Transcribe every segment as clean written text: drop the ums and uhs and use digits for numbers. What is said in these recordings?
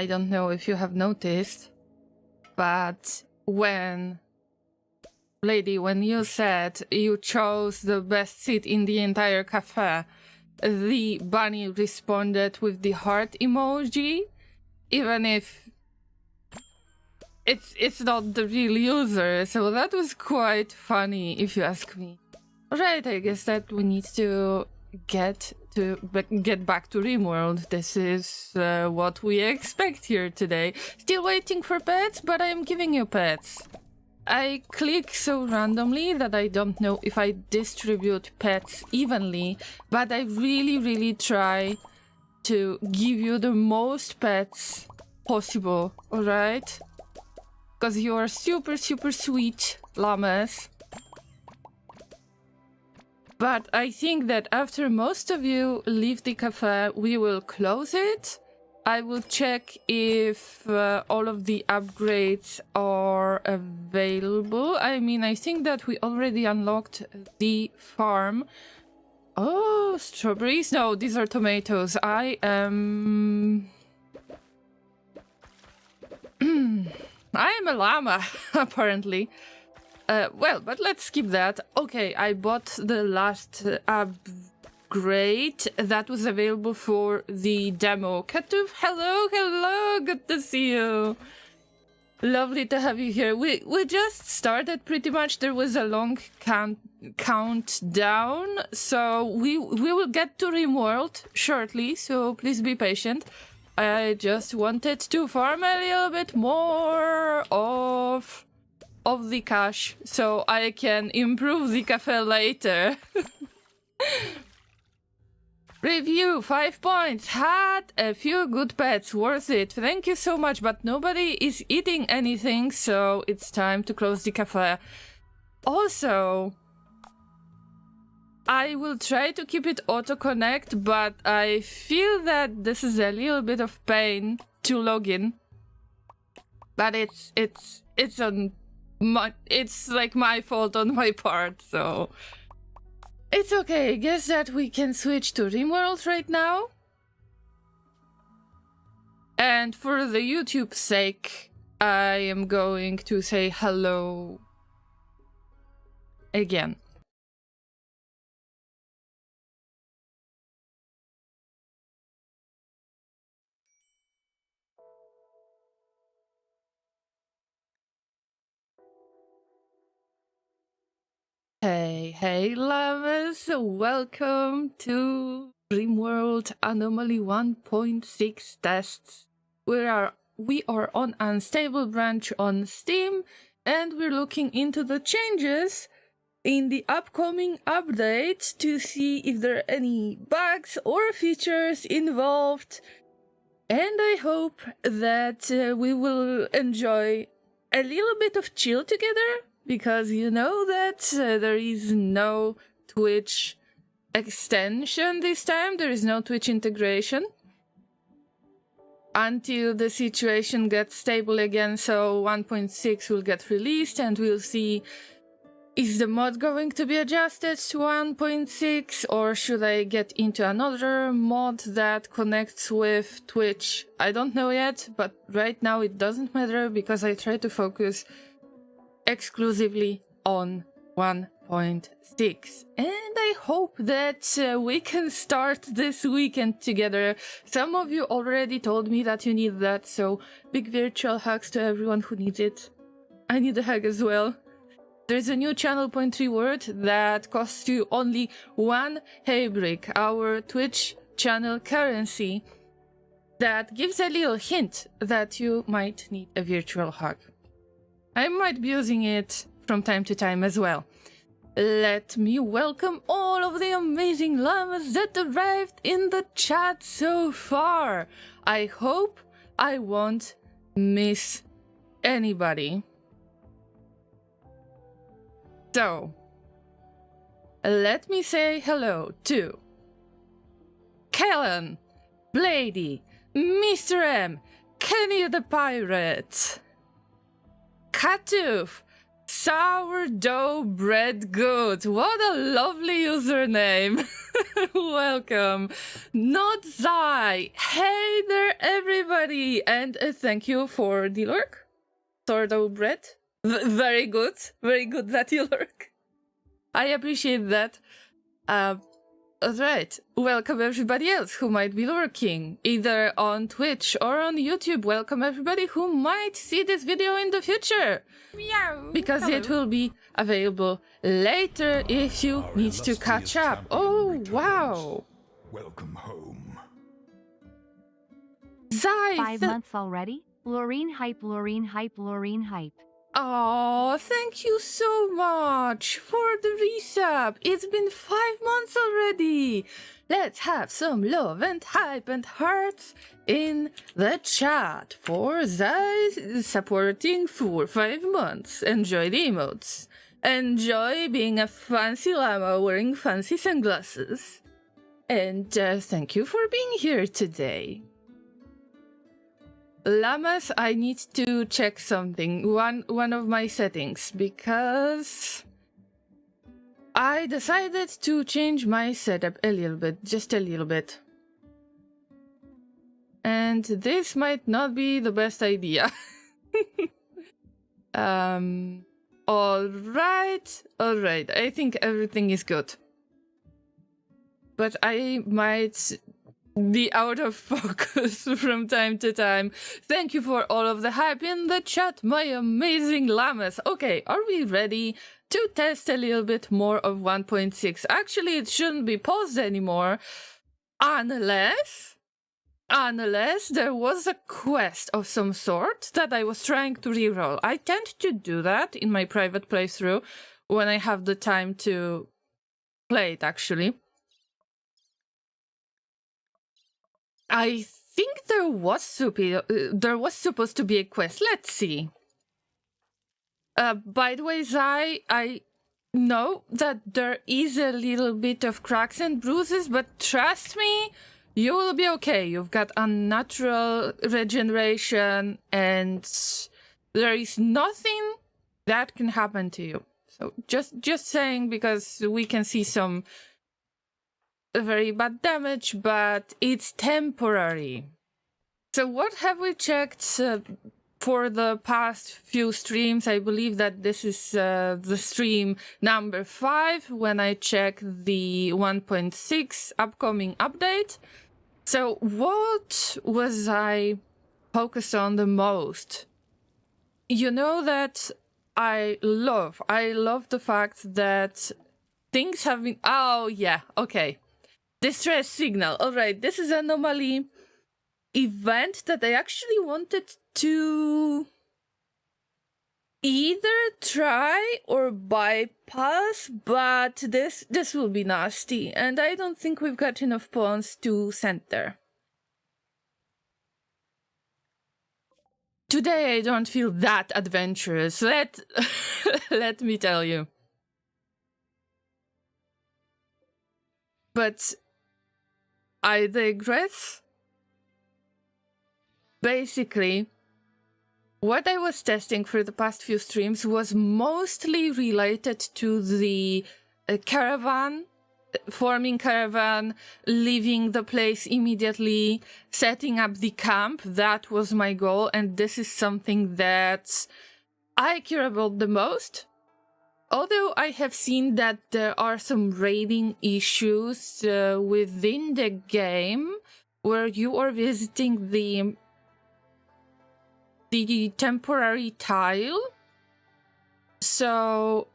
I don't know if you have noticed, but when you said you chose the best seat in the entire cafe, the bunny responded with the heart emoji, even if it's not the real user, so that was quite funny if you ask me. Right, I guess that we need to get back to Rimworld. This is what we expect here today. Still waiting for pets, but I am giving you pets. I click so randomly that I don't know if I distribute pets evenly, but I really try to give you the most pets possible, alright? Because you are super sweet, Llamas. But I think that after most of you leave the cafe, we will close it. I will check if all of the upgrades are available. I mean, I think that we already unlocked the farm. Oh, strawberries? No, these are tomatoes. I am... I am a llama, apparently. Well, but let's skip that. Okay, I bought the last upgrade that was available for the demo. Katuf, hello, good to see you. Lovely to have you here. We just started pretty much. There was a long countdown, so we will get to Rimworld shortly, so please be patient. I just wanted to farm a little bit more of the cash so I can improve the cafe later. Review 5 points. Had a few good pets, worth it. Thank you so much, but nobody is eating anything, so it's time to close the cafe. Also, I will try to keep it auto-connect, but I feel that this is a little bit of pain to log in. But it's like my fault on my part, so it's okay. I guess that we can switch to Rimworld right now. And for the YouTube sake, I am going to say hello again. Hey Llamas, welcome to Rimworld Anomaly 1.6 tests. We are on Unstable branch on Steam, and we're looking into the changes in the upcoming update to see if there are any bugs or features involved. And I hope that we will enjoy a little bit of chill together. Because you know that there is no Twitch extension this time, there is no Twitch integration. Until the situation gets stable again, so 1.6 will get released and we'll see, is the mod going to be adjusted to 1.6 or should I get into another mod that connects with Twitch? I don't know yet, but right now it doesn't matter because I try to focus exclusively on 1.6, and I hope that we can start this weekend together. Some of you already told me that you need that, so big virtual hugs to everyone who needs it. I need a hug as well. There's a new channel point reward that costs you only 1 haybrick, our Twitch channel currency, that gives a little hint that you might need a virtual hug. I might be using it from time to time as well. Let me welcome all of the amazing llamas that arrived in the chat so far. I hope I won't miss anybody. So, let me say hello to Kellen, Blady, Mr. M, Kenny the Pirate, Katuf, Sourdough Bread Good. What a lovely username. Welcome. Not Zai. Hey there, everybody. And thank you for the lurk. Sourdough bread. Very good. Very good that you lurk. I appreciate that. Alright. Welcome everybody else who might be lurking, either on Twitch or on YouTube. Welcome everybody who might see this video in the future. Meow. Because Hello. it will be available later if you need to catch up. Oh, wow. Welcome home. Zai, 5 months already? Loreen hype, Loreen hype, Loreen hype. Oh, thank you so much for the resub. It's been 5 months already. Let's have some love and hype and hearts in the chat for Zai supporting for 5 months. Enjoy the emotes. Enjoy being a fancy llama wearing fancy sunglasses. And thank you for being here today. Llamas, I need to check something, one of my settings, because I decided to change my setup a little bit, just a little bit. And this might not be the best idea. Alright, I think everything is good. But I might be out of focus from time to time. Thank you for all of the hype in the chat, my amazing llamas. Okay, are we ready to test a little bit more of 1.6? Actually, it shouldn't be paused anymore, unless there was a quest of some sort that I was trying to reroll. I tend to do that in my private playthrough when I have the time to play it, actually. I think there was supposed to be a quest. Let's see. By the way, Zai, I know that there is a little bit of cracks and bruises, but trust me, you will be okay. You've got unnatural regeneration, and there is nothing that can happen to you. So just saying, because we can see some very bad damage, but it's temporary. So what have we checked for the past few streams? I believe that this is the stream number 5 when I check the 1.6 upcoming update. So what was I focused on the most? You know that I love the fact that things have been... Oh, yeah, okay. Distress signal. Alright, this is an Anomaly event that I actually wanted to either try or bypass, but this will be nasty, and I don't think we've got enough pawns to send there. Today I don't feel that adventurous, let me tell you. But I digress. Basically, what I was testing for the past few streams was mostly related to the caravan, forming caravan, leaving the place immediately, setting up the camp. That was my goal, and this is something that I care about the most. Although I have seen that there are some raiding issues within the game where you are visiting the temporary tile. So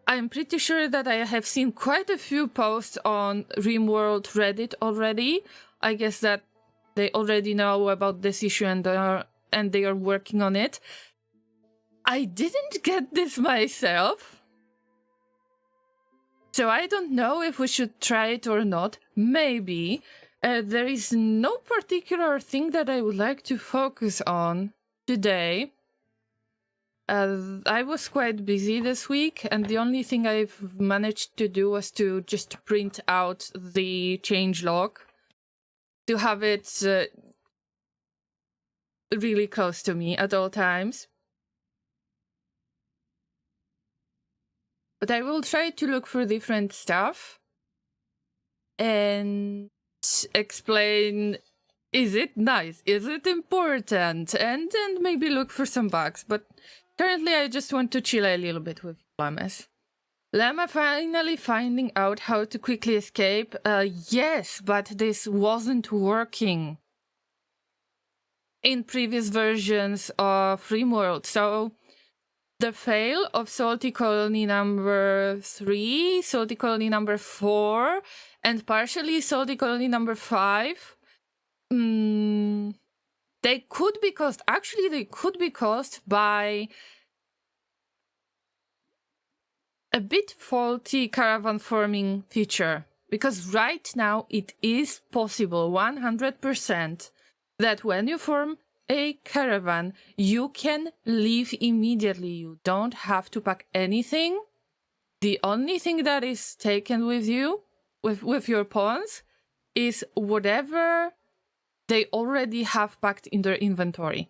I'm pretty sure that I have seen quite a few posts on Rimworld Reddit already. I guess that they already know about this issue and they are working on it. I didn't get this myself, so I don't know if we should try it or not. Maybe. There is no particular thing that I would like to focus on today. I was quite busy this week, and the only thing I've managed to do was to just print out the changelog to have it really close to me at all times. But I will try to look for different stuff. and explain, is it nice? Is it important? And maybe look for some bugs. But currently I just want to chill a little bit with Llamas. Llama finally finding out how to quickly escape. Yes, but this wasn't working in previous versions of Rimworld. So the fail of Salty Colony number 3, Salty Colony number 4, and partially Salty Colony number 5, they could be caused, actually they could be caused by a bit faulty caravan forming feature. Because right now it is possible 100% that when you form a caravan, you can leave immediately. You don't have to pack anything. The only thing that is taken with you, with your pawns, is whatever they already have packed in their inventory.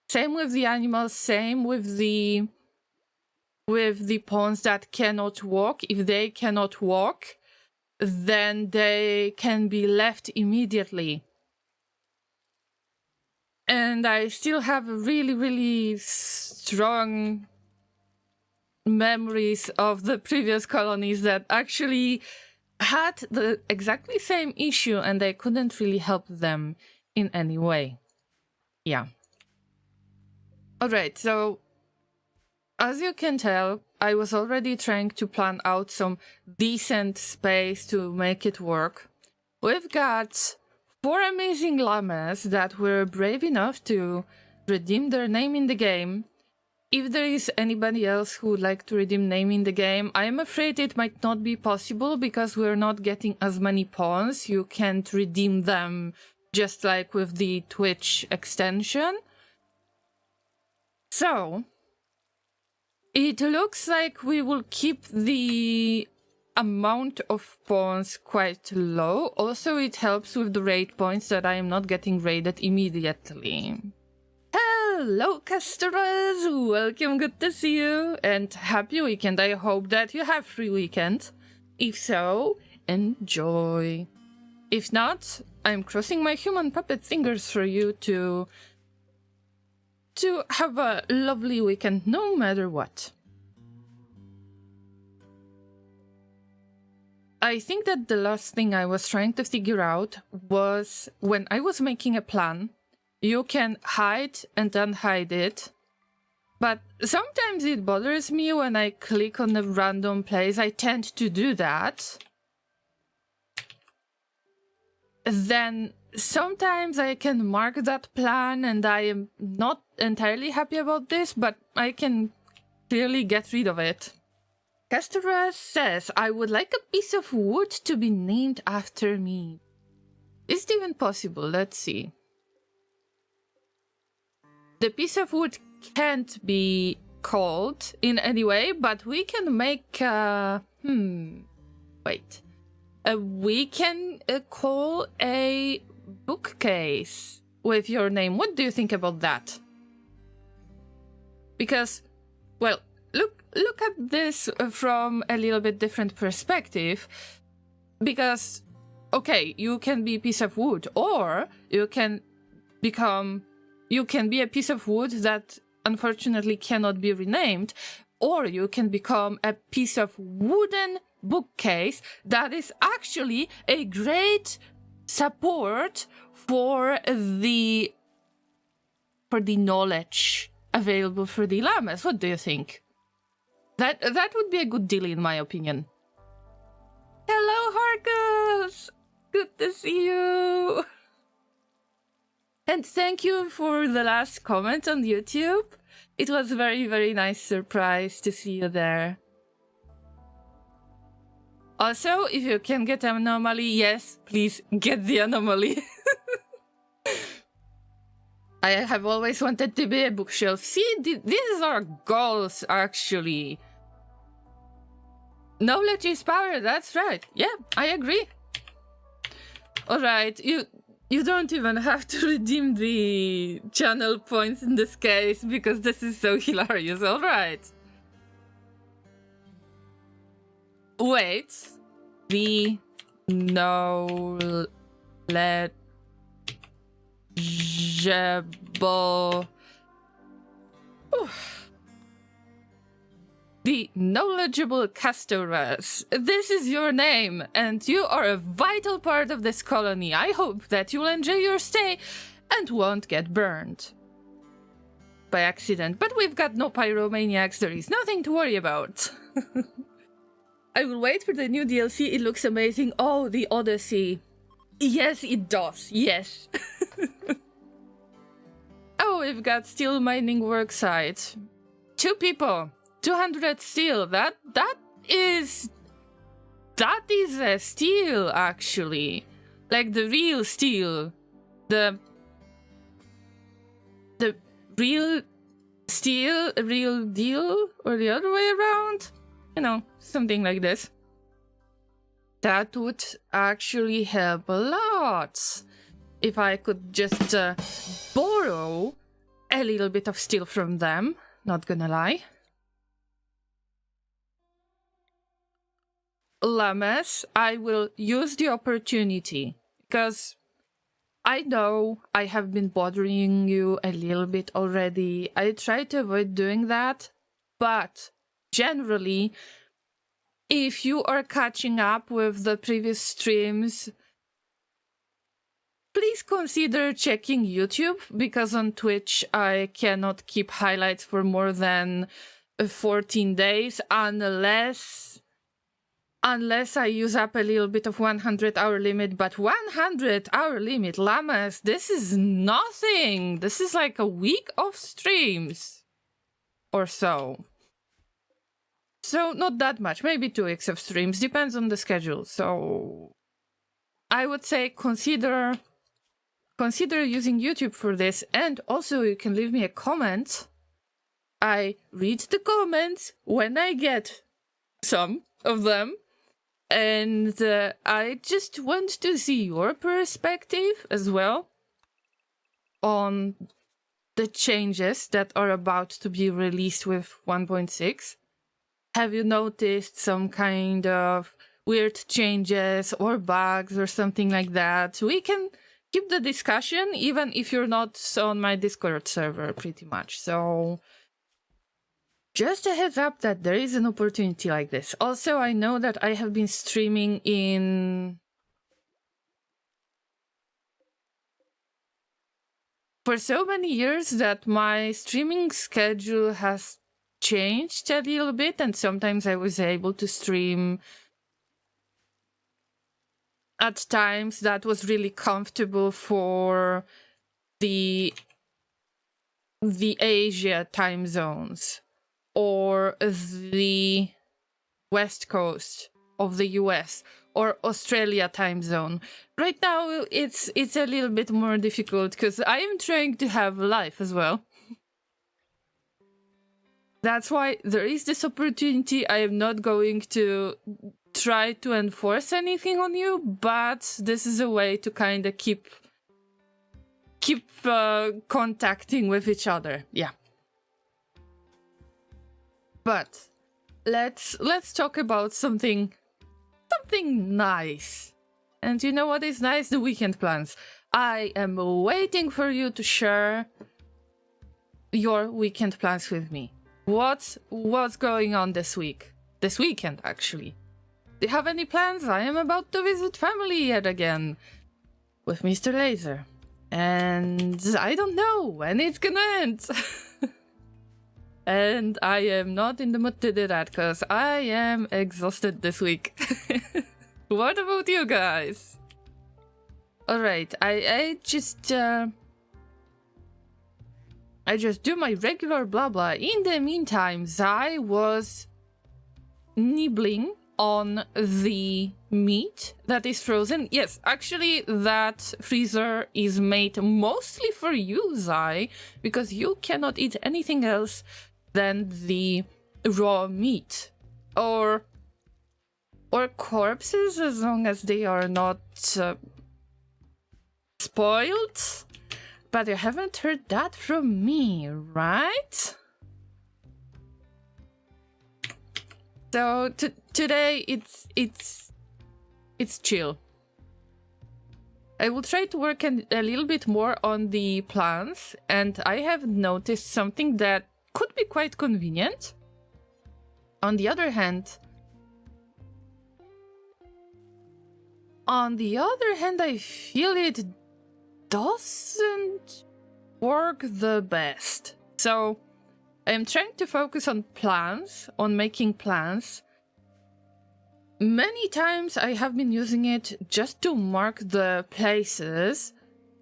Same with the animals, same with the pawns that cannot walk. If they cannot walk, then they can be left immediately. And I still have really, really strong memories of the previous colonies that actually had the exactly same issue and they couldn't really help them in any way. Yeah. Alright, so as you can tell, I was already trying to plan out some decent space to make it work. We've got 4 amazing llamas that were brave enough to redeem their name in the game. If there is anybody else who would like to redeem name in the game, I am afraid it might not be possible because we're not getting as many pawns. You can't redeem them just like with the Twitch extension. So it looks like we will keep the amount of pawns quite low. Also, it helps with the raid points that I am not getting raided immediately. Hello, customers! Welcome, good to see you, and happy weekend. I hope that you have free weekend. If so, enjoy. If not, I'm crossing my human puppet fingers for you to have a lovely weekend no matter what. I think that the last thing I was trying to figure out was when I was making a plan, you can hide and unhide it, but sometimes it bothers me when I click on a random place. I tend to do that. Then sometimes I can mark that plan and I am not entirely happy about this, but I can clearly get rid of it. Cassandra says, I would like a piece of wood to be named after me. Is it even possible? Let's see. The piece of wood can't be called in any way, but we can make we can call a bookcase with your name. What do you think about that? Because, well, look at this from a little bit different perspective. Because, okay, you can be a piece of wood, or you can be a piece of wood that unfortunately cannot be renamed, or you can become a piece of wooden bookcase that is actually a great support for the knowledge available for the llamas. What do you think? That would be a good deal in my opinion. Hello, Harkus! Good to see you! And thank you for the last comment on YouTube. It was a very, very nice surprise to see you there. Also, if you can get Anomaly, yes, please get the Anomaly. I have always wanted to be a bookshelf. See, these are goals, actually. Knowledge is power, that's right. Yeah, I agree. Alright, you don't even have to redeem the channel points in this case, because this is so hilarious. Alright. Wait. the knowledgeable the knowledgeable Castoras. This is your name, and you are a vital part of this colony. I hope that you'll enjoy your stay and won't get burned by accident. But we've got no pyromaniacs. There is nothing to worry about. I will wait for the new DLC. It looks amazing. Oh, the Odyssey. Yes, it does. Yes. Oh, we've got steel mining worksite. 2 people. 200 steel. That is a steel, actually. Like the real steel. The real steel, real deal, or the other way around? You know, something like this. That would actually help a lot. If I could just borrow a little bit of steel from them. Not gonna lie. Llamas, I will use the opportunity, because I know I have been bothering you a little bit already. I try to avoid doing that, but generally, if you are catching up with the previous streams, please consider checking YouTube, because on Twitch I cannot keep highlights for more than 14 days unless I use up a little bit of 100-hour limit. But 100-hour limit, Llamas, this is nothing. This is like a week of streams or so. So not that much, maybe 2 weeks of streams, depends on the schedule. So I would say consider using YouTube for this, and also you can leave me a comment. I read the comments when I get some of them, and I just want to see your perspective as well on the changes that are about to be released with 1.6. Have you noticed some kind of weird changes or bugs or something like that? We can keep the discussion even if you're not on my Discord server, pretty much. So just a heads up that there is an opportunity like this. Also, I know that I have been streaming for so many years that my streaming schedule has changed a little bit, and sometimes I was able to stream at times that was really comfortable for the Asia time zones or the West Coast of the US or Australia time zone. Right now it's a little bit more difficult because I am trying to have a life as well. That's why there is this opportunity. I am not going to try to enforce anything on you, but this is a way to kind of keep contacting with each other. Yeah. But let's talk about something nice. And you know what is nice? The weekend plans. I am waiting for you to share your weekend plans with me. What's going on this week? This weekend, actually. Do you have any plans? I am about to visit family yet again with Mr. Laser. And I don't know when it's gonna end. And I am not in the mood to do that because I am exhausted this week. What about you guys? Alright, I just do my regular blah blah. In the meantime, I was nibbling on the meat that is frozen. Yes, actually that freezer is made mostly for you, Zai, because you cannot eat anything else than the raw meat. Or corpses, as long as they are not spoiled. But you haven't heard that from me, right? So today it's it's chill. I will try to work a little bit more on the plans, and I have noticed something that could be quite convenient. On the other hand, I feel it doesn't work the best. So I'm trying to focus on plans, on making plans. Many times I have been using it just to mark the places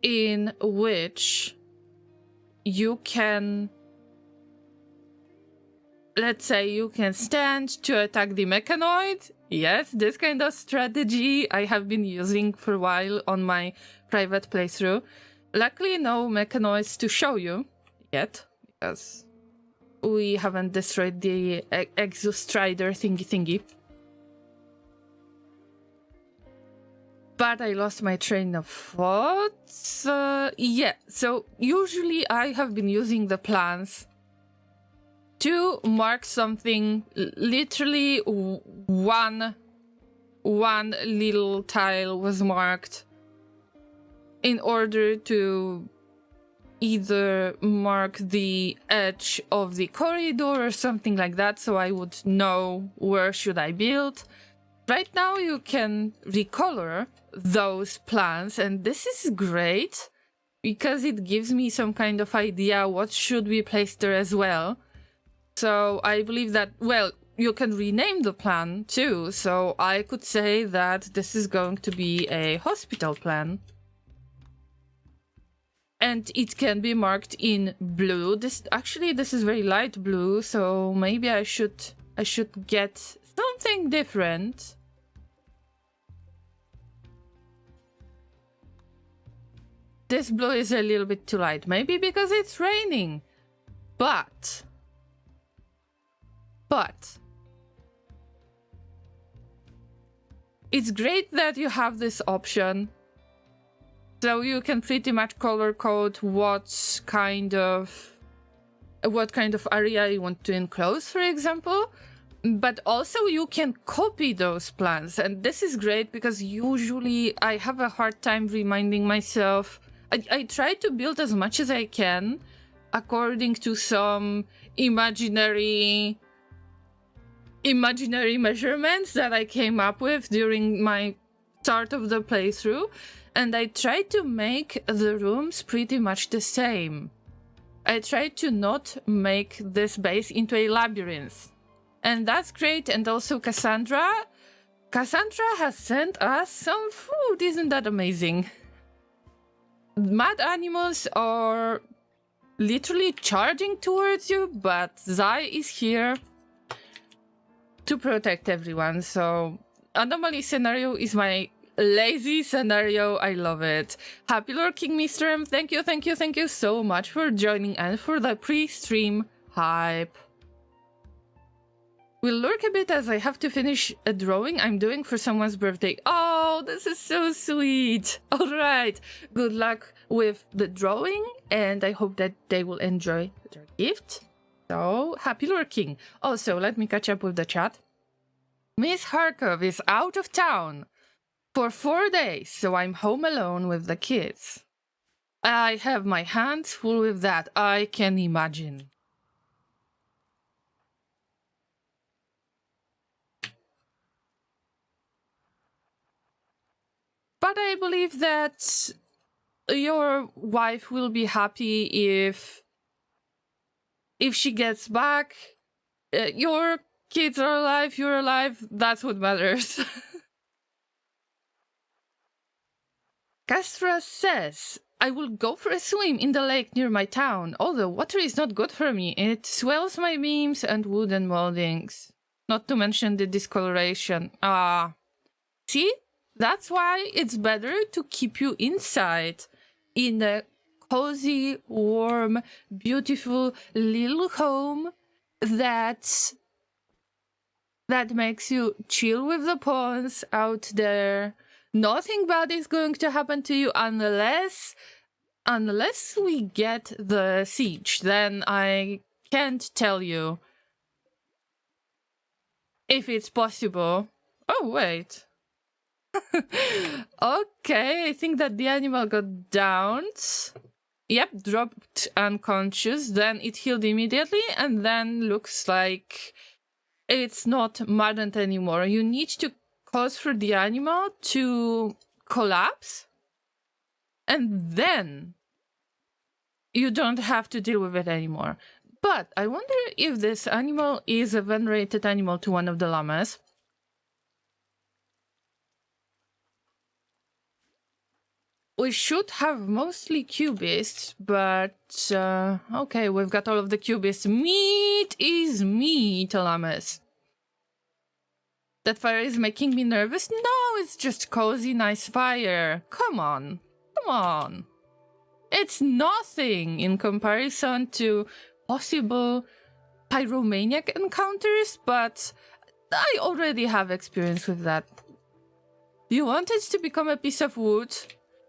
in which you can, let's say, you can stand to attack the mechanoid. Yes, this kind of strategy I have been using for a while on my private playthrough. Luckily, no mechanoids to show you yet, because we haven't destroyed the Exostrider thingy. But I lost my train of thought. Yeah, so usually I have been using the plans to mark something, literally one little tile was marked in order to either mark the edge of the corridor or something like that, so I would know where should I build. Right now you can recolor those plans, and this is great because it gives me some kind of idea what should be placed there as well. So I believe that, well, you can rename the plan too, so I could say that this is going to be a hospital plan. And it can be marked in blue. This is very light blue, so maybe I should get something different. This blue is a little bit too light, maybe because it's raining. But it's great that you have this option. So you can pretty much color code what kind of area you want to enclose, for example. But also you can copy those plans, and this is great because usually I have a hard time reminding myself. I try to build as much as I can according to some imaginary measurements that I came up with during my start of the playthrough, and I try to make the rooms pretty much the same. I try to not make this base into a labyrinth. And that's great. And also Cassandra has sent us some food. Isn't that amazing? Mad animals are literally charging towards you, but Zai is here to protect everyone. So Anomaly scenario is my lazy scenario. I love it. Happy lurking, Mr. M. Thank you so much for joining and for the pre-stream hype. We'll lurk a bit as I have to finish a drawing I'm doing for someone's birthday. Oh, this is so sweet. All right. Good luck with the drawing, and I hope that they will enjoy their gift. So, happy lurking. Also, let me catch up with the chat. Miss Harkov is out of town for 4 days, so I'm home alone with the kids. I have my hands full with that, I can imagine. But I believe that your wife will be happy if she gets back. Your kids are alive, you're alive, that's what matters. Castra says, I will go for a swim in the lake near my town, although water is not good for me. It swells my beams and wooden moldings. Not to mention the discoloration. See? That's why it's better to keep you inside in a cozy, warm, beautiful little home that makes you chill with the pawns out there. Nothing bad is going to happen to you unless we get the siege. Then I can't tell you if it's possible. Oh, wait. Okay, I think that the animal got downed. Yep, dropped unconscious, then it healed immediately, and then looks like it's not maddened anymore. You need to cause for the animal to collapse, and then you don't have to deal with it anymore. But I wonder if this animal is a venerated animal to one of the llamas. We should have mostly cubists, but okay, we've got all of the cubists. Meat is meat, llamas. That fire is making me nervous? No, it's just cozy, nice fire. Come on. Come on. It's nothing in comparison to possible pyromaniac encounters, but I already have experience with that. You want it to become a piece of wood?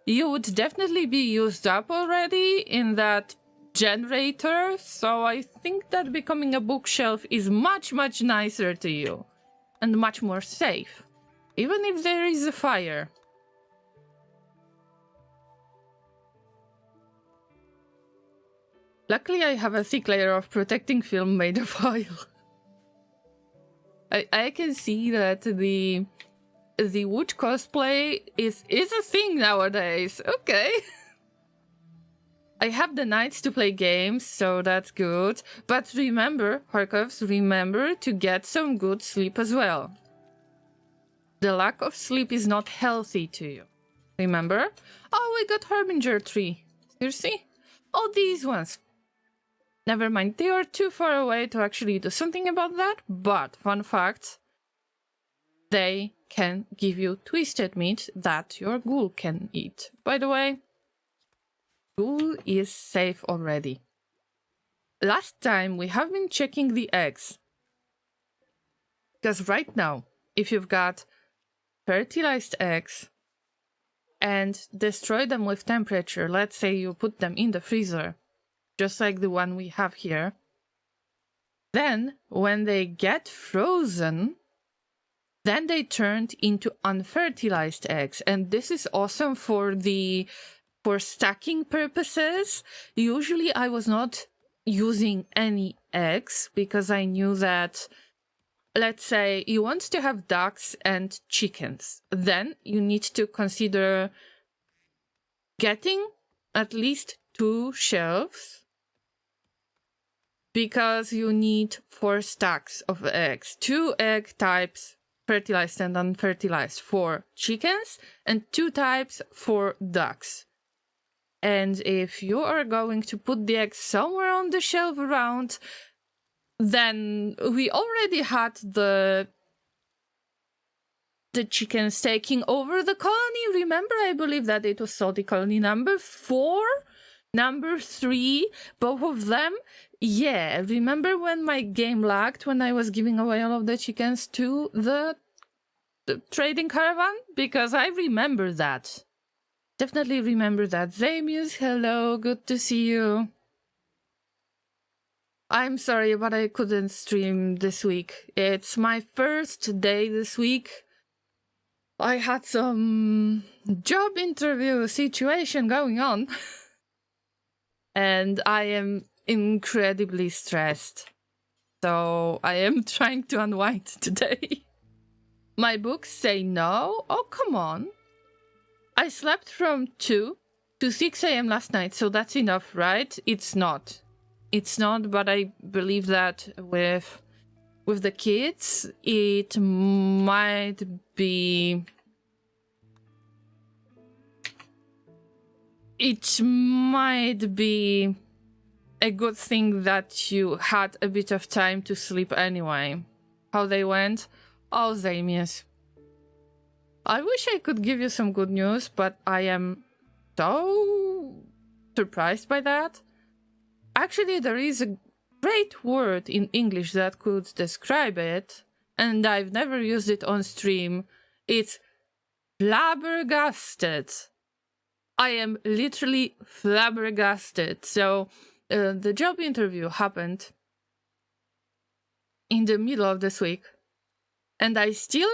You would definitely be used up already in that generator, so I think that becoming a bookshelf is much, much nicer to you. And much more safe. Even if there is a fire. Luckily I have a thick layer of protecting film made of oil. I can see that the wood cosplay is a thing nowadays. Okay. I have the nights to play games, so that's good. But remember, Harkovs, remember to get some good sleep as well. The lack of sleep is not healthy to you. Remember? Oh, we got Harbinger tree. Seriously? Oh, these ones. Never mind, they are too far away to actually do something about that. But, fun fact, they can give you twisted meat that your ghoul can eat. By the way, ghoul is safe already. Last time we have been checking the eggs. Because right now, if you've got fertilized eggs and destroy them with temperature, let's say you put them in the freezer, just like the one we have here, then when they get frozen, then they turned into unfertilized eggs. And this is awesome for stacking purposes. Usually I was not using any eggs because I knew that, let's say you want to have ducks and chickens, then you need to consider getting at least 2 shelves because you need 4 stacks of eggs, 2 egg types, fertilized and unfertilized, for chickens and 2 types for ducks. And if you are going to put the eggs somewhere on the shelf around, then we already had the chickens taking over the colony. Remember, I believe that it was Salty Colony number 4, number 3, both of them. Yeah, remember when my game lagged when I was giving away all of the chickens to the trading caravan? Because I remember that. Definitely remember that. Zamius, hello, good to see you. I'm sorry, but I couldn't stream this week. It's my first day this week. I had some job interview situation going on. And I am incredibly stressed. So I am trying to unwind today. My books say no. Oh, come on. I slept from 2 to 6 a.m. last night, so that's enough, right? It's not. It's not, but I believe that with the kids, it might be... It might be a good thing that you had a bit of time to sleep anyway. How they went? Oh, Zamius. I wish I could give you some good news, but I am so surprised by that. Actually, there is a great word in English that could describe it, and I've never used it on stream. It's flabbergasted. I am literally flabbergasted. So, the job interview happened in the middle of this week, and I still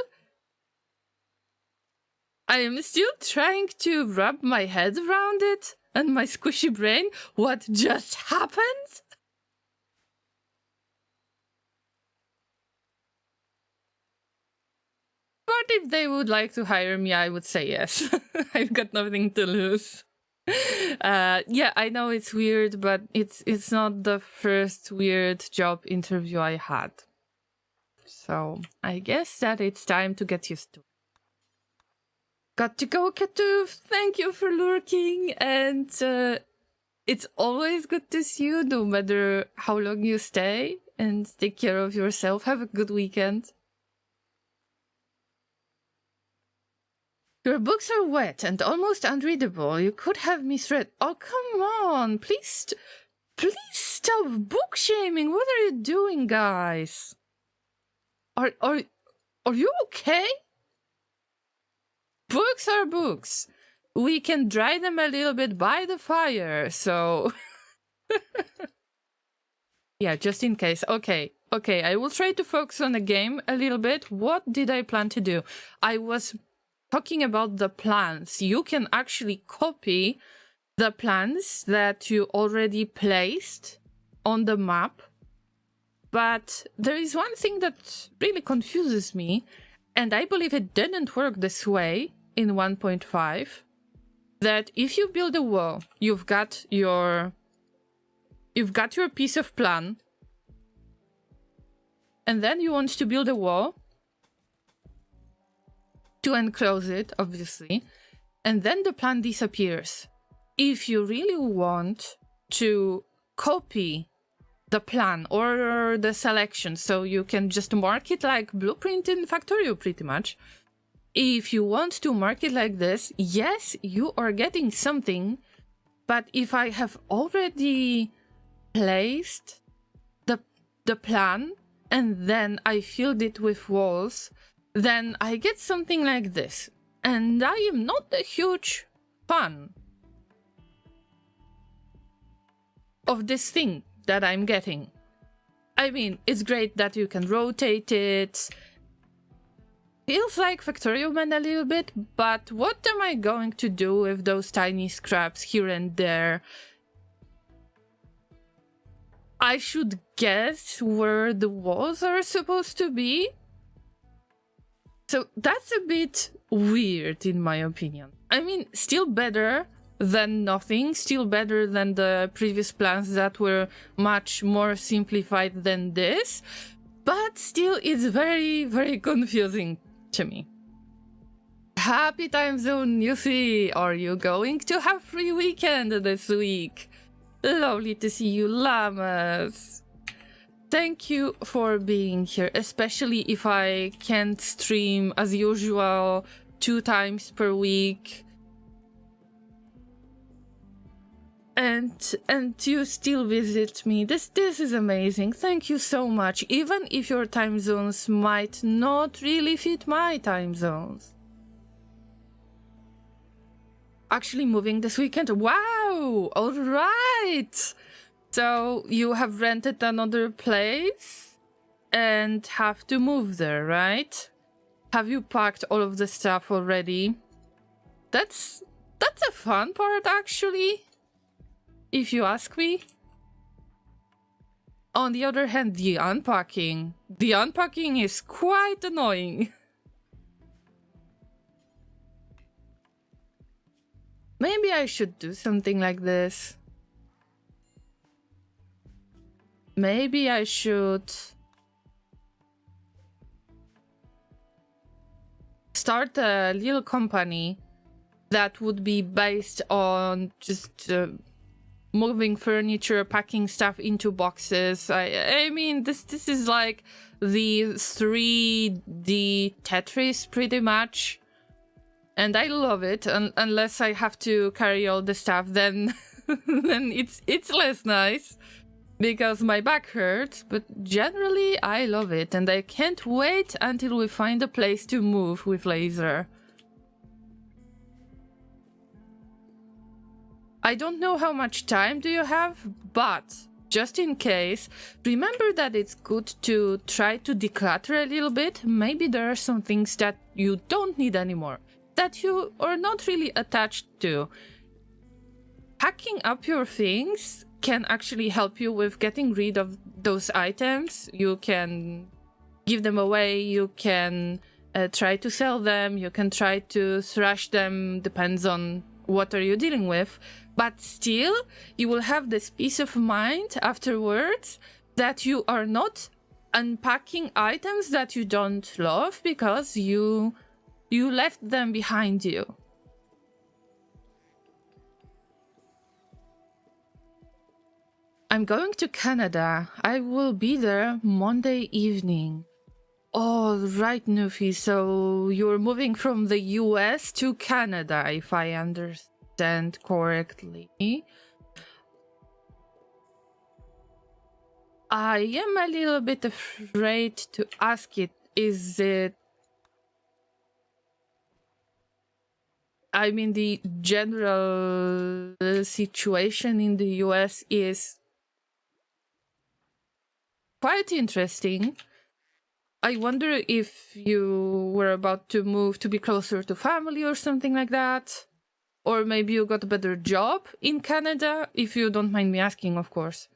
I am still trying to wrap my head around it and my squishy brain. What just happened? But if they would like to hire me, I would say yes. I've got nothing to lose. Yeah, I know it's weird, but it's not the first weird job interview I had. So I guess that it's time to get used to it. Got to go, Katoof. Thank you for lurking, and it's always good to see you, no matter how long you stay. And take care of yourself. Have a good weekend. Your books are wet and almost unreadable. You could have misread. Oh, come on. Please stop book shaming. What are you doing, guys? Are you okay? Books are books. We can dry them a little bit by the fire, so... Yeah, just in case. Okay, I will try to focus on the game a little bit. What did I plan to do? I was talking about the plans. You can actually copy the plans that you already placed on the map. But there is one thing that really confuses me, and I believe it didn't work this way in 1.5, that if you build a wall, you've got your piece of plan, and then you want to build a wall to enclose it, obviously, and then the plan disappears. If you really want to copy the plan or the selection, so you can just mark it like blueprint in Factorio pretty much. If you want to mark it like this, yes, you are getting something, but if I have already placed the plan and then I filled it with walls, then I get something like this. And I am not a huge fan of this thing that I'm getting. I mean, it's great that you can rotate it. Feels like Factorio Man a little bit, but what am I going to do with those tiny scraps here and there? I should guess where the walls are supposed to be. So that's a bit weird in my opinion. I mean, still better than nothing, still better than the previous plans that were much more simplified than this, but still it's very, very confusing to me. Happy time zone, you see. Are you going to have free weekend this week? Lovely to see you, Llamas. Thank you for being here, especially if I can't stream as usual 2 times per week. And you still visit me. This is amazing. Thank you so much. Even if your time zones might not really fit my time zones. Actually moving this weekend. Wow! All right! So you have rented another place and have to move there, right? Have you packed all of the stuff already? That's a fun part, actually, if you ask me. On the other hand, the unpacking is quite annoying. Maybe I should do something like this. Maybe I should start a little company that would be based on just moving furniture, packing stuff into boxes. I mean, this is like the 3D Tetris pretty much. And I love it, unless I have to carry all the stuff, then then it's less nice. Because my back hurts, but generally I love it, and I can't wait until we find a place to move with Laser. I don't know how much time do you have, but just in case, remember that it's good to try to declutter a little bit. Maybe there are some things that you don't need anymore. that you are not really attached to. Packing up your things can actually help you with getting rid of those items. You can give them away, you can try to sell them, you can try to thrash them, depends on what are you dealing with. But still, you will have this peace of mind afterwards that you are not unpacking items that you don't love because you left them behind you. I'm going to Canada. I will be there Monday evening. Oh, right, Nufi. So you're moving from the US to Canada, if I understand correctly. I am a little bit afraid to ask it. Is it... I mean, the general situation in the US is quite interesting. I wonder if you were about to move to be closer to family or something like that. Or maybe you got a better job in Canada, if you don't mind me asking, of course.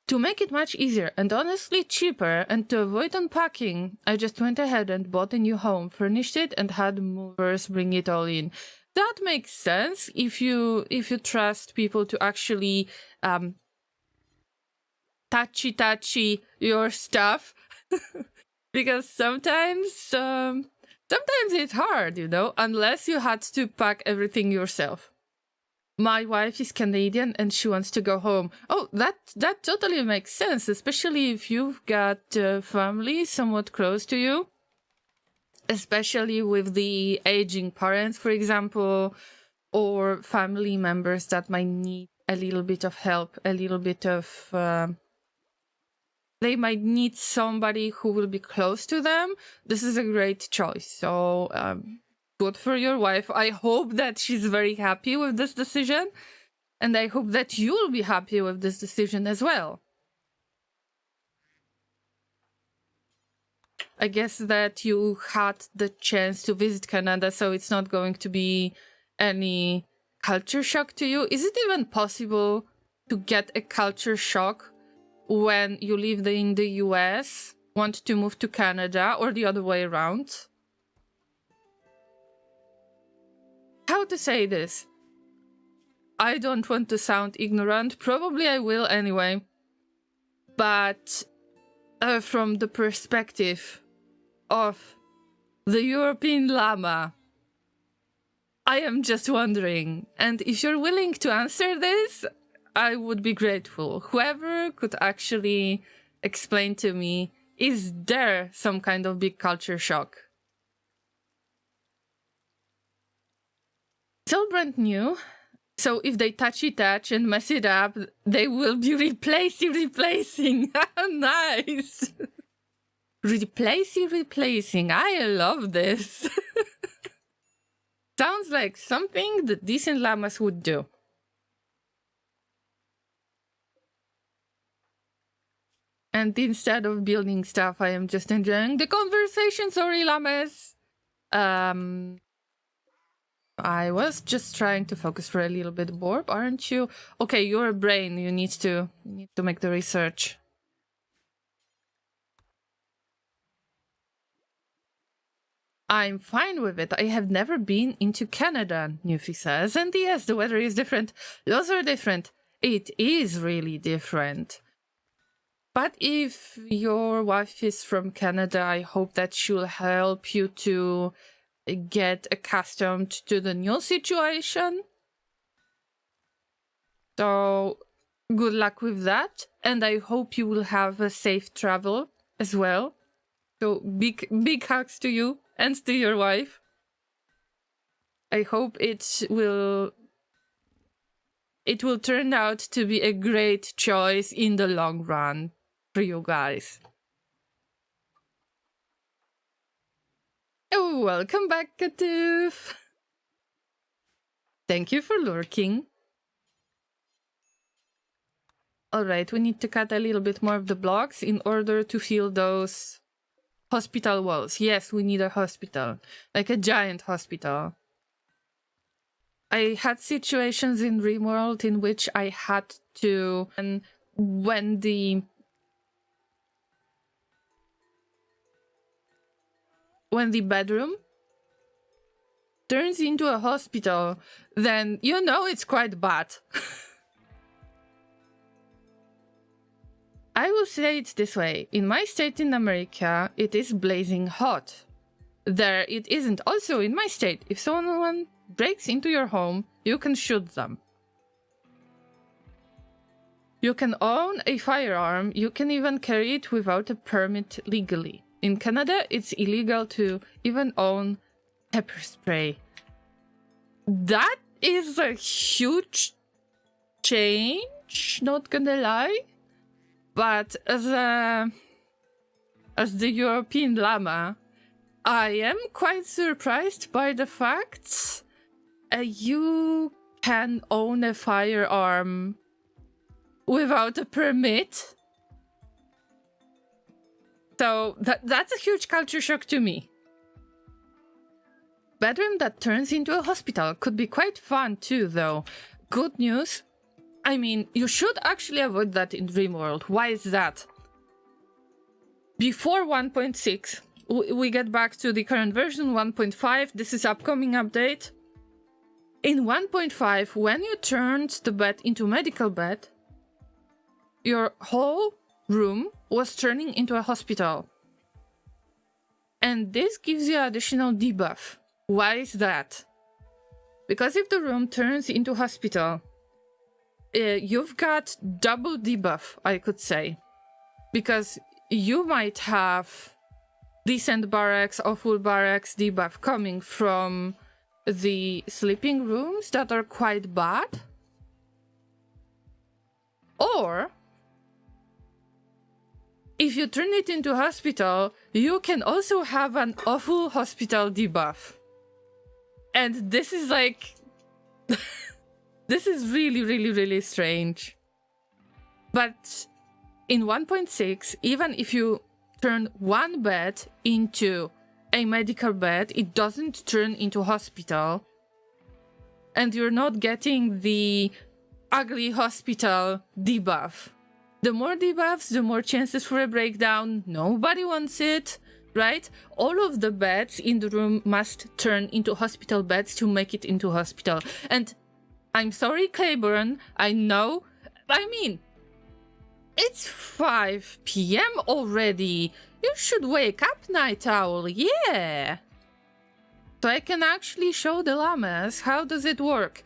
To make it much easier and honestly cheaper and to avoid unpacking, I just went ahead and bought a new home, furnished it, and had movers bring it all in. That makes sense if you trust people to actually touchy your stuff. Because sometimes it's hard, you know, unless you had to pack everything yourself. My wife is Canadian and she wants to go home. Oh, that totally makes sense, especially if you've got family somewhat close to you. Especially with the aging parents, for example, or family members that might need a little bit of help, a little bit of... they might need somebody who will be close to them. This is a great choice. So good for your wife. I hope that she's very happy with this decision. And I hope that you'll be happy with this decision as well. I guess that you had the chance to visit Canada, so it's not going to be any culture shock to you. Is it even possible to get a culture shock when you live in the US, want to move to Canada, or the other way around? How to say this? I don't want to sound ignorant. Probably I will anyway. But from the perspective of the European llama, I am just wondering. And if you're willing to answer this, I would be grateful. Whoever could actually explain to me, is there some kind of big culture shock? It's all brand new, so if they touch and mess it up, they will be replacing. Nice! Replacing. I love this. Sounds like something that decent llamas would do. And instead of building stuff, I am just enjoying the conversation. Sorry, llamas. I was just trying to focus for a little bit. Borb, aren't you? Okay, you're a brain. You need to make the research. I'm fine with it. I have never been into Canada, Newfie says. And yes, the weather is different. Laws are different. It is really different. But if your wife is from Canada, I hope that she'll help you to get accustomed to the new situation. So, good luck with that. And I hope you will have a safe travel as well. So, big hugs to you and to your wife. I hope it will turn out to be a great choice in the long run for you guys. Oh, welcome back, Katoof. Thank you for lurking. Alright, we need to cut a little bit more of the blocks in order to fill those hospital walls. Yes, we need a hospital. Like a giant hospital. I had situations in Rimworld in which I had to, and when the bedroom turns into a hospital, then you know it's quite bad. I will say it this way. In my state in America, it is blazing hot. There it isn't. Also in my state, if someone breaks into your home, you can shoot them. You can own a firearm, you can even carry it without a permit legally. In Canada, it's illegal to even own pepper spray. That is a huge change, not gonna lie. But as the European llama, I am quite surprised by the fact you can own a firearm without a permit. So that's a huge culture shock to me. Bedroom that turns into a hospital could be quite fun too, though. Good news. I mean, you should actually avoid that in Rimworld. Why is that? Before 1.6, we get back to the current version, 1.5. This is upcoming update. In 1.5, when you turned the bed into medical bed, your whole room was turning into a hospital. And this gives you additional debuff. Why is that? Because if the room turns into hospital, you've got double debuff, I could say. Because you might have decent barracks or full barracks debuff coming from the sleeping rooms that are quite bad. Or if you turn it into hospital, you can also have an awful hospital debuff. And this is like... this is really, really, really strange. But in 1.6, even if you turn one bed into a medical bed, it doesn't turn into hospital. And you're not getting the ugly hospital debuff. The more debuffs, the more chances for a breakdown. Nobody wants it, right? All of the beds in the room must turn into hospital beds to make it into hospital. And I'm sorry, Claiborne, I know. I mean, it's 5 p.m. already. You should wake up, Night Owl, yeah. So I can actually show the llamas how does it work.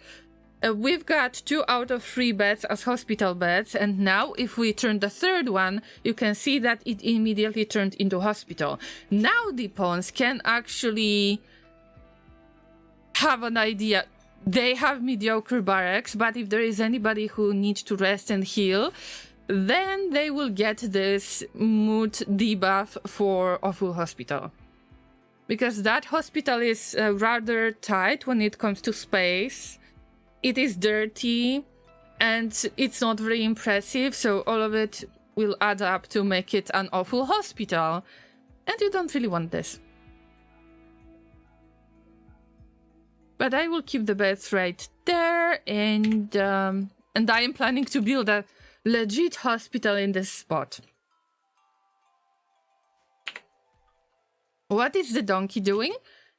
We've got 2 out of 3 beds as hospital beds, and now if we turn the third one, you can see that it immediately turned into hospital. Now the pawns can actually have an idea. They have mediocre barracks, but if there is anybody who needs to rest and heal, then they will get this mood debuff for a full hospital. Because that hospital is rather tight when it comes to space. It is dirty and it's not very impressive, so all of it will add up to make it an awful hospital. And you don't really want this. But I will keep the beds right there, and I am planning to build a legit hospital in this spot. What is the donkey doing?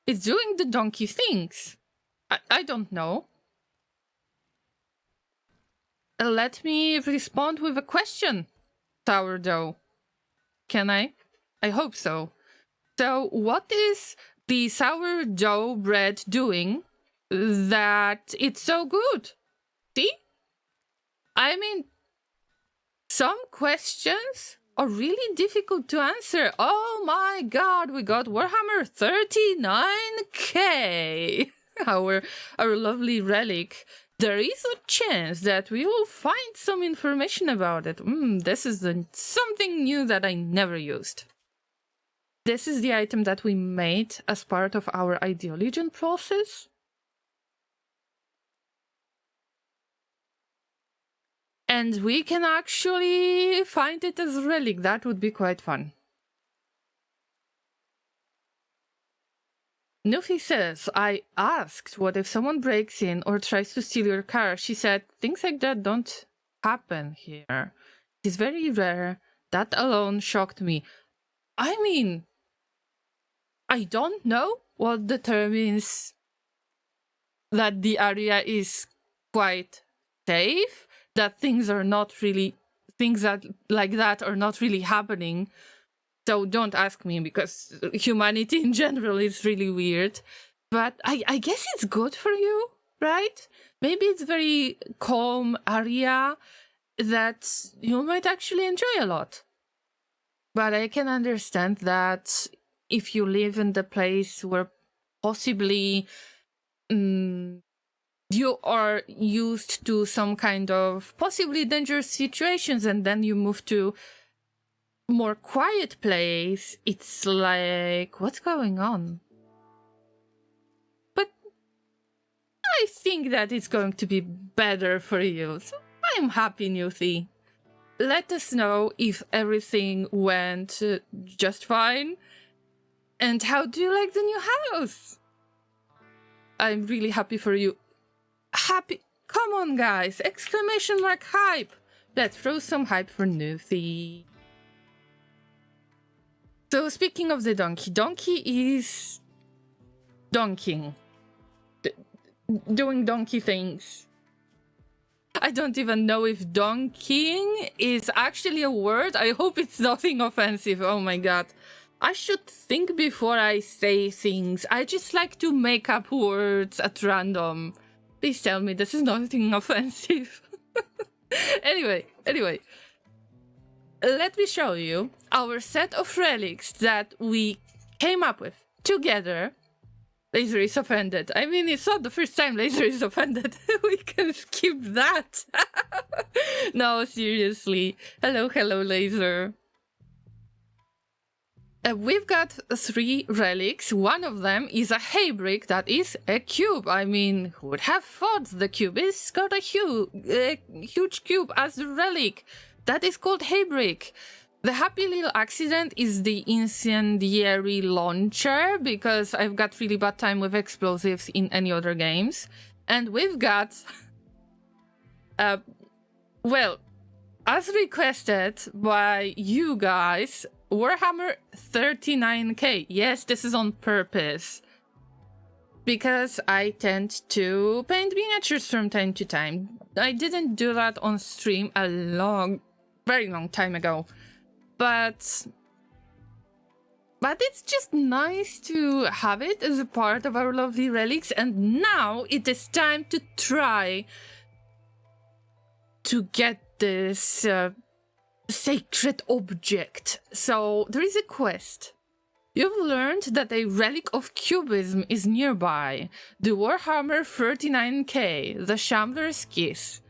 It's doing the donkey things. I don't know. Let me respond with a question, sourdough. Can I? I hope so. So, what is the sourdough bread doing that it's so good? See? I mean, some questions are really difficult to answer. Oh my god, we got Warhammer 39k! our lovely relic. There is a chance that we will find some information about it. This is something new that I never used. This is the item that we made as part of our Ideologian process. And we can actually find it as a relic. That would be quite fun. Nuffy says, I asked what if someone breaks in or tries to steal your car. She said, things like that don't happen here. It's very rare. That alone shocked me. I mean, I don't know what determines that the area is quite safe, that things that like that are not really happening. So don't ask me, because humanity in general is really weird. But I guess it's good for you, right? Maybe it's very calm area that you might actually enjoy a lot. But I can understand that if you live in the place where possibly you are used to some kind of possibly dangerous situations, and then you move to more quiet place, it's like, what's going on? But I think that it's going to be better for you, so I'm happy, Newsy. Let us know if everything went just fine, and how do you like the new house? I'm really happy for you. Happy, come on guys, exclamation mark hype. Let's throw some hype for Newsy. So speaking of the donkey is donkeying. Doing donkey things. I don't even know if donkeying is actually a word. I hope it's nothing offensive. Oh my god. I should think before I say things. I just like to make up words at random. Please tell me this is nothing offensive. Anyway. Let me show you our set of relics that we came up with together. Laser is offended. I mean, it's not the first time Laser is offended. We can skip that. No, seriously. Hello, Laser. We've got 3 relics. One of them is a hay brick that is a cube. I mean, who would have thought the cube is got a huge cube as a relic? That is called hay brick. The happy little accident is the incendiary launcher, because I've got really bad time with explosives in any other games. And we've got... well, as requested by you guys, Warhammer 39k. Yes, this is on purpose, because I tend to paint miniatures from time to time. I didn't do that on stream a very long time ago. But it's just nice to have it as a part of our lovely relics, and now it is time to try to get this sacred object. So there is a quest. You've learned that a relic of cubism is nearby. The Warhammer 39k, the Shambler's Kiss,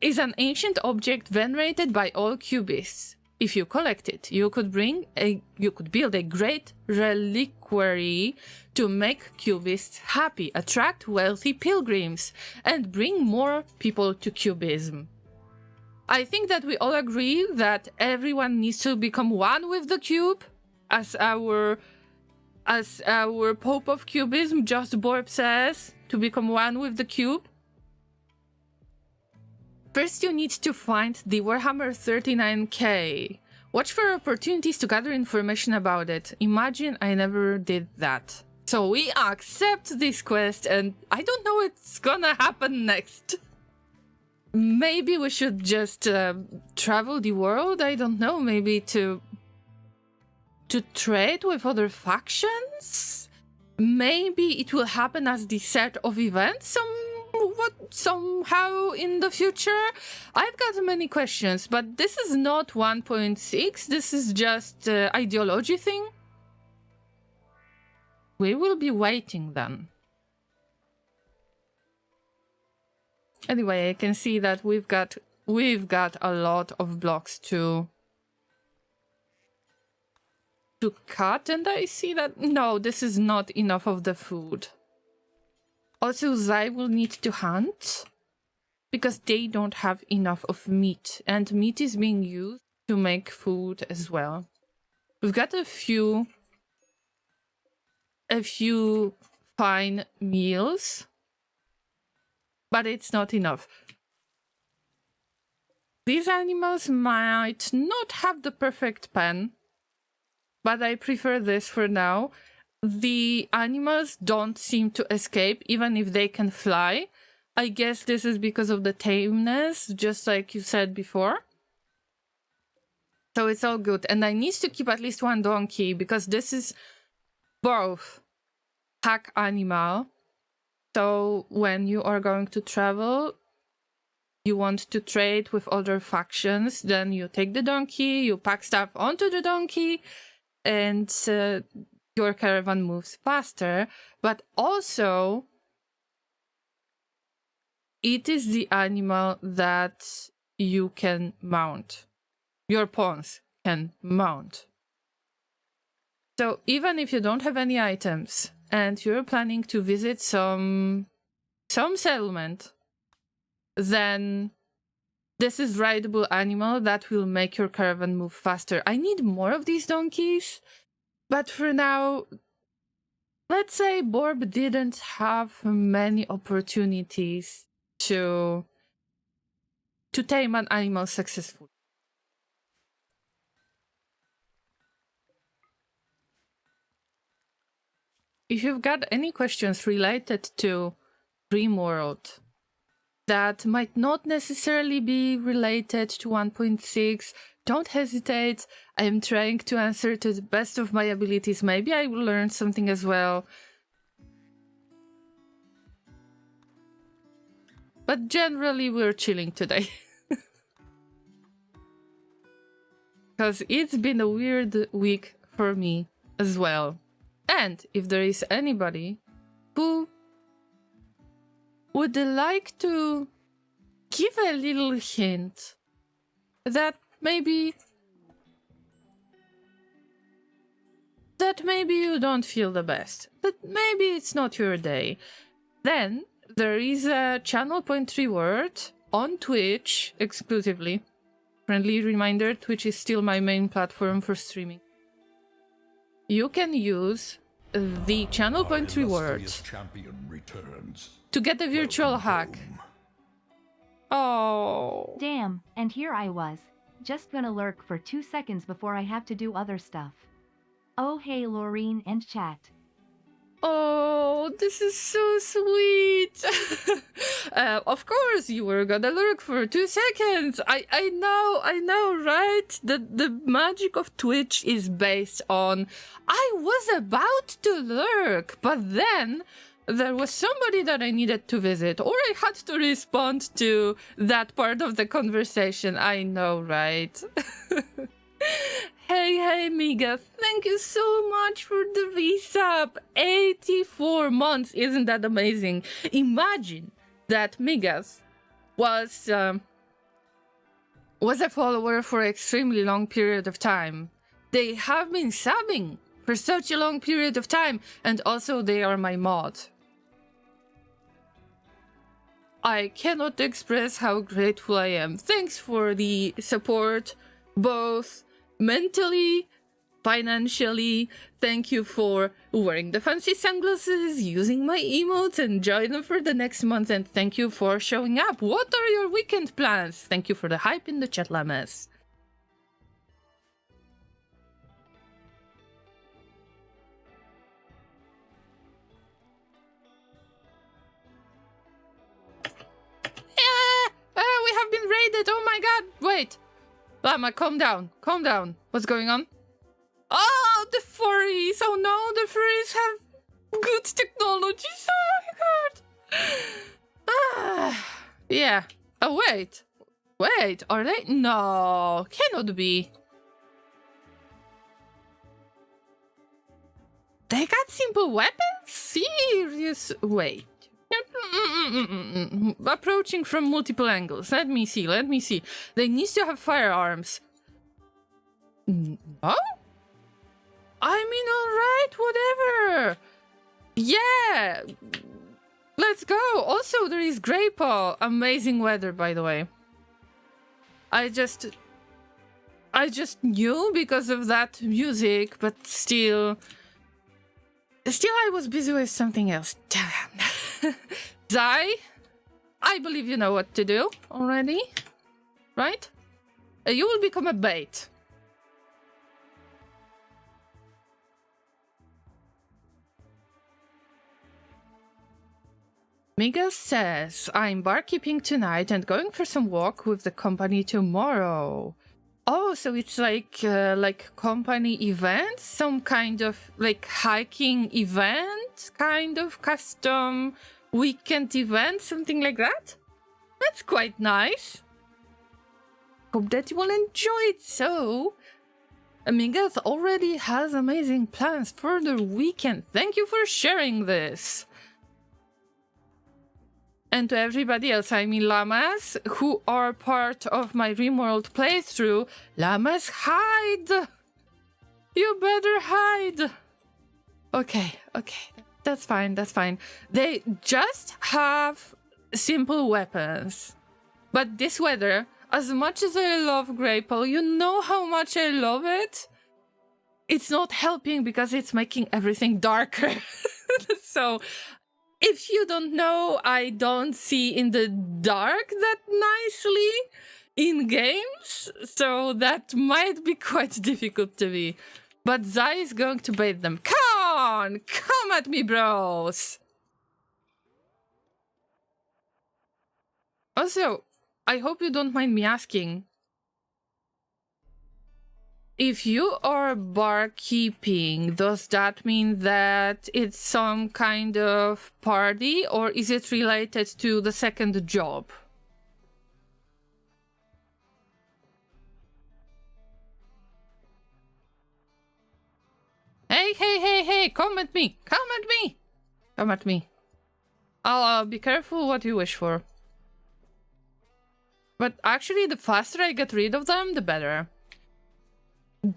is an ancient object venerated by all cubists. If you collect it, you could build a great reliquary to make cubists happy, attract wealthy pilgrims, and bring more people to cubism. I think that we all agree that everyone needs to become one with the cube, as our Pope of Cubism, Just Borb, says, to become one with the cube. First, you need to find the Warhammer 39k. Watch for opportunities to gather information about it. Imagine I never did that. So we accept this quest, and I don't know what's gonna happen next. Maybe we should just travel the world? I don't know, maybe to trade with other factions? Maybe it will happen as the set of events somehow in the future? I've got many questions, but this is not 1.6, this is just ideology thing. We will be waiting then. Anyway, I can see that we've got a lot of blocks to cut, and I see that no, this is not enough of the food. Also, Zai will need to hunt because they don't have enough of meat, and meat is being used to make food as well. We've got a few fine meals, but it's not enough. These animals might not have the perfect pen, but I prefer this for now. The animals don't seem to escape, even if they can fly. I guess this is because of the tameness, just like you said before. So it's all good. And I need to keep at least one donkey, because this is both pack animal. So when you are going to travel, you want to trade with other factions, then you take the donkey, you pack stuff onto the donkey, and your caravan moves faster. But also, it is the animal that you can mount. Your pawns can mount. So even if you don't have any items and you're planning to visit some settlement, then this is rideable animal that will make your caravan move faster. I need more of these donkeys, but for now, let's say Borb didn't have many opportunities to tame an animal successfully. If you've got any questions related to Rimworld that might not necessarily be related to 1.6, don't hesitate. I am trying to answer to the best of my abilities. Maybe I will learn something as well. But generally, we're chilling today. Because it's been a weird week for me as well. And if there is anybody who would like to give a little hint that maybe you don't feel the best, that maybe it's not your day, then there is a channel point reward on Twitch exclusively. Friendly reminder, Twitch is still my main platform for streaming. You can use the channel point reward to get a virtual hack. Oh. Damn, and here I was, just gonna lurk for 2 seconds before I have to do other stuff. Oh hey Laureen and chat. Oh, this is so sweet. Of course, you were gonna lurk for 2 seconds. I know, right? The magic of Twitch is based on, I was about to lurk, but then there was somebody that I needed to visit, or I had to respond to that part of the conversation. I know, right? Hey, Miga, thank you so much for the resub. 84 months, isn't that amazing? Imagine that Migas was a follower for an extremely long period of time. They have been subbing for such a long period of time, and also they are my mod. I cannot express how grateful I am. Thanks for the support, both mentally, financially. Thank you for wearing the fancy sunglasses, using my emotes, and join them for the next month. And thank you for showing up. What are your weekend plans? Thank you for the hype in the chat, Llamas. We have been raided. Oh my god. Wait. Llama, calm down. Calm down. What's going on? Oh, the furries. Oh no, the furries have good technologies. Oh my god. Yeah. Oh, wait. Wait, are they? No, cannot be. They got simple weapons? Serious? Wait. Approaching from multiple angles. Let me see. They need to have firearms. No? I mean, alright, whatever. Yeah. Let's go. Also, there is Greypaw. Amazing weather, by the way. I just knew because of that music, but still... Still, I was busy with something else. Damn. Zai, I believe you know what to do already, right? You will become a bait. Miguel says, I'm barkeeping tonight and going for some walk with the company tomorrow. Oh, so it's like company event? Some kind of like hiking event? Kind of custom weekend event? Something like that? That's quite nice. Hope that you will enjoy it. So, Miguel already has amazing plans for the weekend. Thank you for sharing this. And to everybody else, I mean Llamas, who are part of my Rimworld playthrough, Llamas, hide! You better hide! Okay, that's fine. They just have simple weapons. But this weather, as much as I love Grapple, you know how much I love it? It's not helping because it's making everything darker. So, if you don't know, I don't see in the dark that nicely in games, so that might be quite difficult to me. But Zai is going to bait them. Come at me, bros! Also, I hope you don't mind me asking. If you are barkeeping, does that mean that it's some kind of party, or is it related to the second job? Hey, come at me! Come at me. I'll be careful what you wish for. But actually, the faster I get rid of them, the better.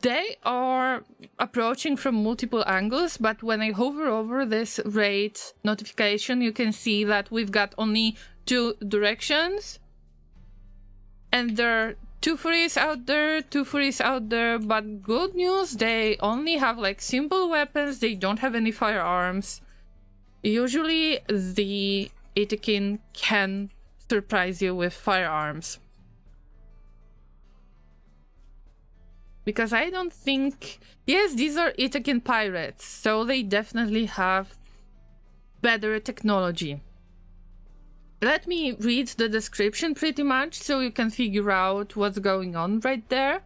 They are approaching from multiple angles, but when I hover over this raid notification, you can see that we've got only 2 directions. And there are 2 furries out there, but good news, they only have like simple weapons, they don't have any firearms. Usually the Itakin can surprise you with firearms. Because I don't think... Yes, these are Itakin pirates, so they definitely have better technology. Let me read the description pretty much, so you can figure out what's going on right there.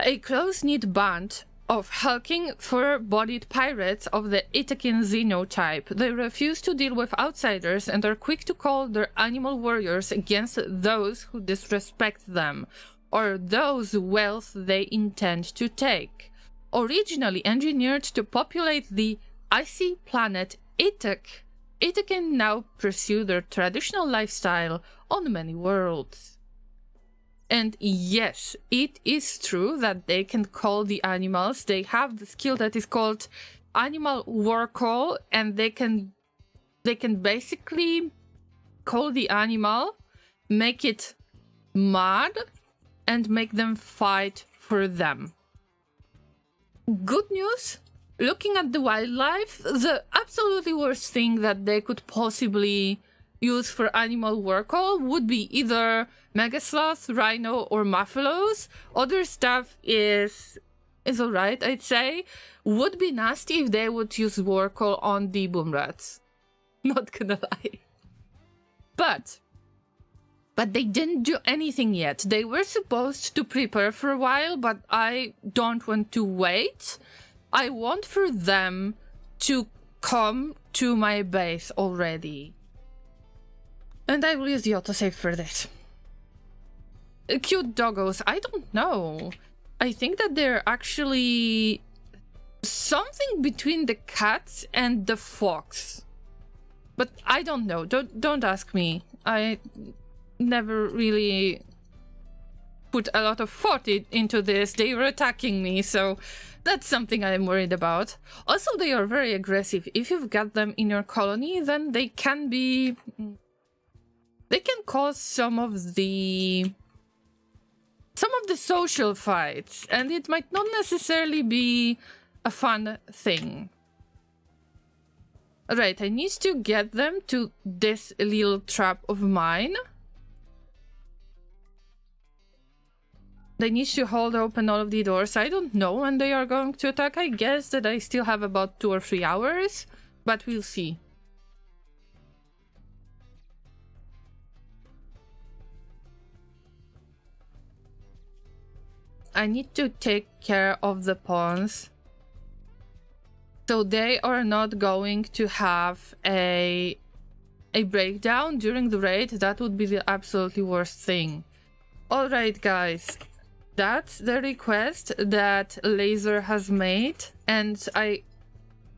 A close-knit band of hulking, fur-bodied pirates of the Itakin xenotype. They refuse to deal with outsiders and are quick to call their animal warriors against those who disrespect them, or those wealth they intend to take. Originally engineered to populate the icy planet Itak, Itakin now pursue their traditional lifestyle on many worlds. And yes, it is true that they can call the animals. They have the skill that is called Animal War Call, and they can basically call the animal, make it mad, and make them fight for them. Good news, looking at the wildlife, the absolutely worst thing that they could possibly use for animal war call would be either megasloth, rhino, or muffalos. Other stuff is alright, I'd say. Would be nasty if they would use war call on the boom rats. Not gonna lie. But they didn't do anything yet. They were supposed to prepare for a while, but I don't want to wait. I want for them to come to my base already. And I will use the autosave for this. Cute doggos, I don't know. I think that they're actually something between the cat and the fox. But I don't know. Don't ask me. I never really put a lot of thought into this. They were attacking me, so that's something I'm worried about. Also, they are very aggressive. If you've got them in your colony, then they can be... They can cause some of the social fights, and it might not necessarily be a fun thing. Right, I need to get them to this little trap of mine. They need to hold open all of the doors. I don't know when they are going to attack. I guess that I still have about 2 or 3 hours, but we'll see. I need to take care of the pawns. So they are not going to have a breakdown during the raid. That would be the absolutely worst thing. Alright guys, that's the request that Laser has made, and I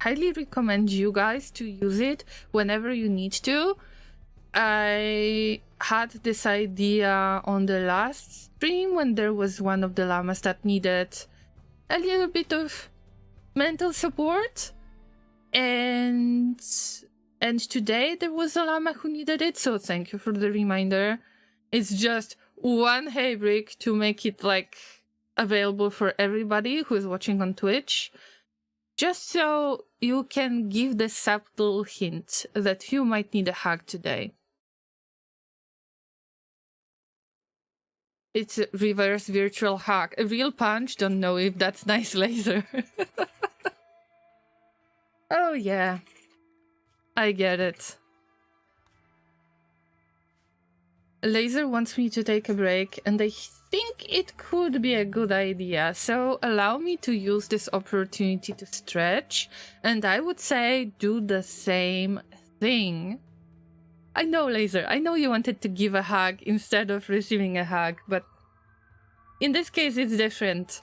highly recommend you guys to use it whenever you need to. I had this idea on the last stream when there was one of the llamas that needed a little bit of mental support, and today there was a llama who needed it, so thank you for the reminder. It's just one hay brick to make it like available for everybody who is watching on Twitch, just so you can give the subtle hint that you might need a hug today. It's a reverse virtual hug. A real punch, don't know if that's nice, Laser. Oh yeah, I get it. Laser wants me to take a break, and I think it could be a good idea, so allow me to use this opportunity to stretch, and I would say do the same thing. I know, Laser, I know you wanted to give a hug instead of receiving a hug, but in this case it's different.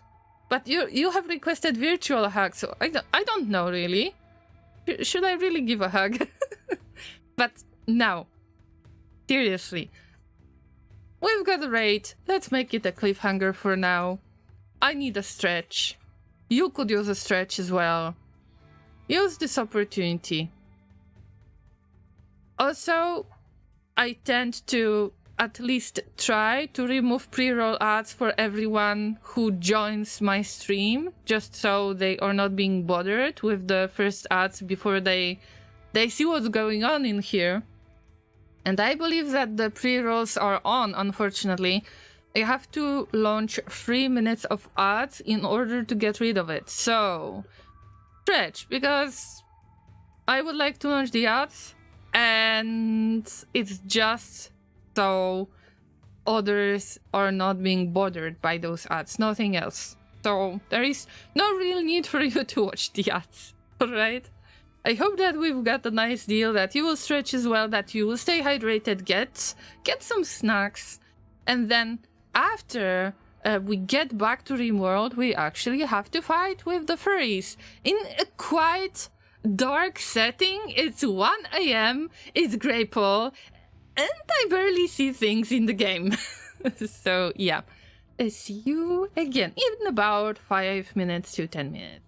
But you have requested virtual hug, so I don't know really. Should I really give a hug? But now, seriously. We've got a raid. Let's make it a cliffhanger for now. I need a stretch. You could use a stretch as well. Use this opportunity. Also, I tend to at least try to remove pre-roll ads for everyone who joins my stream, just so they are not being bothered with the first ads before they see what's going on in here. And I believe that the pre-rolls are on, unfortunately. I have to launch 3 minutes of ads in order to get rid of it. So, stretch, because I would like to launch the ads, and it's just so others are not being bothered by those ads, nothing else. So, there is no real need for you to watch the ads, alright? I hope that we've got a nice deal, that you will stretch as well, that you will stay hydrated, get some snacks, and then after we get back to Rimworld, we actually have to fight with the furries in a quite dark setting. It's 1 AM, it's Greypool, and I barely see things in the game. So yeah, see you again in about 5 minutes to 10 minutes.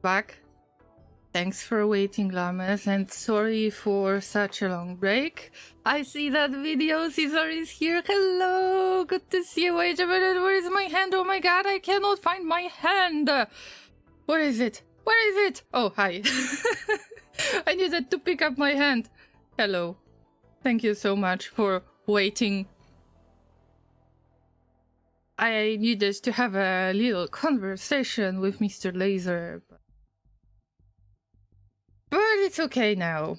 back. Thanks for waiting, Llamas, and sorry for such a long break. I see that Video Caesar is here. Hello, good to see you. Wait a minute, where is my hand? Oh my god, I cannot find my hand. Where is it? Where is it? Oh, hi. I needed to pick up my hand. Hello. Thank you so much for waiting. I needed to have a little conversation with Mr. Laser. But it's okay now.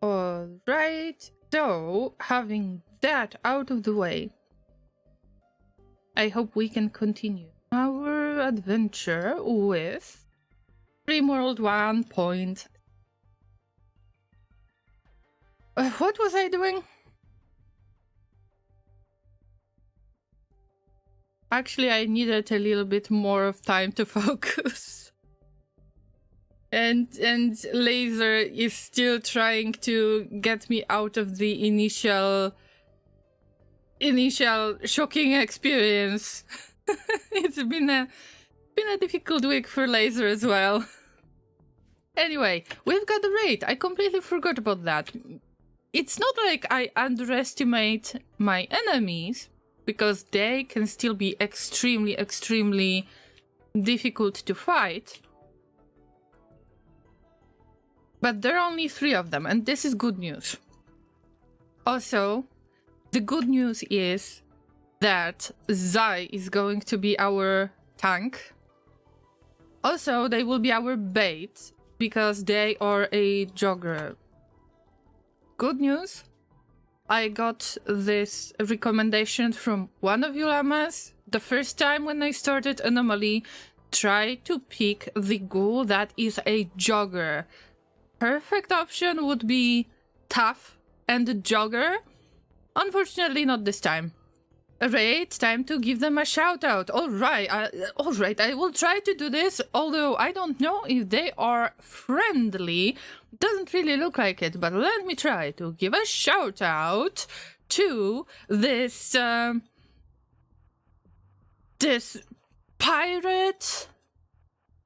Alright, so having that out of the way, I hope we can continue our adventure with Rimworld 1. What was I doing? Actually, I needed a little bit more of time to focus. And Laser is still trying to get me out of the initial shocking experience. It's been a difficult week for Laser as well. Anyway, we've got the raid. I completely forgot about that. It's not like I underestimate my enemies, because they can still be extremely difficult to fight. But there are only 3 of them, and this is good news. Also, the good news is that Zai is going to be our tank. Also, they will be our bait, because they are a jogger. Good news, I got this recommendation from one of you, Llamas. The first time when I started Anomaly, try to pick the ghoul that is a jogger. Perfect option would be tough and jogger. Unfortunately, not this time. Right, time to give them a shout out. Alright, I will try to do this, although I don't know if they are friendly. Doesn't really look like it, but let me try to give a shout out to this pirate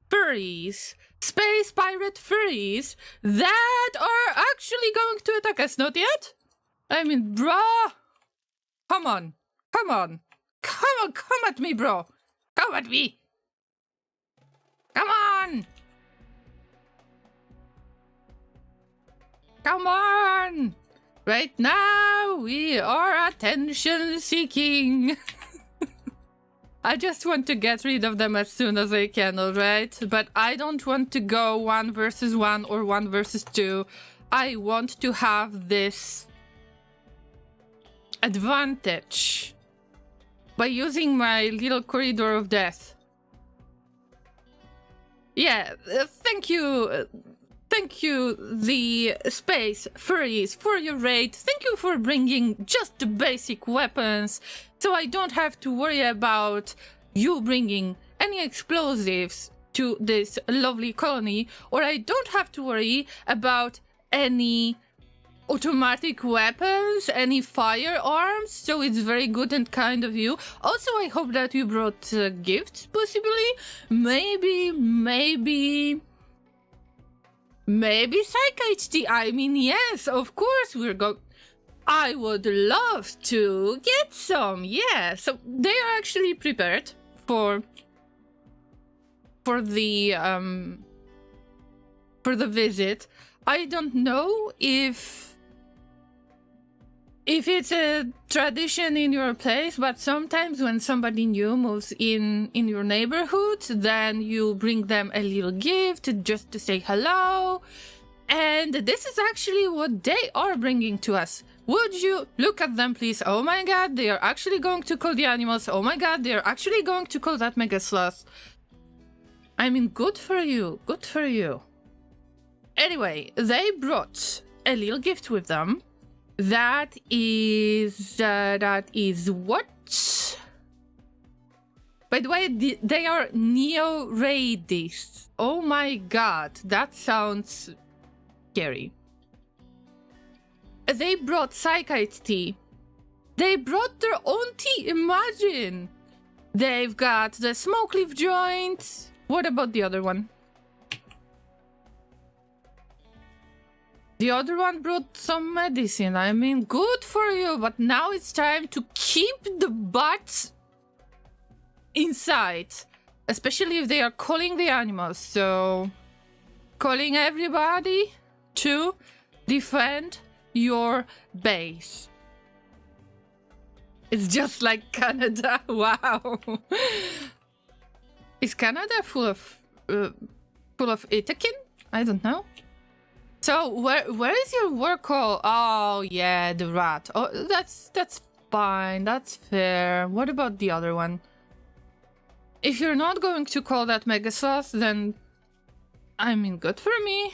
furries, space pirate furries that are actually going to attack us. Not yet? I mean, bruh, come on. Come at me, bro. Come at me. Come on. Come on. Right now, we are attention seeking. I just want to get rid of them as soon as I can, alright? But I don't want to go 1 versus 1 or 1 versus 2. I want to have this advantage by using my little corridor of death. Yeah, thank you, the space furries, for your raid. Thank you for bringing just the basic weapons, so I don't have to worry about you bringing any explosives to this lovely colony, or I don't have to worry about any automatic weapons, any firearms, so it's very good and kind of you. Also, I hope that you brought gifts, possibly. Maybe Psych HD. I mean, yes, of course, I would love to get some, yeah. So they are actually prepared for the visit. I don't know if it's a tradition in your place, but sometimes when somebody new moves in your neighborhood, then you bring them a little gift just to say hello. And this is actually what they are bringing to us. Would you look at them, please? Oh my god, they are actually going to call the animals. Oh my god, they are actually going to call that mega sloth. I mean, good for you. Good for you. Anyway, they brought a little gift with them. That is what? By the way, they are neo-raidists. Oh my god, that sounds scary. They brought Psychite tea They brought their own tea, imagine! They've got the smoke leaf joint. What about the other one? The other one brought some medicine. I mean, good for you, but now it's time to keep the butts inside. Especially if they are calling the animals. So, calling everybody to defend your base. It's just like Canada. Wow. Is Canada full of Itakin? I don't know. So where is your work call? Oh yeah, the rat. Oh, that's fine. That's fair. What about the other one? If you're not going to call that Megasauce, then I mean, good for me.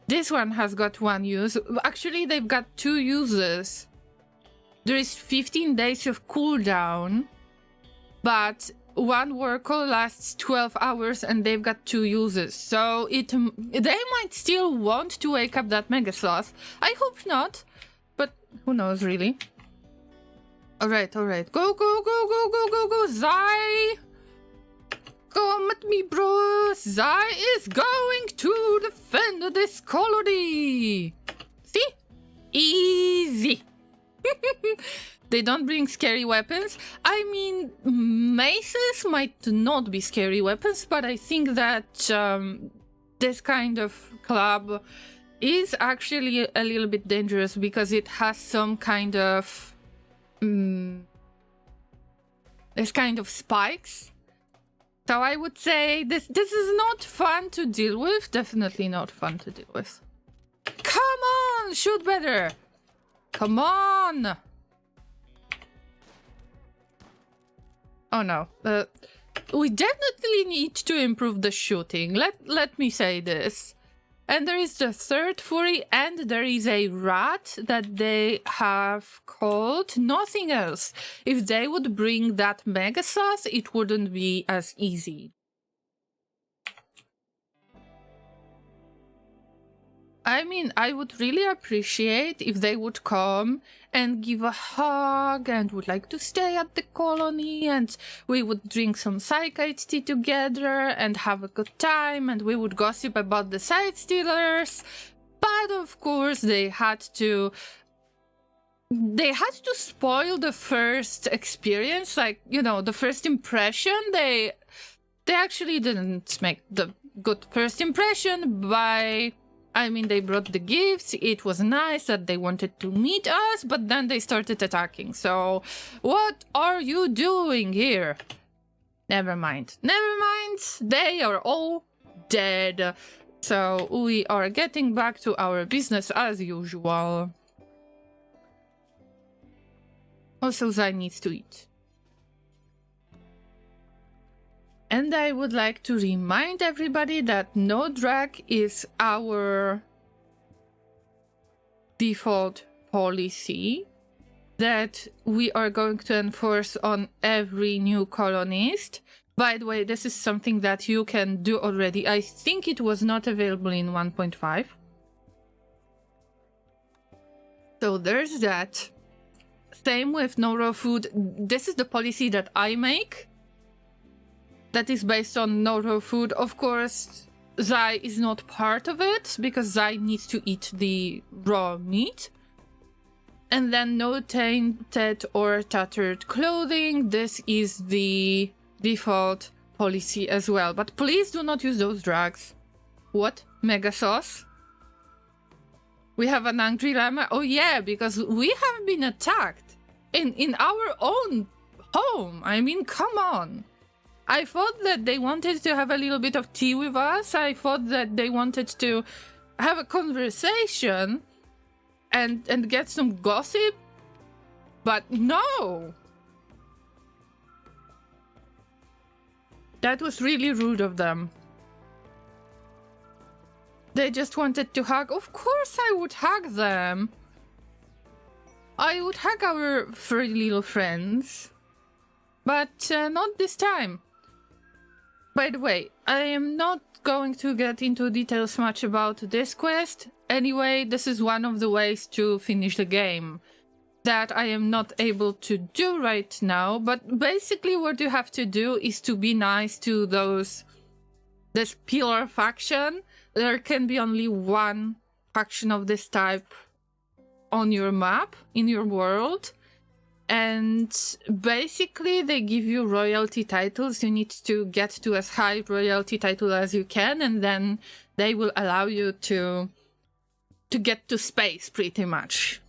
This one has got one use. Actually, they've got 2 uses. There is 15 days of cooldown, but one work call lasts 12 hours and they've got 2 uses. So they might still want to wake up that Megasauce. I hope not, but who knows really. Alright. Go, Zai! Come at me, bro! Zai is going to defend this colony! See? Easy! They don't bring scary weapons. I mean, maces might not be scary weapons, but I think that this kind of club is actually a little bit dangerous because it has some kind of... this kind of spikes. So I would say this is not fun to deal with. Definitely not fun to deal with. Come on! Shoot better! Come on! Oh no. We definitely need to improve the shooting. Let me say this. And there is the third Fury and there is a rat that they have called. Nothing else. If they would bring that Megasauce, it wouldn't be as easy. I mean, I would really appreciate if they would come and give a hug and would like to stay at the colony and we would drink some psychite tea together and have a good time and we would gossip about the side stealers. But of course they had to spoil the first experience, like, you know, the first impression. They actually didn't make the good first impression by... I mean, they brought the gifts, it was nice that they wanted to meet us, but then they started attacking. So, what are you doing here? Never mind. Never mind, they are all dead. So, we are getting back to our business as usual. Also, Zai needs to eat. And I would like to remind everybody that no drag is our default policy that we are going to enforce on every new colonist. By the way, this is something that you can do already. I think it was not available in 1.5. So there's that. Same with no raw food. This is the policy that I make. That is based on no raw food. Of course, Zai is not part of it because Zai needs to eat the raw meat. And then no tainted or tattered clothing. This is the default policy as well. But please do not use those drugs. What? Megasauce? We have an angry llama? Oh yeah, because we have been attacked in our own home. I mean, come on. I thought that they wanted to have a little bit of tea with us. I thought that they wanted to have a conversation and get some gossip. But no! That was really rude of them. They just wanted to hug. Of course I would hug them. I would hug our furry little friends. But not this time. By the way, I am not going to get into details much about this quest. anyway, this is one of the ways to finish the game that I am not able to do right now. But basically what you have to do is to be nice to this pillar faction. There can be only one faction of this type on your map, in your world. And basically they give you royalty titles. You need to get to as high royalty title as you can, and then they will allow you to get to space, pretty much.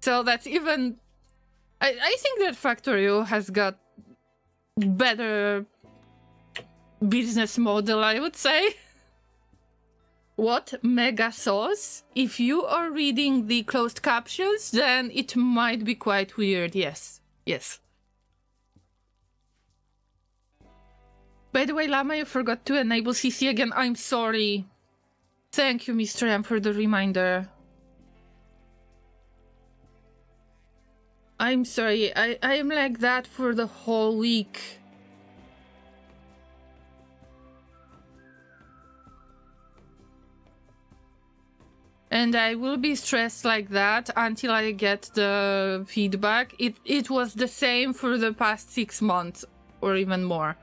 So that's even... I think that Factorio has got better business model, I would say. What? Mega sauce? If you are reading the closed captions, then it might be quite weird, yes. Yes. By the way, Llama, you forgot to enable CC again. I'm sorry. Thank you, Mr. M, for the reminder. I'm sorry. I am like that for the whole week. And I will be stressed like that until I get the feedback. It was the same for the past 6 months or even more.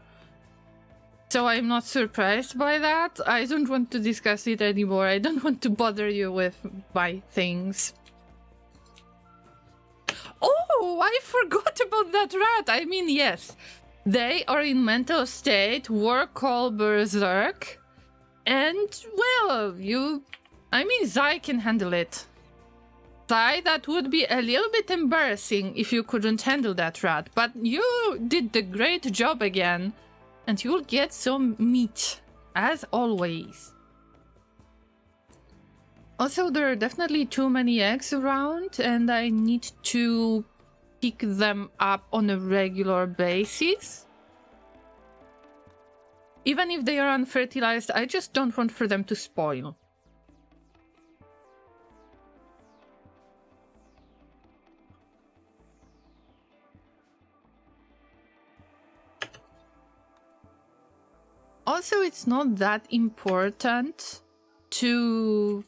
So I'm not surprised by that. I don't want to discuss it anymore. I don't want to bother you with my things. Oh, I forgot about that rat. I mean, yes. They are in mental state, work all berserk. And, well, I mean, Zai can handle it. Zai, that would be a little bit embarrassing if you couldn't handle that rat, but you did the great job again, and you'll get some meat, as always. Also, there are definitely too many eggs around, and I need to pick them up on a regular basis. Even if they are unfertilized, I just don't want for them to spoil. Also, it's not that important to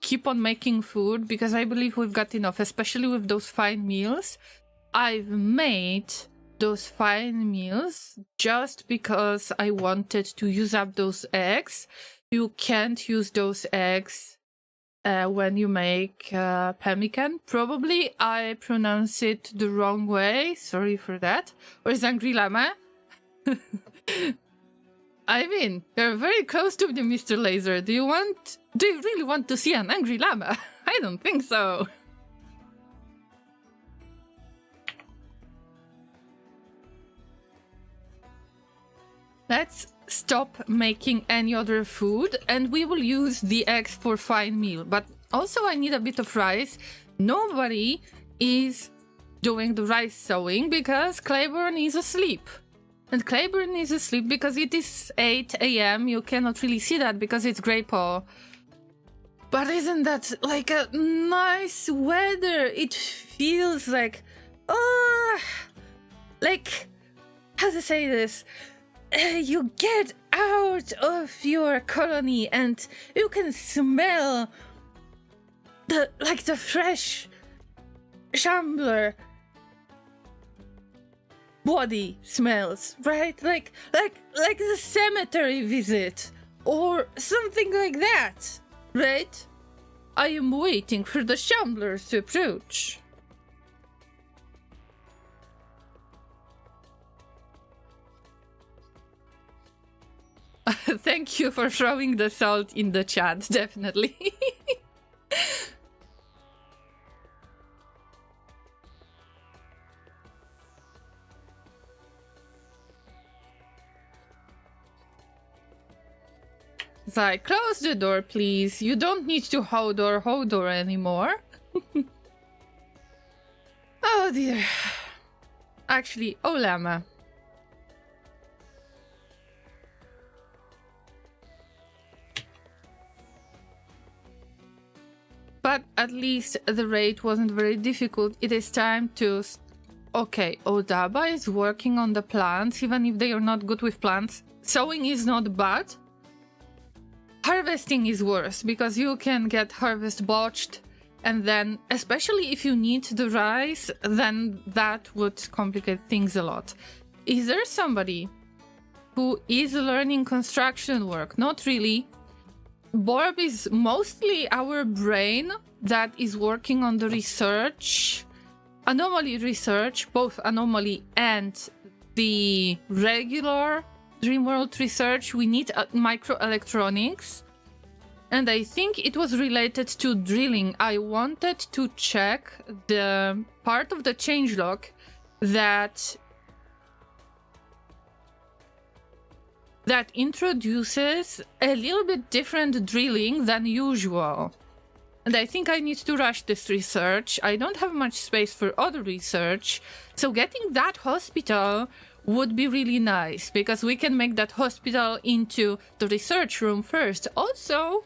keep on making food because I believe we've got enough, especially with those fine meals. I've made those fine meals just because I wanted to use up those eggs. You can't use those eggs when you make pemmican. Probably I pronounce it the wrong way. Sorry for that. Or is Angry Llama? I mean, you're very close to me, Mr. Laser. Do you really want to see an angry llama? I don't think so. Let's stop making any other food and we will use the eggs for fine meal. But also I need a bit of rice. Nobody is doing the rice sewing because Claiborne is asleep. And Claiborne is asleep because it is 8 AM. You cannot really see that because it's Greypaw. But isn't that like a nice weather? It feels like... like... how to say this? You get out of your colony and you can smell the fresh shambler body smells, right? Like the cemetery visit or something like that, right? I am waiting for the shamblers to approach. Thank you for throwing the salt in the chat, definitely. Zai, close the door, please. You don't need to Hodor anymore. Oh dear. Actually, oh Llama. But at least the raid wasn't very difficult. It is time to... Okay, Odaba is working on the plants, even if they are not good with plants. Sewing is not bad. harvesting is worse because you can get harvest botched, and then especially if you need the rice, then that would complicate things a lot. Is there somebody who is learning construction work? Not really. Borb is mostly our brain that is working on the research, Anomaly research, both Anomaly and the regular Rimworld research. We need microelectronics, and I think it was related to drilling. I wanted to check the part of the changelog that introduces a little bit different drilling than usual. And I think I need to rush this research. I don't have much space for other research, so getting that hospital would be really nice, because we can make that hospital into the research room first. Also,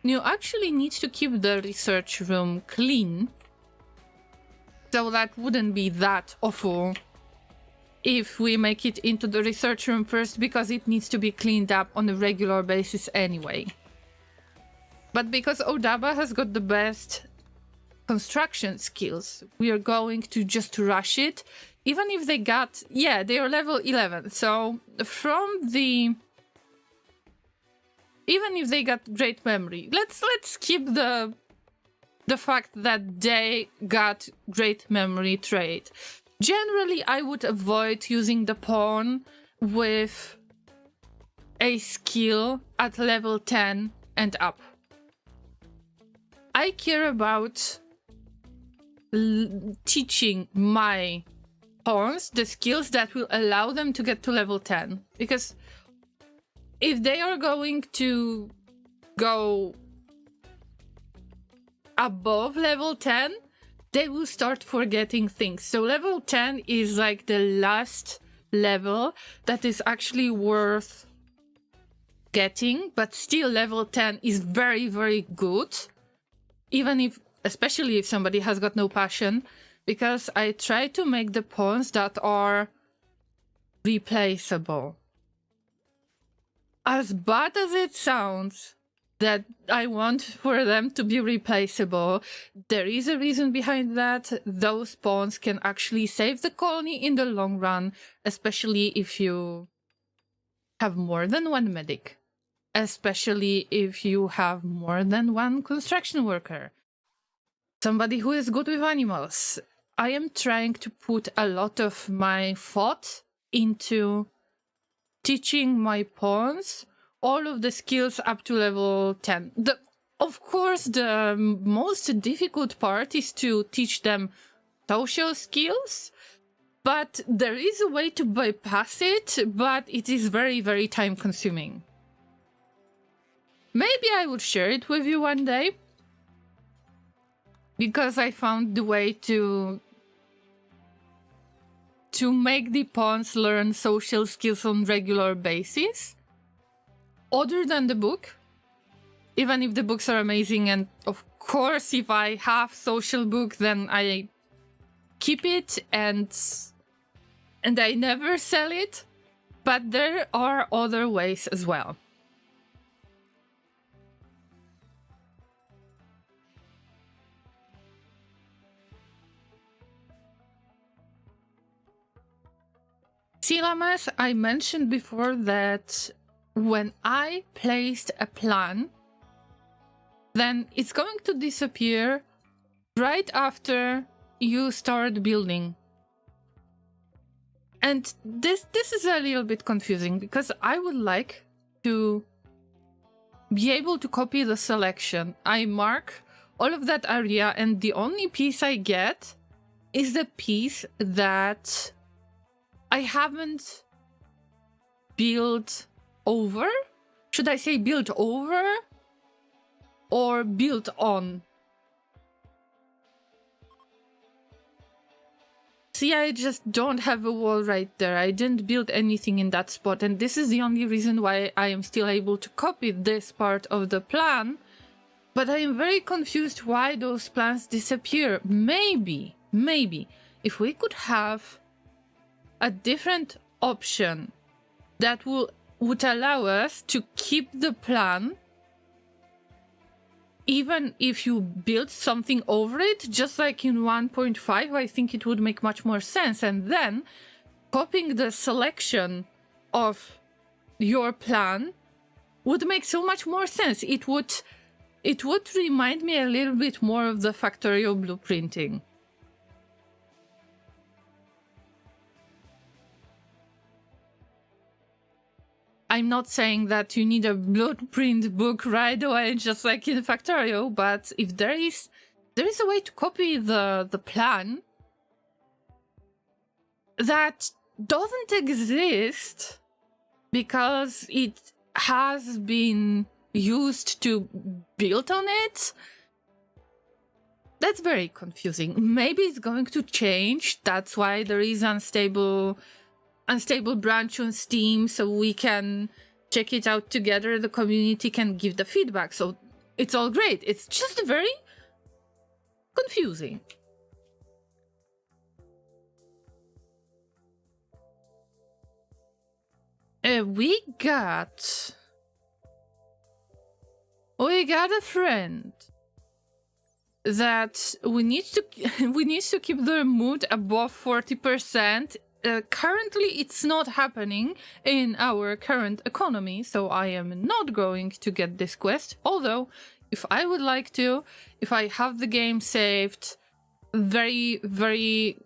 you actually need to keep the research room clean, so that wouldn't be that awful if we make it into the research room first, because it needs to be cleaned up on a regular basis anyway. But because Odaba has got the best construction skills, we are going to just rush it. Even if they got, yeah, they are level 11. So from the, even if they got great memory, let's skip the fact that they got great memory trait. Generally, I would avoid using the pawn with a skill at level 10 and up. I care about teaching my pawns the skills that will allow them to get to level 10. Because if they are going to go above level 10, they will start forgetting things. So level 10 is like the last level that is actually worth getting, but still level 10 is very, very good. Even if, especially if somebody has got no passion, because I try to make the pawns that are replaceable. As bad as it sounds, that I want for them to be replaceable, there is a reason behind that. Those pawns can actually save the colony in the long run, especially if you have more than one medic. Especially if you have more than one construction worker. Somebody who is good with animals. I am trying to put a lot of my thought into teaching my pawns all of the skills up to level 10. Of course, the most difficult part is to teach them social skills, but there is a way to bypass it, but it is very, very time consuming. Maybe I would share it with you one day, because I found the way to make the pawns learn social skills on regular basis, other than the book. Even if the books are amazing, and of course if I have social book, then I keep it and I never sell it, but there are other ways as well. Llamas, I mentioned before that when I placed a plan, then it's going to disappear right after you start building. And this is a little bit confusing, because I would like to be able to copy the selection. I mark all of that area, and the only piece I get is the piece that I haven't built over. Should I say built over or built on? See, I just don't have a wall right there. I didn't build anything in that spot, and this is the only reason why I am still able to copy this part of the plan. But I am very confused why those plans disappear. Maybe, if we could have a different option that would allow us to keep the plan even if you build something over it, just like in 1.5, I think it would make much more sense. And then copying the selection of your plan would make so much more sense. It would remind me a little bit more of the factorial blueprinting. I'm not saying that you need a blueprint book right away, just like in Factorio, but if there is a way to copy the plan that doesn't exist because it has been used to build on it, that's very confusing. Maybe it's going to change. That's why there is unstable branch on Steam, so we can check it out together. The community can give the feedback, so it's all great. It's just very confusing. We got a friend that we need to keep the mood above 40%. Currently, it's not happening in our current economy, so I am not going to get this quest. Although, if I would like to, if I have the game saved very, very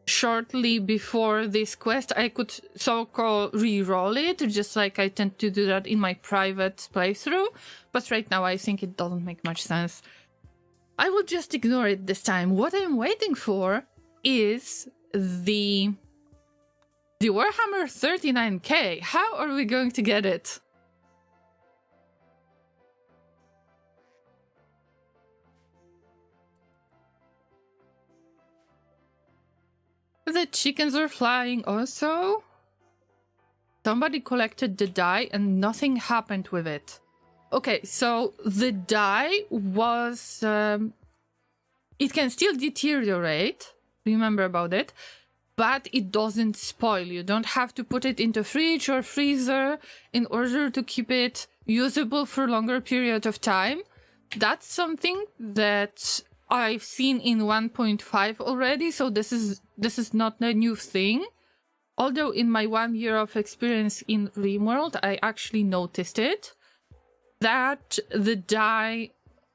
shortly before this quest, I could so-called re-roll it, just like I tend to do that in my private playthrough. But right now, I think it doesn't make much sense. I will just ignore it this time. What I'm waiting for is the Warhammer 39k. How are we going to get it? The chickens are flying also. Somebody collected the die and nothing happened with it. Okay, so the die was... it can still deteriorate. Remember about it, but it doesn't spoil. You don't have to put it into fridge or freezer in order to keep it usable for a longer period of time. That's something that I've seen in 1.5 already, so this is not a new thing. Although in my 1 year of experience in Rimworld, I actually noticed it, that the die,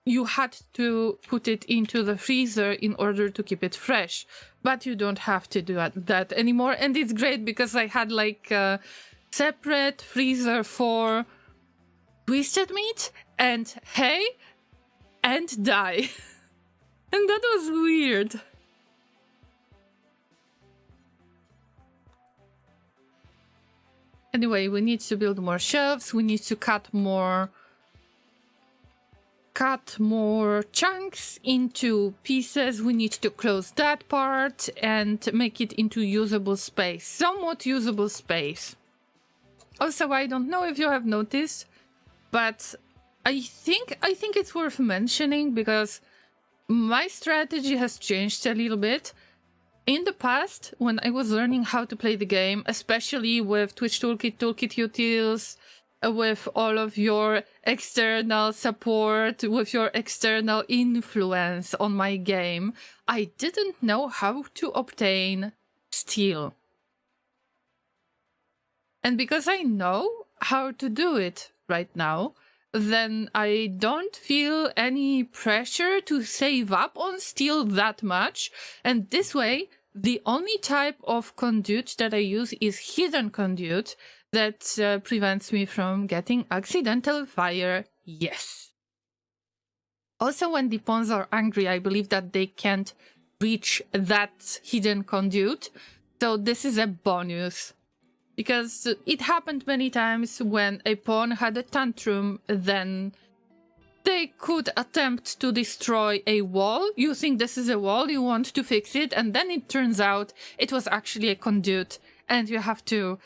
you had to put it into the freezer in order to keep it fresh, but you don't have to do that anymore. And it's great because I had like a separate freezer for twisted meat and hay and dye. And that was weird. Anyway, we need to build more shelves. We need to cut more chunks into pieces. We need to close that part and make it into usable space, somewhat usable space. Also, I don't know if you have noticed, but I think it's worth mentioning because my strategy has changed a little bit. In the past, when I was learning how to play the game, especially with Twitch Toolkit, Toolkit Utils, with all of your external support, with your external influence on my game, I didn't know how to obtain steel. And because I know how to do it right now, then I don't feel any pressure to save up on steel that much. And this way, the only type of conduit that I use is hidden conduit, that prevents me from getting accidental fire. Yes. Also, when the pawns are angry, I believe that they can't reach that hidden conduit. So this is a bonus. Because it happened many times when a pawn had a tantrum, then they could attempt to destroy a wall. You think this is a wall, you want to fix it, and then it turns out it was actually a conduit, and you have to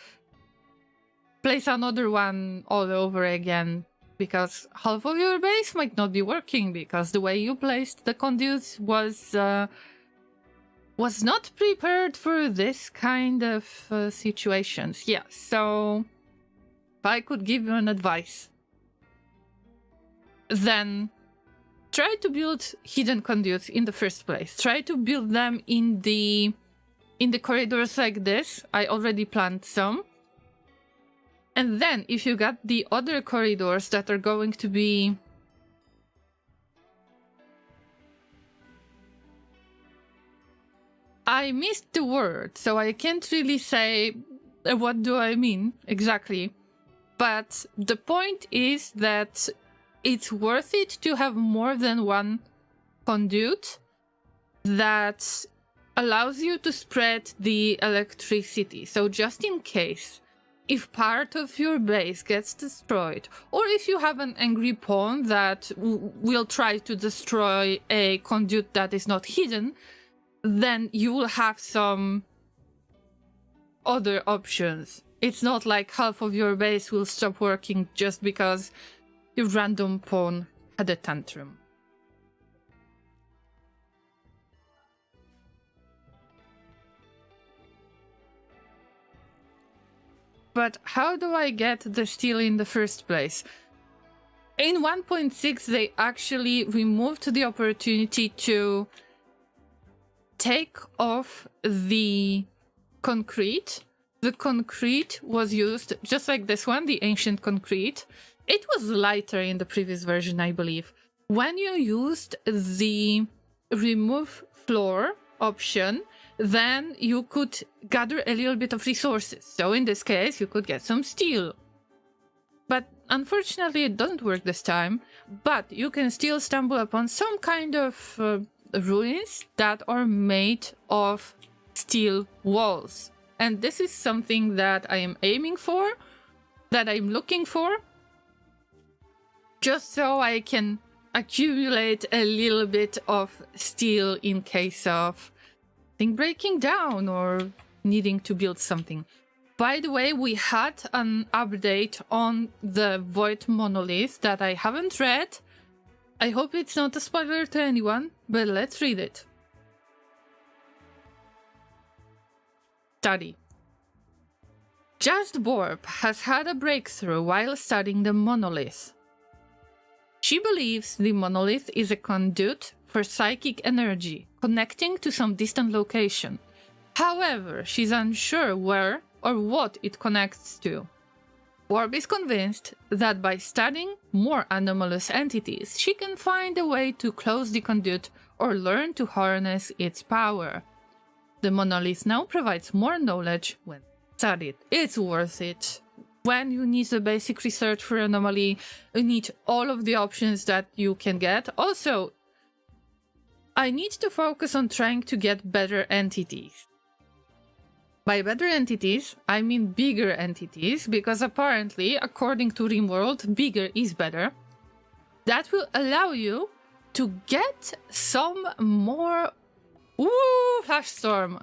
place another one all over again, because half of your base might not be working, because the way you placed the conduits was not prepared for this kind of situations. Yeah, so if I could give you an advice, then try to build hidden conduits in the first place. Try to build them in the corridors like this. I already planned some. And then if you got the other corridors that are going to be... I missed the word, so I can't really say what do I mean exactly. But the point is that it's worth it to have more than one conduit that allows you to spread the electricity. So just in case, if part of your base gets destroyed, or if you have an angry pawn that will try to destroy a conduit that is not hidden, then you will have some other options. It's not like half of your base will stop working just because your random pawn had a tantrum. But how do I get the steel in the first place? In 1.6 they actually removed the opportunity to take off the concrete. The concrete was used just like this one, the ancient concrete. It was lighter in the previous version, I believe. When you used the remove floor option, then you could gather a little bit of resources. So in this case, you could get some steel. But unfortunately, it doesn't work this time. But you can still stumble upon some kind of ruins that are made of steel walls. And this is something that I am aiming for, that I'm looking for, just so I can accumulate a little bit of steel in case of thing breaking down or needing to build something. By the way, we had an update on the Void Monolith that I haven't read. I hope it's not a spoiler to anyone, but let's read it. Study. Just Borb has had a breakthrough while studying the monolith. She believes the monolith is a conduit for psychic energy, connecting to some distant location. However, she's unsure where or what it connects to. Borb is convinced that by studying more anomalous entities, she can find a way to close the conduit or learn to harness its power. The monolith now provides more knowledge when studied. It's worth it. When you need the basic research for Anomaly, you need all of the options that you can get. Also, I need to focus on trying to get better entities. By better entities, I mean bigger entities, because apparently, according to Rimworld, bigger is better. That will allow you to get some more... Ooh, Flash Storm.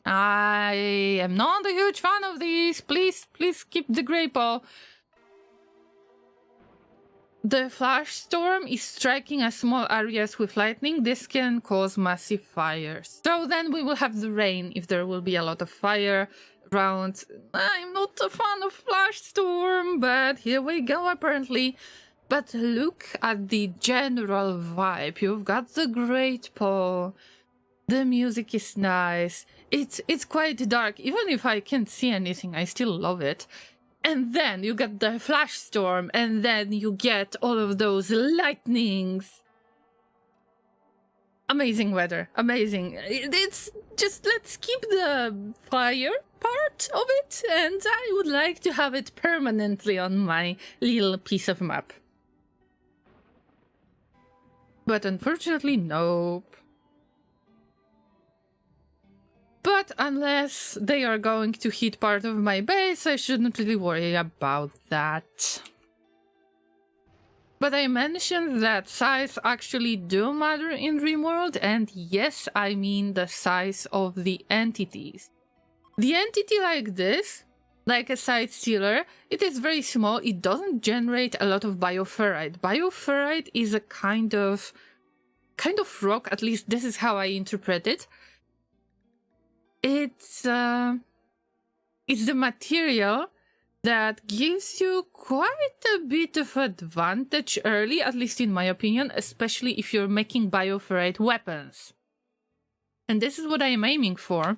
I am not a huge fan of these. Please keep the Grey Paw. The Flash Storm is striking at small areas with lightning. This can cause massive fires. So then we will have the rain if there will be a lot of fire around. I'm not a fan of Flash Storm, but here we go apparently. But look at the general vibe. You've got the Great Paw. The music is nice. It's quite dark. Even if I can't see anything, I still love it. And then you get the Flash Storm, and then you get all of those lightnings. Amazing weather. Amazing. It's just, let's keep the fire part of it, and I would like to have it permanently on my little piece of map. But unfortunately, nope. But unless they are going to hit part of my base, I shouldn't really worry about that. But I mentioned that size actually do matter in Rimworld, and yes, I mean the size of the entities. The entity like this, like a side stealer, it is very small, it doesn't generate a lot of bioferrite. Bioferrite is a kind of rock, at least this is how I interpret it. It's the material that gives you quite a bit of advantage early, at least in my opinion, especially if you're making bioferrite weapons. And this is what I am aiming for.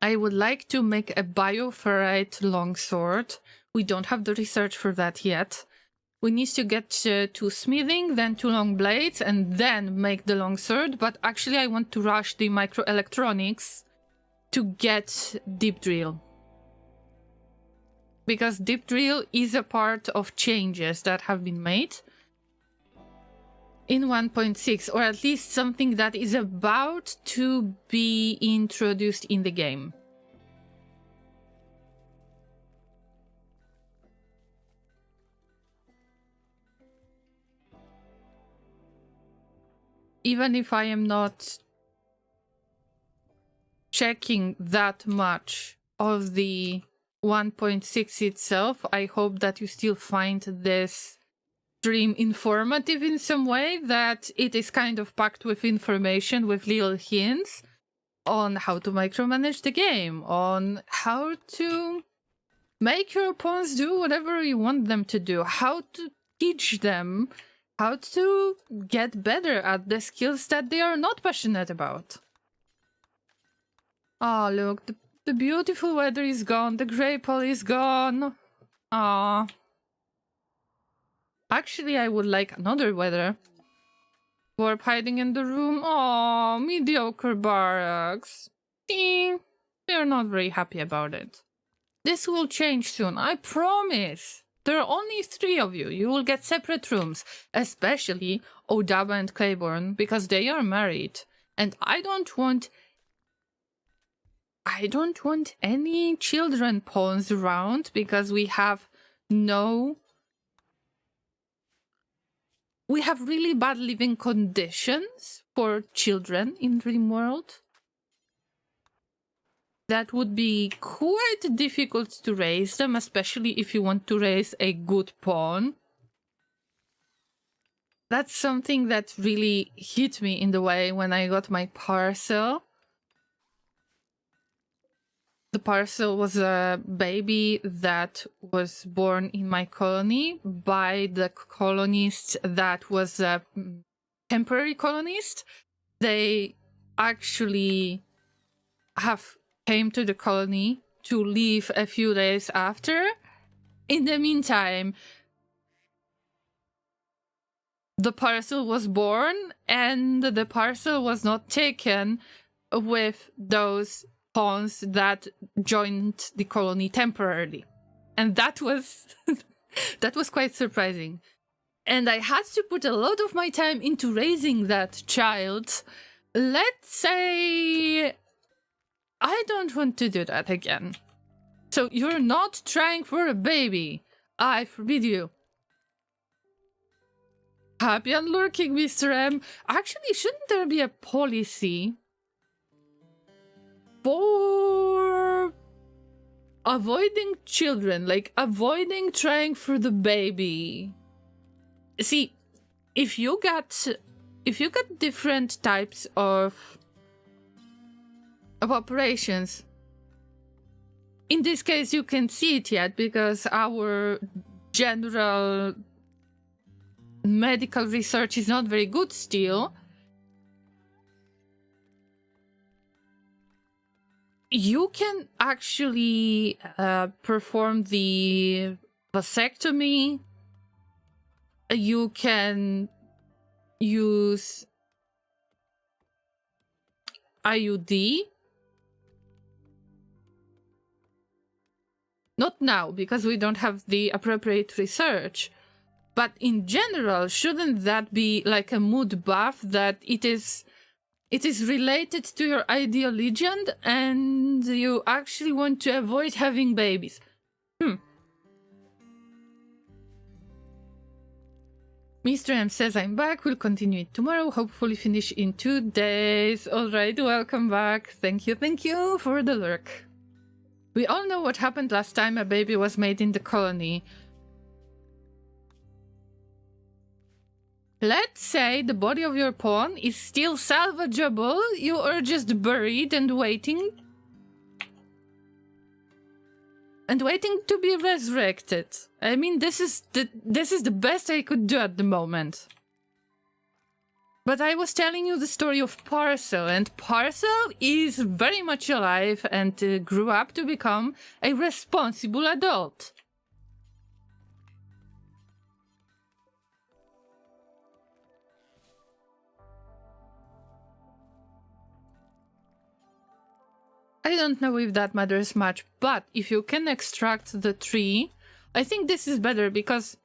I would like to make a bioferrite longsword. We don't have the research for that yet. We need to get to smithing, then to long blades, and then make the longsword. But actually I want to rush the microelectronics to get deep drill. Because deep drill is a part of changes that have been made in 1.6, or at least something that is about to be introduced in the game. Even if I am not checking that much of the 1.6 itself, I hope that you still find this stream informative in some way, that it is kind of packed with information, with little hints on how to micromanage the game, on how to make your pawns do whatever you want them to do, how to teach them how to get better at the skills that they are not passionate about. Oh, look, the beautiful weather is gone, the grey pole is gone. Ah. Actually, I would like another weather. Warp hiding in the room. Oh, mediocre barracks. They're not very happy about it. This will change soon, I promise. There are only 3 of you. You will get separate rooms, especially Odaba and Claiborne, because they are married. And I don't want any children pawns around, because we have really bad living conditions for children in Rimworld. That would be quite difficult to raise them, especially if you want to raise a good pawn. That's something that really hit me in the way when I got my parcel. The parcel was a baby that was born in my colony by the colonist that was a temporary colonist. They actually came to the colony to leave a few days after. In the meantime, the parcel was born, and the parcel was not taken with those pawns that joined the colony temporarily. And that was that was quite surprising. And I had to put a lot of my time into raising that child. Let's say I don't want to do that again. So you're not trying for a baby. I forbid you. Happy unlurking, Mr. M. Actually, shouldn't there be a policy for avoiding children, like avoiding trying for the baby? See, if you got different types of operations, in this case you can see it yet because our general medical research is not very good still. You can actually perform the vasectomy. You can use IUD. Not now, because we don't have the appropriate research. But in general, shouldn't that be like a mood buff, that it is related to your ideal legend and you actually want to avoid having babies? Mr. M says, I'm back, we'll continue it tomorrow, hopefully finish in 2 days. Alright, welcome back. Thank you for the lurk. We all know what happened last time a baby was made in the colony. Let's say the body of your pawn is still salvageable, you are just buried and waiting. and waiting to be resurrected. I mean, this is the best I could do at the moment. But I was telling you the story of Parcel, and Parcel is very much alive and grew up to become a responsible adult. I don't know if that matters much, but if you can extract the tree, I think this is better because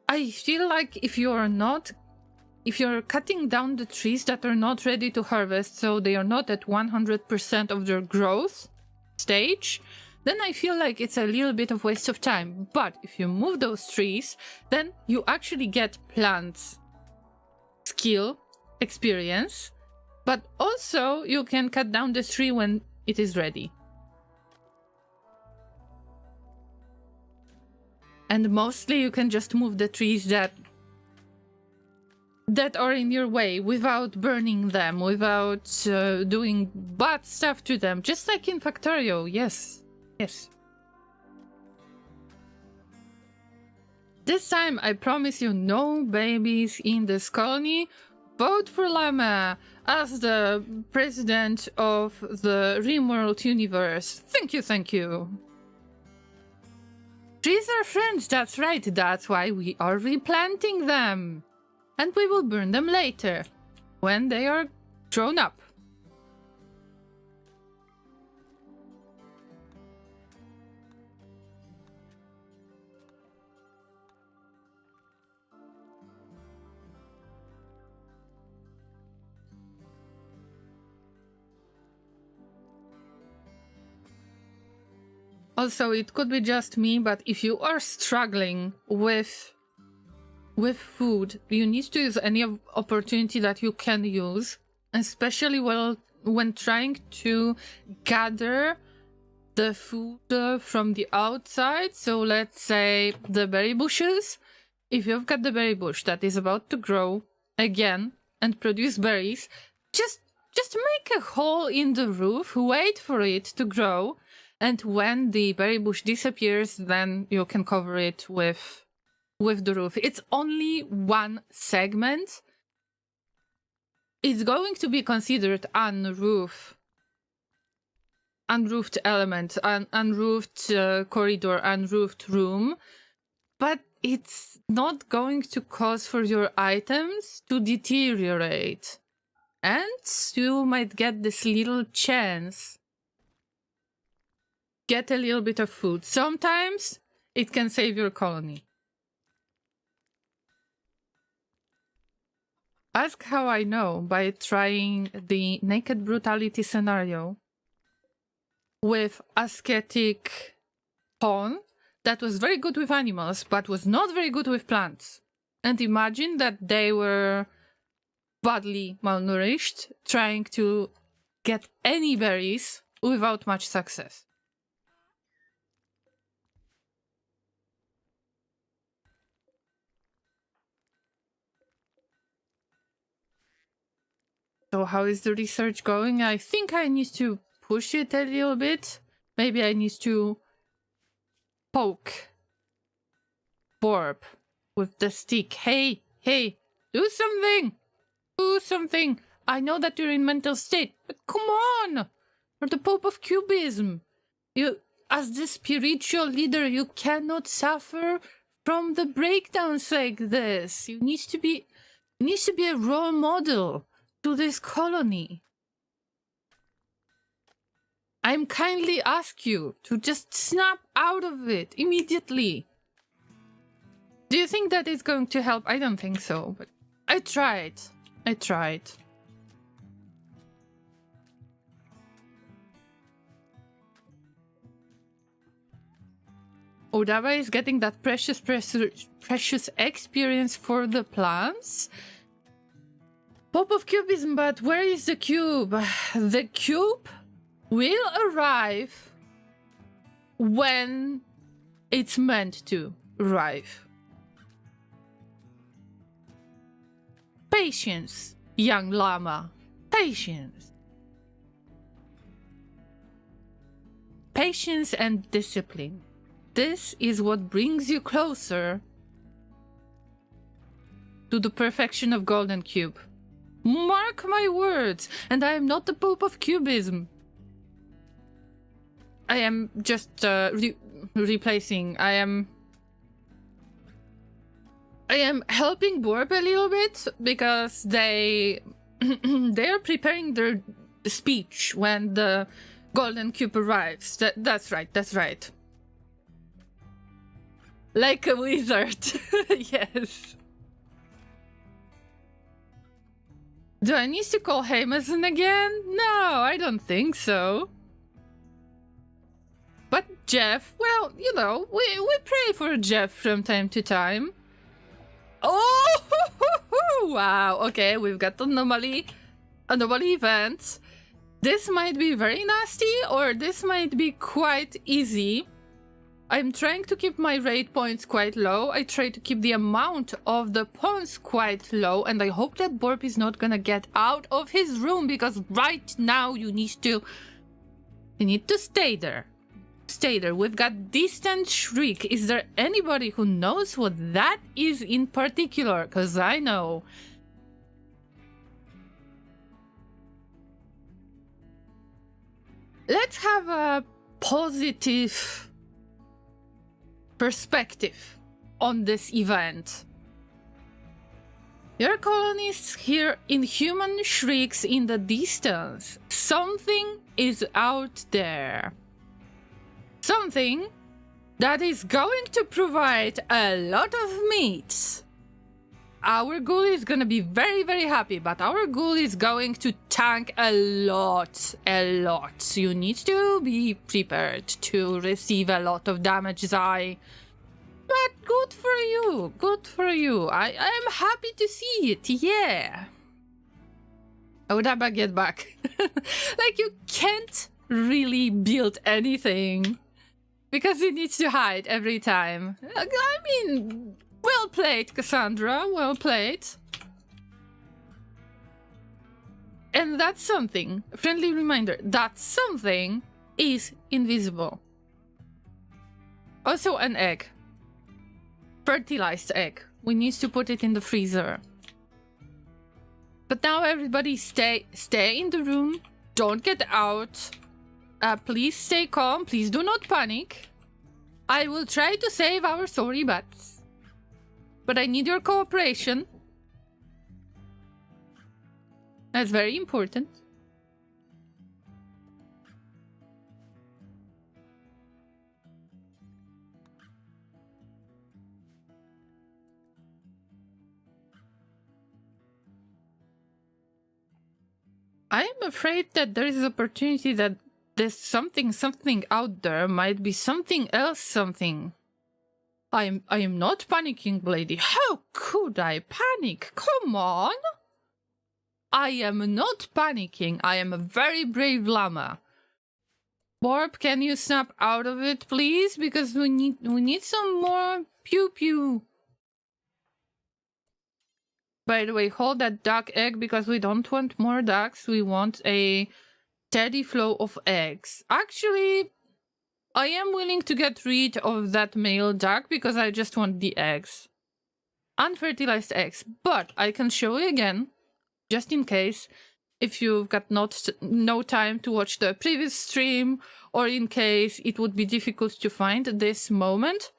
I feel like if you're cutting down the trees that are not ready to harvest, so they are not at 100% of their growth stage, then I feel like it's a little bit of waste of time. But if you move those trees, then you actually get plants, skill, experience, but also you can cut down the tree when it is ready. And mostly you can just move the trees that are in your way without burning them, without doing bad stuff to them, just like in Factorio. Yes. This time, I promise you, no babies in this colony. Vote for Llama as the president of the Rimworld universe. Thank you. Trees are friends, that's right. That's why we are replanting them. And we will burn them later, when they are grown up. Also, it could be just me, but if you are struggling with food, you need to use any opportunity that you can use, especially when trying to gather the food from the outside. So let's say the berry bushes. If you've got the berry bush that is about to grow again and produce berries, just make a hole in the roof, wait for it to grow, and when the berry bush disappears, then you can cover it with the roof. It's only one segment. It's going to be considered unroofed element, unroofed corridor, unroofed room, but it's not going to cause for your items to deteriorate. And you might get this little chance. Get a little bit of food. Sometimes it can save your colony. Ask how I know by trying the naked brutality scenario with ascetic pawn that was very good with animals but was not very good with plants. And imagine that they were badly malnourished, trying to get any berries without much success. So how is the research going? I think I need to push it a little bit. Maybe I need to poke Borb with the stick. Hey, do something! Do something! I know that you're in mental state, but come on! You're the Pope of Cubism. You, as the spiritual leader, you cannot suffer from the breakdowns like this. You need to be a role model to this colony. I'm kindly ask you to just snap out of it immediately. Do you think that it's going to help? I don't think so, but I tried. Odava is getting that precious experience for the plants. Pope of Cubism, but where is the cube? The cube will arrive when it's meant to arrive. Patience, young llama. Patience. patience and discipline. This is what brings you closer to the perfection of Golden Cube. Mark my words, and I am not the Pope of Cubism. I am just replacing. I am helping Borb a little bit because they are preparing their speech when the Golden Cube arrives. That's right. That's right. Like a wizard. Yes. Do I need to call Hamazon again? No, I don't think so. But Jeff, well, you know, we pray for Jeff from time to time. Oh, wow. Okay, we've got Anomaly event. This might be very nasty, or this might be quite easy. I'm trying to keep my raid points quite low. I try to keep the amount of the pawns quite low, and I hope that Borb is not gonna get out of his room, because right now you need to stay there. Stay there. We've got Distant Shriek. Is there anybody who knows what that is in particular? Because I know. Let's have a positive perspective on this event. Your colonists hear inhuman shrieks in the distance. Something is out there. Something that is going to provide a lot of meat. Our ghoul is gonna be very, very happy, but our ghoul is going to tank a lot. You need to be prepared to receive a lot of damage, Zai. But good for you, good for you. I am happy to see it, yeah. Odaba, get back. Like, you can't really build anything because he needs to hide every time. I mean, well played, Cassandra, well played. And that's something, friendly reminder, that something is invisible. Also an egg. Fertilized egg. We need to put it in the freezer. But now everybody stay in the room. Don't get out. Please stay calm. Please do not panic. I will try to save our sorry butts. But I need your cooperation. That's very important. I am afraid that there is an opportunity that there's something out there might be something else something. I am not panicking, Lady. How could I panic? Come on! I am not panicking. I am a very brave llama. Borb, can you snap out of it, please? Because we need some more pew pew. By the way, hold that duck egg because we don't want more ducks. We want a steady flow of eggs. Actually, I am willing to get rid of that male duck because I just want the eggs. Unfertilized eggs. But I can show you again, just in case, if you've got no time to watch the previous stream, or in case it would be difficult to find this moment.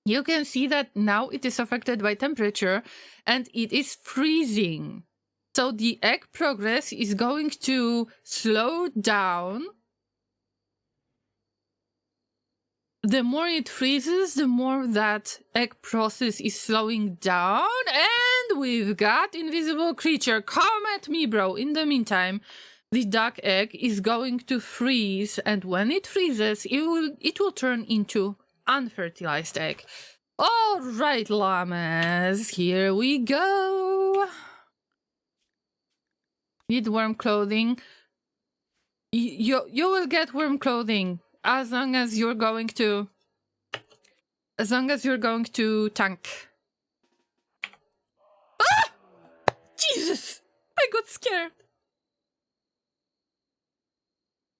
You can see that now it is affected by temperature and it is freezing. So the egg progress is going to slow down. The more it freezes, the more that egg process is slowing down. And we've got invisible creature. Come at me, bro. In the meantime, the duck egg is going to freeze. And when it freezes, it will turn into unfertilized egg. All right, llamas, here we go. Need warm clothing. You will get warm clothing as long as you're going to tank. Ah! Jesus! I got scared.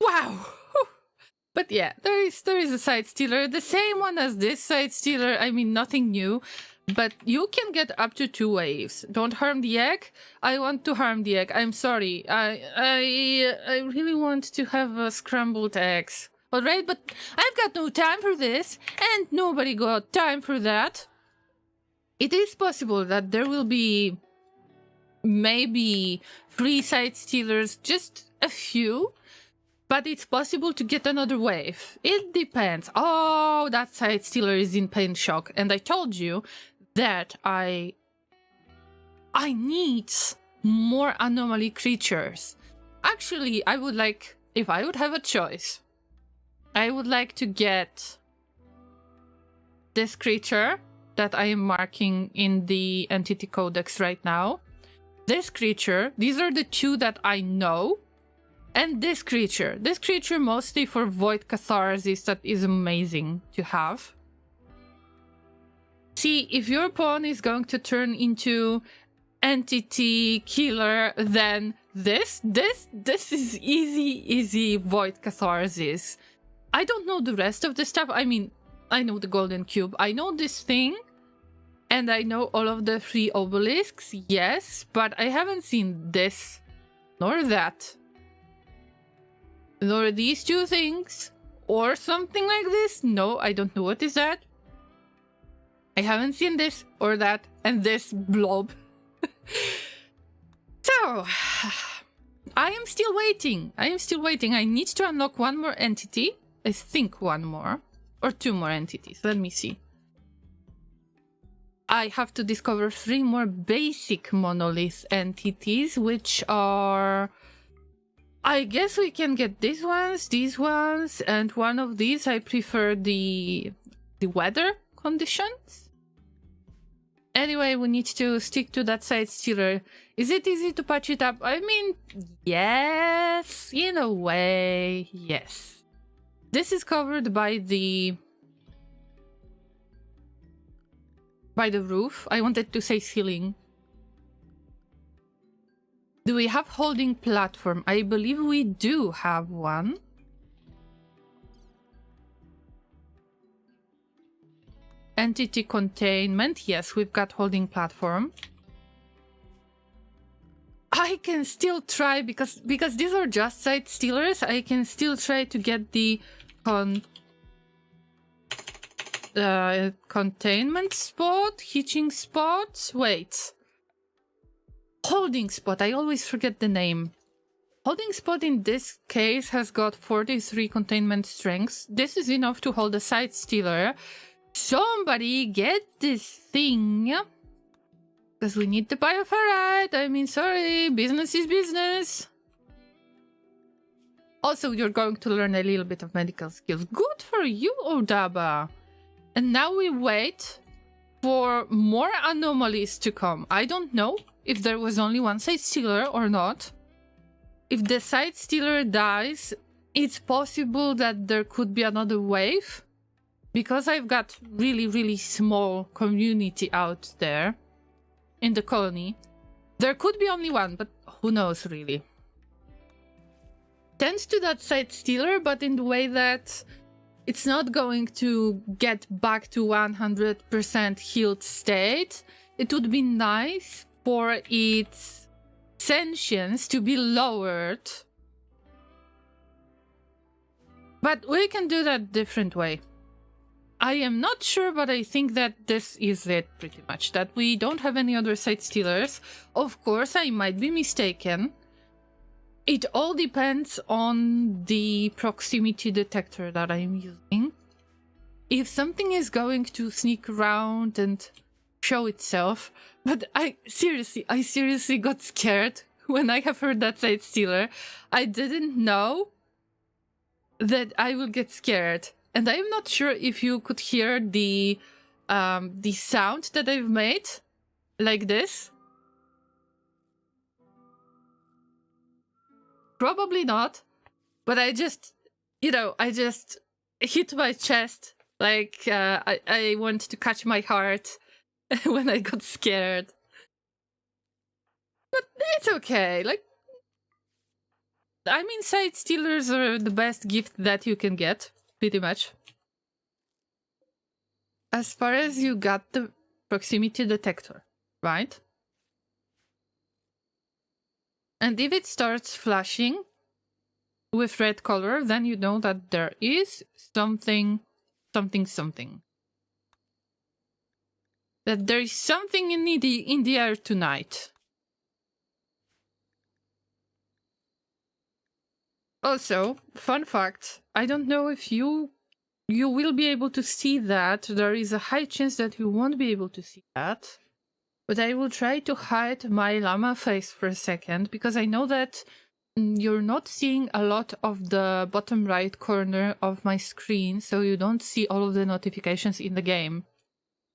Wow. But yeah, there is a side stealer, the same one as this side stealer. I mean, nothing new, but you can get up to 2 waves. Don't harm the egg. I want to harm the egg. I'm sorry. I really want to have scrambled eggs. All right, but I've got no time for this, and nobody got time for that. It is possible that there will be maybe 3 side stealers, just a few. But it's possible to get another wave. It depends. Oh, that side stealer is in pain shock. And I told you that I need more anomaly creatures. Actually, I would like, if I would have a choice, I would like to get this creature that I am marking in the entity codex right now. This creature, these are the 2 that I know. And this creature mostly for void catharsis, that is amazing to have. See, if your pawn is going to turn into entity killer, then this is easy void catharsis. I don't know the rest of the stuff. I mean, I know the golden cube. I know this thing. And I know all of the 3 obelisks, yes. But I haven't seen this, nor that. Nor these 2 things, or something like this. No, I don't know what is that. I haven't seen this or that, and this blob. So, I am still waiting. I need to unlock 1 more entity. I think 1 more, or 2 more entities. Let me see. I have to discover 3 more basic monolith entities, which are... I guess we can get these ones, and one of these I prefer the weather conditions. Anyway, we need to stick to that side stealer. Is it easy to patch it up? I mean, yes, in a way, yes. This is covered by the roof. I wanted to say ceiling. Do we have holding platform? I believe we do have one. Entity containment. Yes, we've got holding platform. I can still try, because these are just side stealers, I can still try to get the containment spot, hitching spot. Wait. Holding spot, I always forget the name. Holding spot in this case has got 43 containment strengths. This is enough to hold a side stealer. Somebody get this thing. Because we need the bioferrite. I mean, sorry, business is business. Also, you're going to learn a little bit of medical skills. Good for you, Odaba. And now we wait for more anomalies to come. I don't know if there was only 1 side stealer or not. If the side stealer dies, it's possible that there could be another wave. Because I've got really small community out there in the colony. There could be only 1, but who knows really. Tends to that side stealer, but in the way that it's not going to get back to 100% healed state. It would be nice for its sentience to be lowered. But we can do that different way. I am not sure, but I think that this is it pretty much. That we don't have any other side stealers. Of course, I might be mistaken. It all depends on the proximity detector that I'm using. If something is going to sneak around and show itself, but I seriously got scared when I have heard that side stealer. I didn't know that I will get scared. And I'm not sure if you could hear the sound that I've made, like this. Probably not, but I just hit my chest, like I wanted to catch my heart when I got scared. But it's okay, like, I mean, side stealers are the best gift that you can get, pretty much. As far as you got the proximity detector, right? And if it starts flashing with red color, then you know that there is something. That there is something in the air tonight. Also, fun fact, I don't know if you will be able to see that. There is a high chance that you won't be able to see that. But I will try to hide my llama face for a second, because I know that you're not seeing a lot of the bottom right corner of my screen, so you don't see all of the notifications in the game.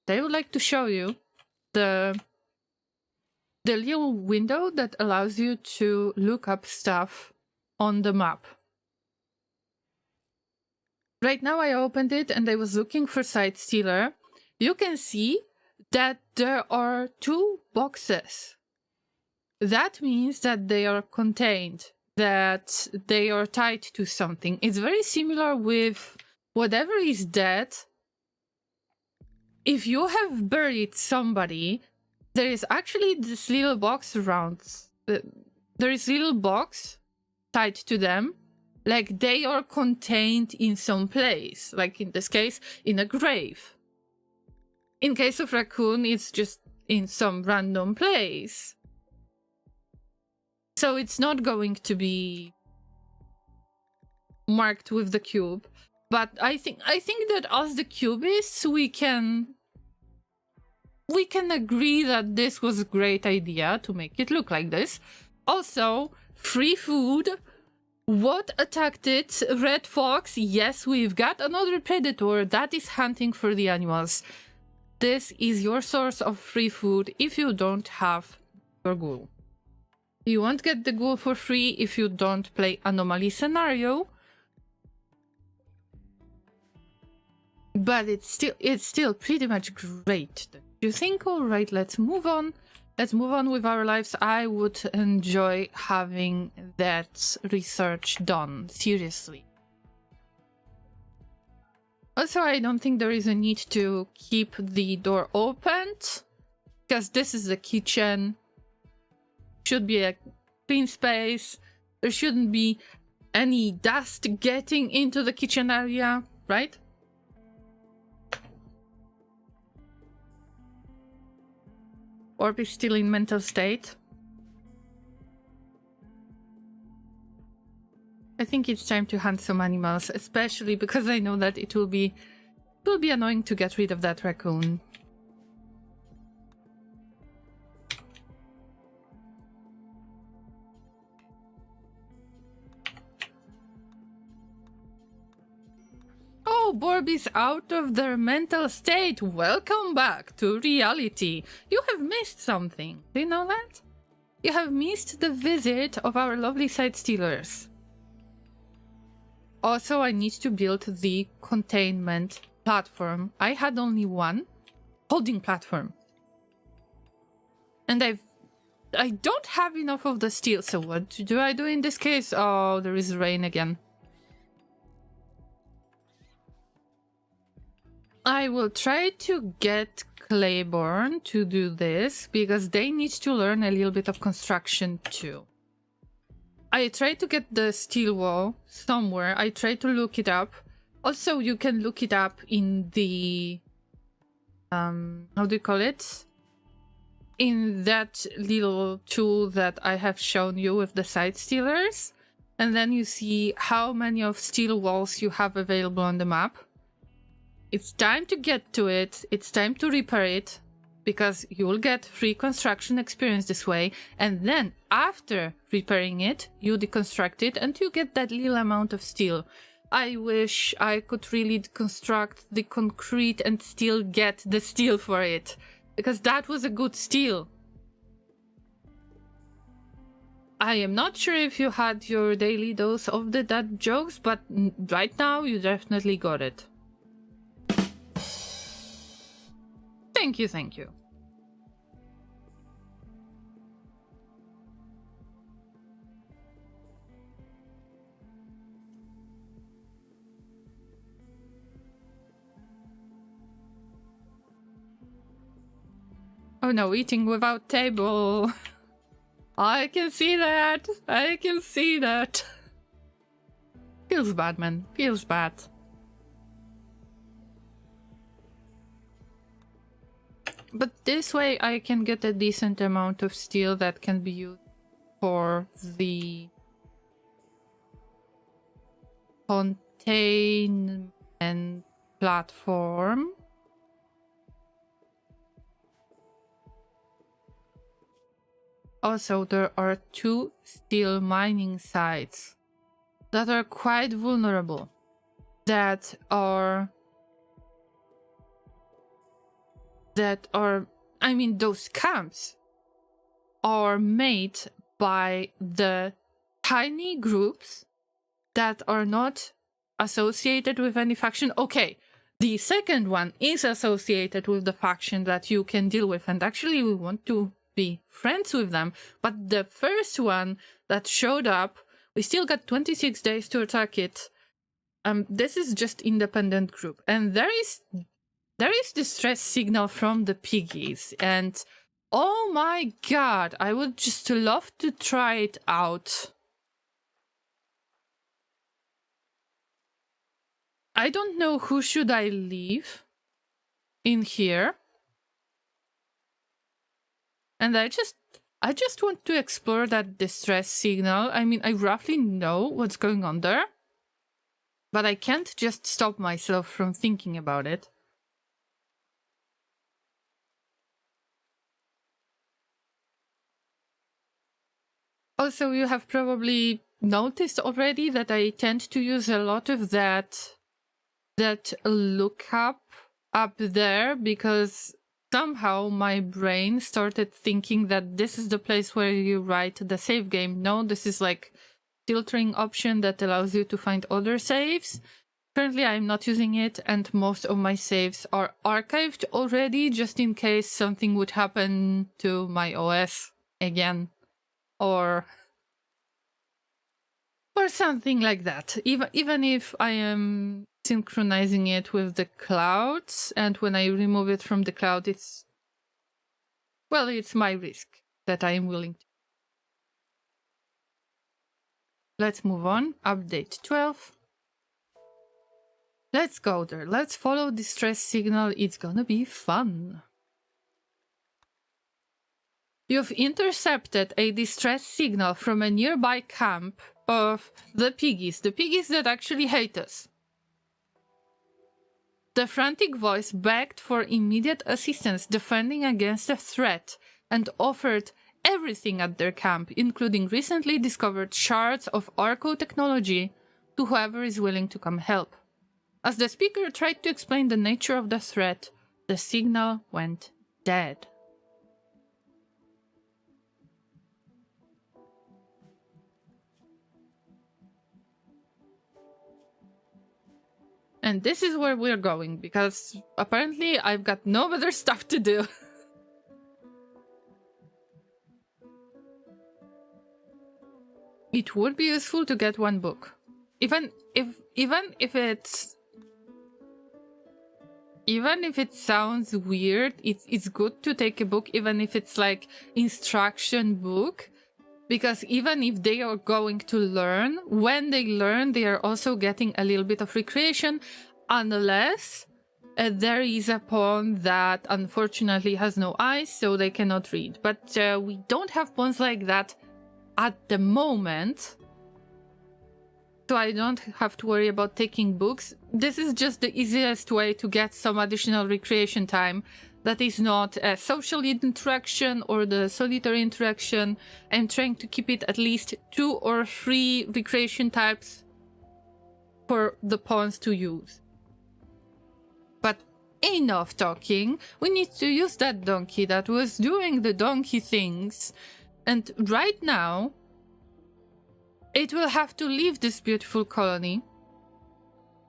I would like to show you the little window that allows you to look up stuff on the map. Right now I opened it and I was looking for Side Stealer. You can see that there are 2 boxes. That means that they are contained, that they are tied to something. It's very similar with whatever is dead. If you have buried somebody, there is actually this little box around. There is a little box tied to them, like they are contained in some place, like in this case, in a grave. In case of raccoon, it's just in some random place. So it's not going to be marked with the cube. But I think that as the cubists, we can agree that this was a great idea to make it look like this. Also, free food. What attacked it? Red fox. Yes, we've got another predator that is hunting for the animals. This is your source of free food if you don't have your ghoul. You won't get the ghoul for free if you don't play Anomaly scenario. But it's still pretty much great. You think, all right, let's move on. Let's move on with our lives. I would enjoy having that research done, seriously. Also, I don't think there is a need to keep the door opened, because this is the kitchen. Should be a clean space. There shouldn't be any dust getting into the kitchen area, right? Orb is still in mental state. I think it's time to hunt some animals, especially because I know that it will be annoying to get rid of that raccoon. Oh, Borb is out of their mental state. Welcome back to reality. You have missed something. Do you know that? You have missed the visit of our lovely side stealers. Also, I need to build the containment platform. I had only one holding platform. And I don't have enough of the steel, so what do I do in this case? Oh, there is rain again. I will try to get Claiborne to do this, because they need to learn a little bit of construction too. I tried to get the steel wall somewhere. I tried to look it up. Also, you can look it up in the... how do you call it? In that little tool that I have shown you with the side stealers. And then you see how many of steel walls you have available on the map. It's time to get to it. It's time to repair it, because you will get free construction experience this way. And then after repairing it, you deconstruct it and you get that little amount of steel. I wish I could really deconstruct the concrete and still get the steel for it, because that was a good steel. I am not sure if you had your daily dose of the dad jokes, but right now you definitely got it. Thank you, thank you. Oh no, eating without table. I can see that. I can see that. Feels bad, man. Feels bad. But this way I can get a decent amount of steel that can be used for the containment platform. Also, there are 2 steel mining sites that are quite vulnerable, that are, I mean, those camps are made by the tiny groups that are not associated with any faction. Okay, the second one is associated with the faction that you can deal with, and actually we want to be friends with them. But the first one that showed up, we still got 26 days to attack it. This is just independent group, and there is distress signal from the piggies, and oh my god, I would just love to try it out. I don't know who should I leave in here. And I just want to explore that distress signal. I mean, I roughly know what's going on there, but I can't just stop myself from thinking about it. Also, you have probably noticed already that I tend to use a lot of that lookup up there, because somehow my brain started thinking that this is the place where you write the save game. No, this is like filtering option that allows you to find other saves. Currently I'm not using it, and most of my saves are archived already, just in case something would happen to my OS again, or something like that. Even if I am synchronizing it with the clouds, and when I remove it from the cloud, it's my risk that I am willing to. Let's move on. Update 12. Let's go there. Let's follow the distress signal. It's gonna be fun. You've intercepted a distress signal from a nearby camp of the piggies that actually hate us. The frantic voice begged for immediate assistance defending against a threat, and offered everything at their camp, including recently discovered shards of Arco technology, to whoever is willing to come help. As the speaker tried to explain the nature of the threat, the signal went dead. And this is where we're going, because apparently I've got no better stuff to do. It would be useful to get one book. Even if it sounds weird, it's good to take a book, even if it's like instruction book. Because even if they are going to learn, when they learn, they are also getting a little bit of recreation, unless there is a pawn that unfortunately has no eyes, so they cannot read. But we don't have pawns like that at the moment, so I don't have to worry about taking books. This is just the easiest way to get some additional recreation time. That is not a social interaction or the solitary interaction. I'm trying to keep it at least 2 or 3 recreation types for the pawns to use. But enough talking. We need to use that donkey that was doing the donkey things. And right now, it will have to leave this beautiful colony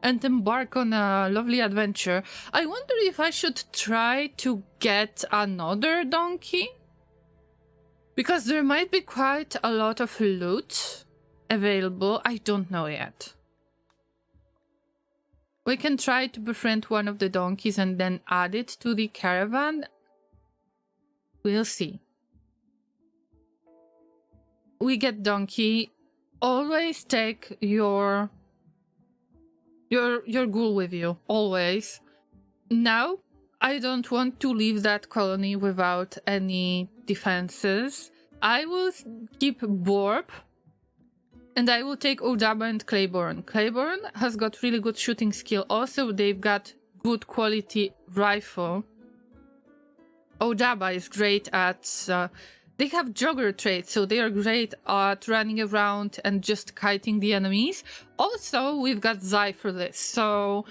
and embark on a lovely adventure. I wonder if I should try to get another donkey? Because there might be quite a lot of loot available. I don't know yet. We can try to befriend one of the donkeys and then add it to the caravan. We'll see. We get donkey. Always take your ghoul with you. Always. Now, I don't want to leave that colony without any defenses. I will keep Borb. And I will take Odaba and Claiborne. Claiborne has got really good shooting skill. Also, they've got good quality rifle. Odaba is great at... they have jogger traits, so they are great at running around and just kiting the enemies. Also, we've got Zai for this, so...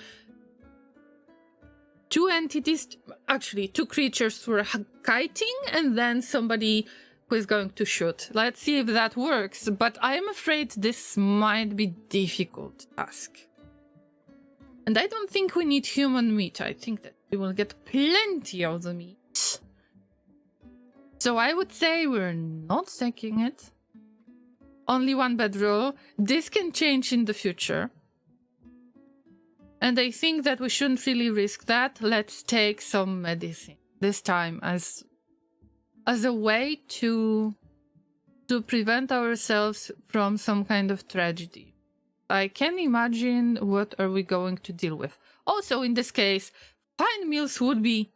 two entities... Actually, two creatures were kiting, and then somebody who is going to shoot. Let's see if that works, but I'm afraid this might be difficult task. And I don't think we need human meat. I think that we will get plenty of the meat. So I would say we're not taking it. Only one bedroll. This can change in the future. And I think that we shouldn't really risk that. Let's take some medicine. This time as a way to prevent ourselves from some kind of tragedy. I can imagine what are we going to deal with. Also, in this case, fine meals would be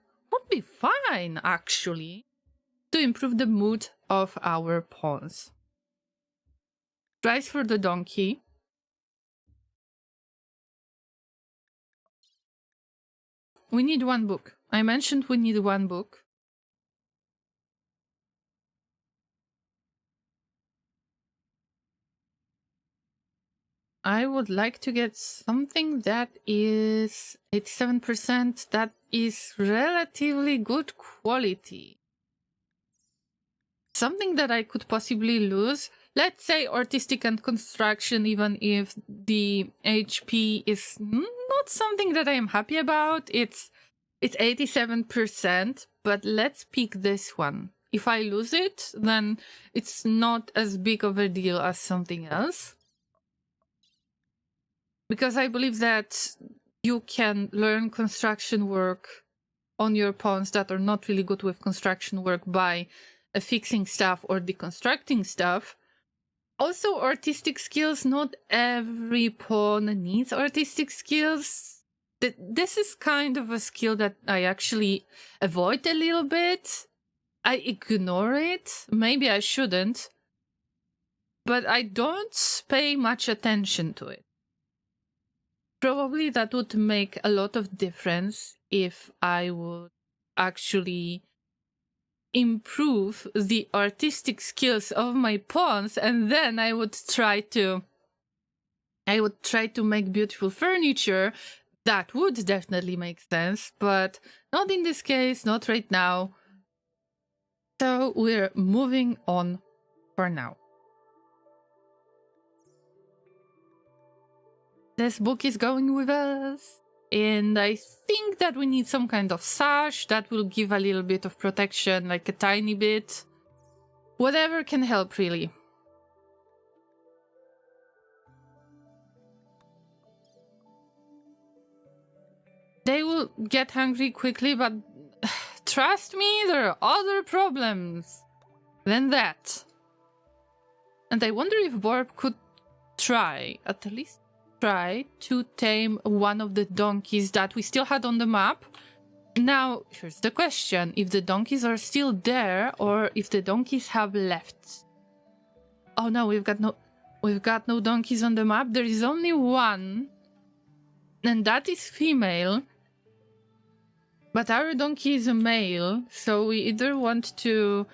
fine, actually, to improve the mood of our pawns. Price for the donkey. We need one book. I mentioned we need one book. I would like to get something that is 87%, that is relatively good quality. Something that I could possibly lose. Let's say artistic and construction, even if the HP is not something that I am happy about. It's 87%, but let's pick this one. If I lose it, then it's not as big of a deal as something else. Because I believe that you can learn construction work on your pawns that are not really good with construction work by fixing stuff or deconstructing stuff. Also, artistic skills. Not every pawn needs artistic skills. This is kind of a skill that I actually avoid a little bit. I ignore it. Maybe I shouldn't. But I don't pay much attention to it. Probably that would make a lot of difference if I would actually improve the artistic skills of my pawns, and then I would try to make beautiful furniture. That would definitely make sense, but not in this case, not right now. So we're moving on for now. This book is going with us, and I think that we need some kind of sash that will give a little bit of protection, like a tiny bit. Whatever can help, really. They will get hungry quickly, but trust me, there are other problems than that. And I wonder if Borb could try, at least try to tame one of the donkeys that we still had on the map. Now, here's the question. If the donkeys are still there, or if the donkeys have left. Oh no, we've got no donkeys on the map. There is only one, and that is female. But our donkey is a male, so we either want to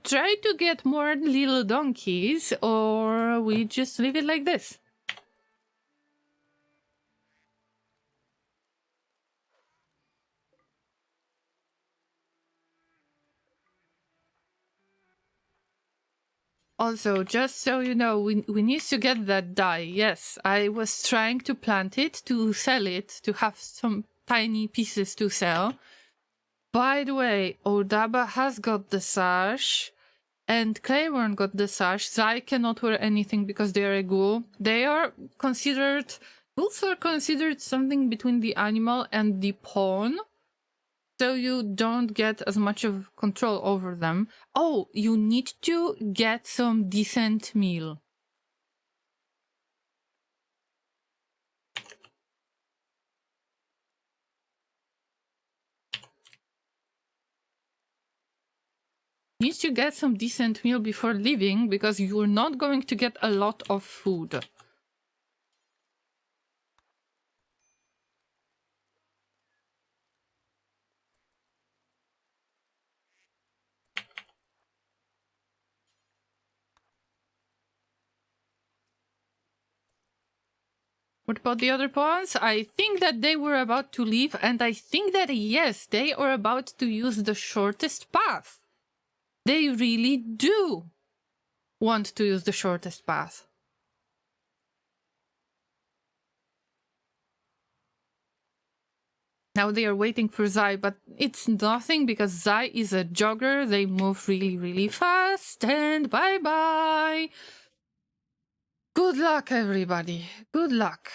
try to get more little donkeys, or we just leave it like this. Also, just so you know, we need to get that dye. Yes, I was trying to plant it, to sell it, to have some tiny pieces to sell. By the way, Odaba has got the sash, and Claiborne got the sash. Zai cannot wear anything because they are a ghoul. They are considered... Ghouls are considered something between the animal and the pawn. so you don't get as much of control over them. Oh, you need to get some decent meal. Need to get some decent meal before leaving, because you're not going to get a lot of food. What about the other pawns? I think that they were about to leave, and I think that, yes, they are about to use the shortest path. They really do want to use the shortest path. Now they are waiting for Zai, but it's nothing because Zai is a jogger. They move really, really fast, and bye-bye. Good luck, everybody. Good luck.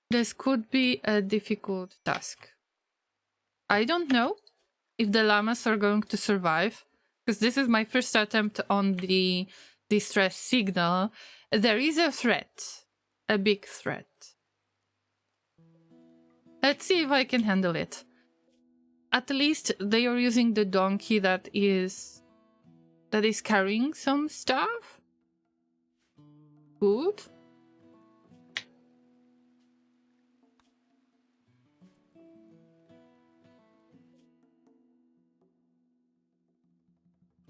This could be a difficult task. I don't know if the llamas are going to survive, because this is my first attempt on the distress signal. There is a threat, a big threat. Let's see if I can handle it. At least they are using the donkey that is carrying some stuff. Good.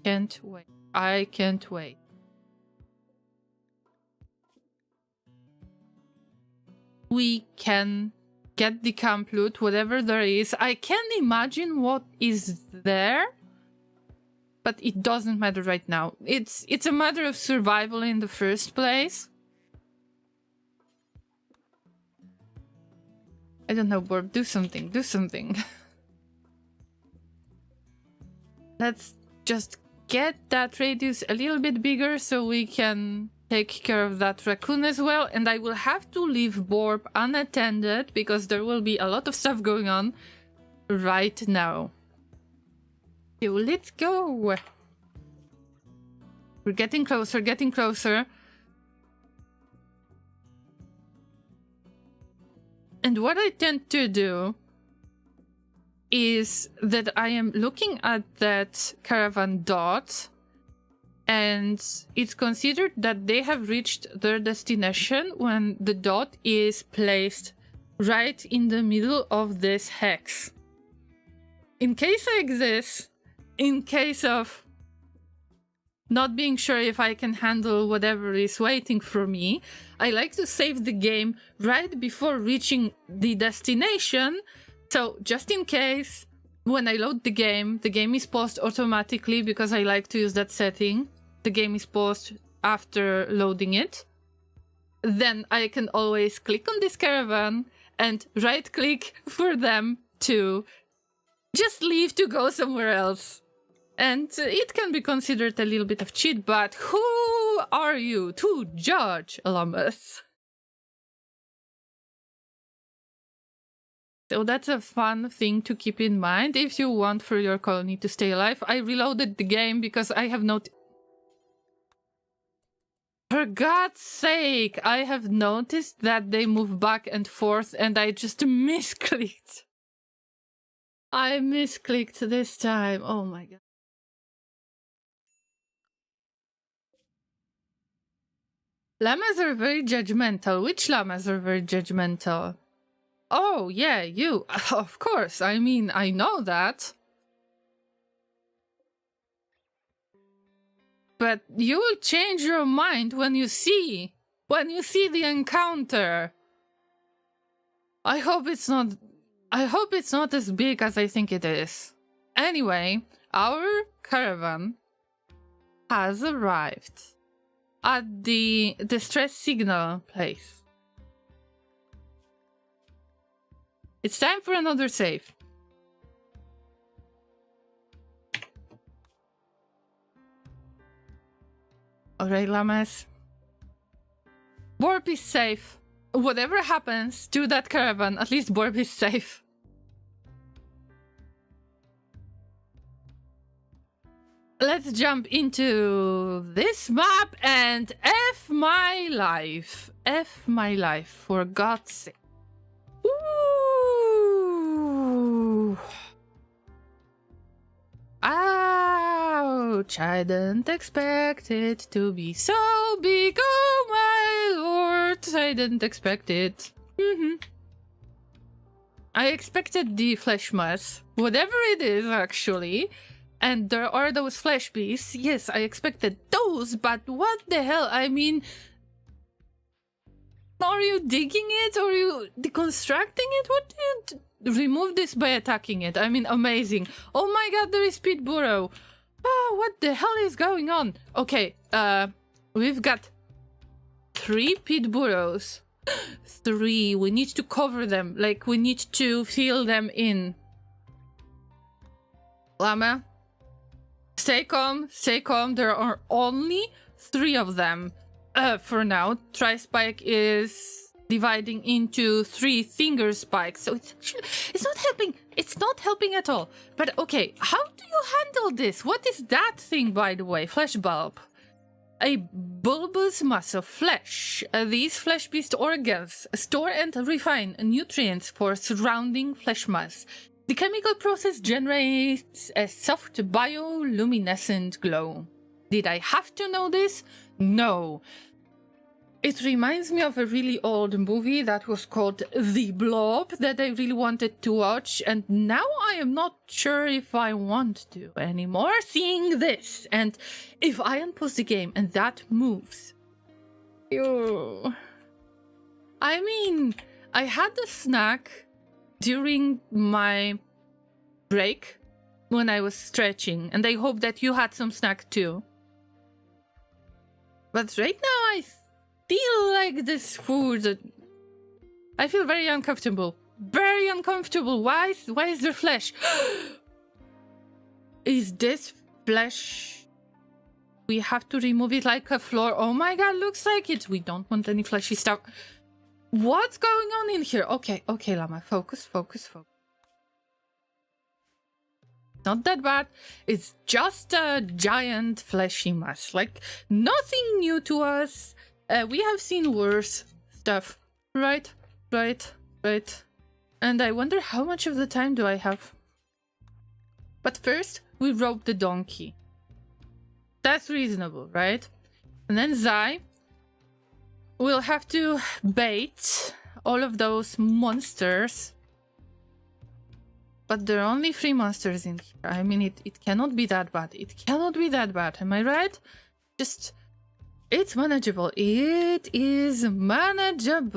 Can't wait. I can't wait. We can get the camp loot, whatever there is. I can't imagine what is there, but it doesn't matter right now. It's a matter of survival in the first place. I don't know, Borb, do something, do something. Let's just get that radius a little bit bigger so we can take care of that raccoon as well. And I will have to leave Borb unattended because there will be a lot of stuff going on right now. So let's go. We're getting closer, getting closer. And what I tend to do is that I am looking at that caravan dot, and it's considered that they have reached their destination when the dot is placed right in the middle of this hex. In case I exist, in case of not being sure if I can handle whatever is waiting for me, I like to save the game right before reaching the destination. So just in case, when I load the game is paused automatically because I like to use that setting. The game is paused after loading it. Then I can always click on this caravan and right click for them to just leave to go somewhere else. And it can be considered a little bit of cheat, but who are you to judge, Llamas? So that's a fun thing to keep in mind if you want for your colony to stay alive. I reloaded the game because I have For God's sake, I have noticed that they move back and forth and I just misclicked. I misclicked this time. Oh my god. Llamas are very judgmental. Which llamas are very judgmental? Oh, yeah, you. Of course. I mean, I know that. But you will change your mind when you see the encounter. I hope it's not as big as I think it is. Anyway, our caravan has arrived at the distress signal place. It's time for another save. Alright, Llamas. Warp is safe. whatever happens to that caravan, at least Borb is safe. Let's jump into this map and F my life. F my life, for God's sake. Ooh. Ouch, I didn't expect it to be so big, oh my lord. I didn't expect it. I expected the flesh mass, whatever it is actually. And there are those flesh beasts. Yes, I expected those, but what the hell? I mean, are you digging it or are you deconstructing it? What do you remove this by attacking it? I mean, amazing. Oh my god, there is Pit Burrow. Oh, what the hell is going on? Okay, we've got 3 Pit Burrows. 3. We need to cover them. Like, we need to fill them in. Llama, stay calm, stay calm. There are only 3 of them. For now, Tri-Spike is dividing into 3 finger spikes, so it's not helping. It's not helping at all. But okay, how do you handle this? What is that thing, by the way? Flesh bulb. A bulbous mass of flesh. These flesh beast organs store and refine nutrients for surrounding flesh mass. The chemical process generates a soft bioluminescent glow. Did I have to know this? No. It reminds me of a really old movie that was called The Blob that I really wanted to watch, and now I am not sure if I want to anymore seeing this. And if I unpause the game and that moves... Ew. I mean, I had a snack during my break when I was stretching, and I hope that you had some snack too. But right now I feel like this food... I feel very uncomfortable. Very uncomfortable. Why is there flesh? Is this flesh... We have to remove it like a floor. Oh my god, looks like it. We don't want any fleshy stuff. What's going on in here? Okay, okay, Llama. Focus, focus, focus. Not that bad. It's just a giant fleshy mass. Like, nothing new to us. We have seen worse stuff. Right, right, right. And I wonder how much of the time do I have? But first, we rope the donkey. That's reasonable, right? And then Zai will have to bait all of those monsters. But there are only 3 monsters in here. I mean, it cannot be that bad. It cannot be that bad. Am I right? Just... It's manageable. It is manageable.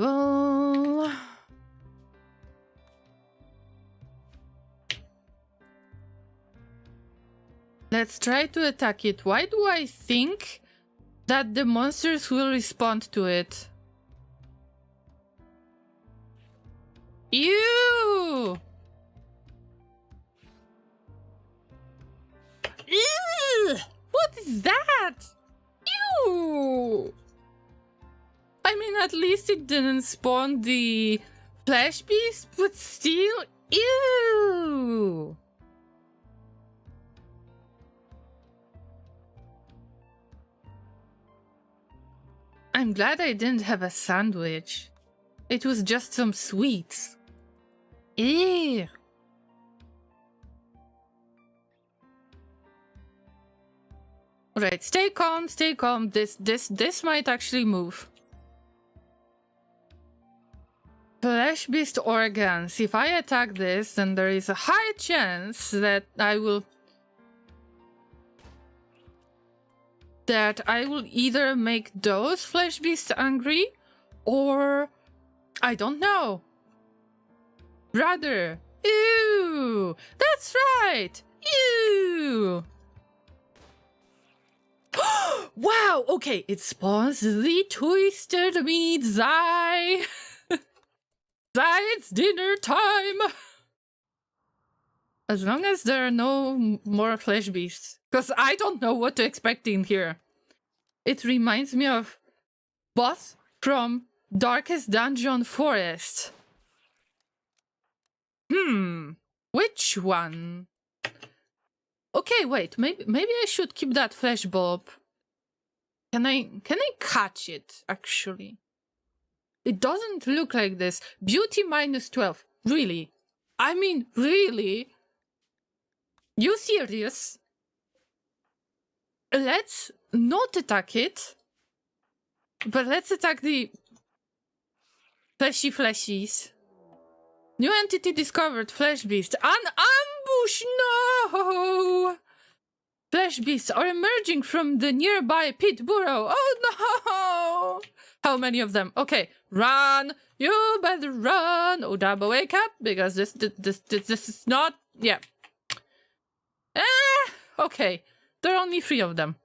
Let's try to attack it. Why do I think that the monsters will respond to it? Ew! Ew! What is that? Ew! I mean, at least it didn't spawn the flesh beast, but still, ew! I'm glad I didn't have a sandwich. It was just some sweets. Ew! Right, stay calm, stay calm. This might actually move. Flesh beast organs. If I attack this, then there is a high chance that I will either make those flesh beasts angry, or I don't know. Brother. Ew! That's right! Ew! Wow! Okay, it spawns the twisted meat, Zai! Zai, it's dinner time! As long as there are no more flesh beasts. Because I don't know what to expect in here. It reminds me of boss from Darkest Dungeon Forest. Which one? Okay, wait, maybe I should keep that flash bulb. Can I catch it, actually? It doesn't look like this. Beauty -12. Really? I mean, really? You serious? Let's not attack it. But let's attack the flashies. New entity discovered, Flesh Beast. An ambush! No! Flesh beasts are emerging from the nearby pit burrow. Oh no! How many of them? Okay, run! You better run! Odaba, wake up, because this is not... Yeah. Okay. There are only 3 of them.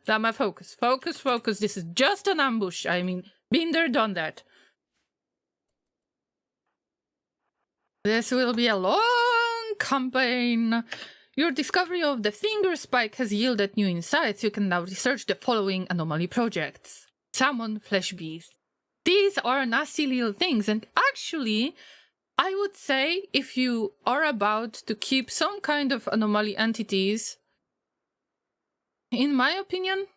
Llama, focus. Focus. This is just an ambush. I mean, been there, done that. This will be a long campaign. Your discovery of the finger spike has yielded new insights. You can now research the following anomaly projects. Summon flesh beasts. These are nasty little things, and actually, I would say if you are about to keep some kind of anomaly entities, in my opinion,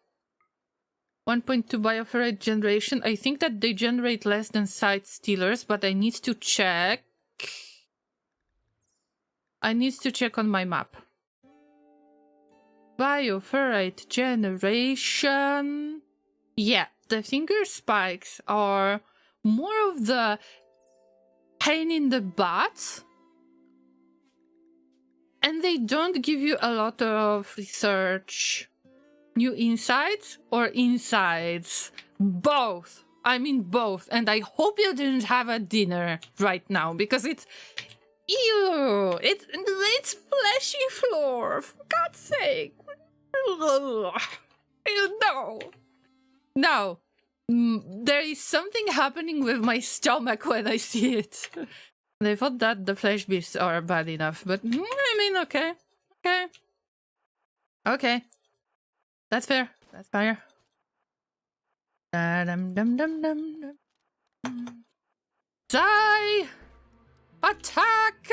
1.2 bioferrite generation, I think that they generate less than side stealers, but I need to check. I need to check on my map. Bioferrite generation. Yeah, the finger spikes are more of the pain in the butt. And they don't give you a lot of research. New insights or insides? Both. I mean both. And I hope you didn't have a dinner right now, because it's... Ew! It's fleshy floor, for God's sake. No. There is something happening with my stomach when I see it. They thought that the flesh beasts are bad enough, but I mean, okay. That's fair. Die! Attack!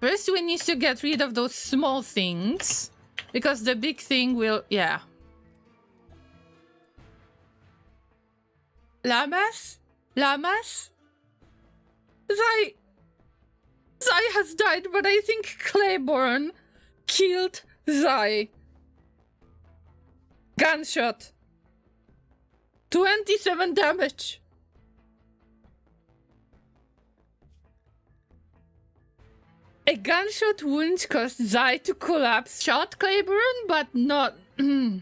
First we need to get rid of those small things, because the big thing will... yeah. Llamas? Zai has died, but I think Claiborne killed Zai. Gunshot. 27 damage. A gunshot wound caused Zai to collapse. Shot Claiborne, but not... No.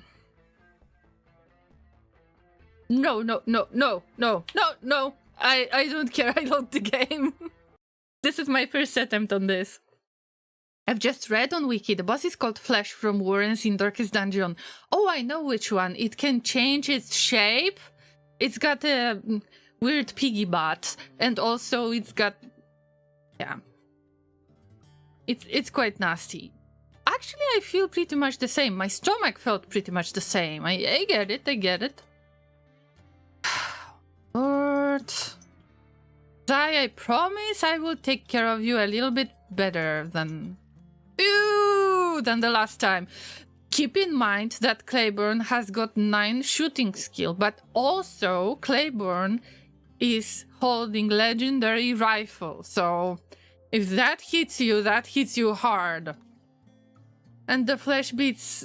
I don't care. I love the game. This is my first attempt on this. I've just read on Wiki. The boss is called Flesh from Warrens in Darkest Dungeon. Oh, I know which one. It can change its shape. It's got a weird piggy butt. And also it's got... yeah. It's quite nasty. Actually, I feel pretty much the same. My stomach felt pretty much the same. I get it. Lord. Zai, I promise I will take care of you a little bit better than the last time. Keep in mind that Claiborne has got 9 shooting skill, but also Claiborne is holding legendary rifle, so if that hits you hard. And the flesh beasts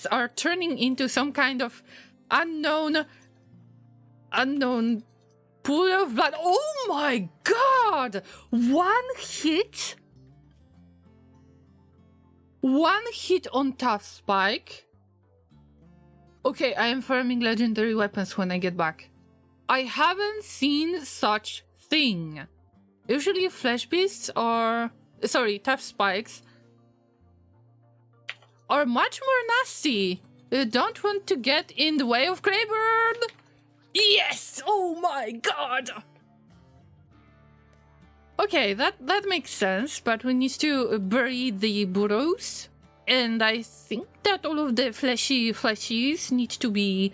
are turning into some kind of unknown pool of blood. Oh my god! One hit on Tough Spike. Okay, I am farming legendary weapons when I get back. I haven't seen such thing. Usually flesh beasts are... sorry, Tough Spikes are much more nasty. You don't want to get in the way of Claiborne. Yes! Oh my god! Okay, that makes sense, but we need to bury the burrows. And I think that all of the fleshies need to be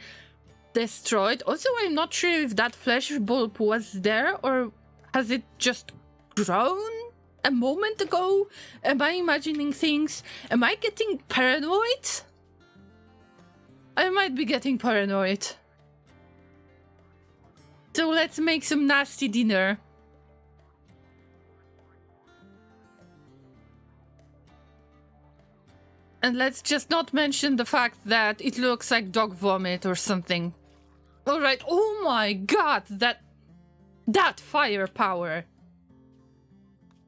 destroyed. Also, I'm not sure if that flesh bulb was there or has it just grown a moment ago? Am I imagining things? Am I getting paranoid? I might be getting paranoid. So let's make some nasty dinner. And let's just not mention the fact that it looks like dog vomit or something. Alright, oh my god, that firepower.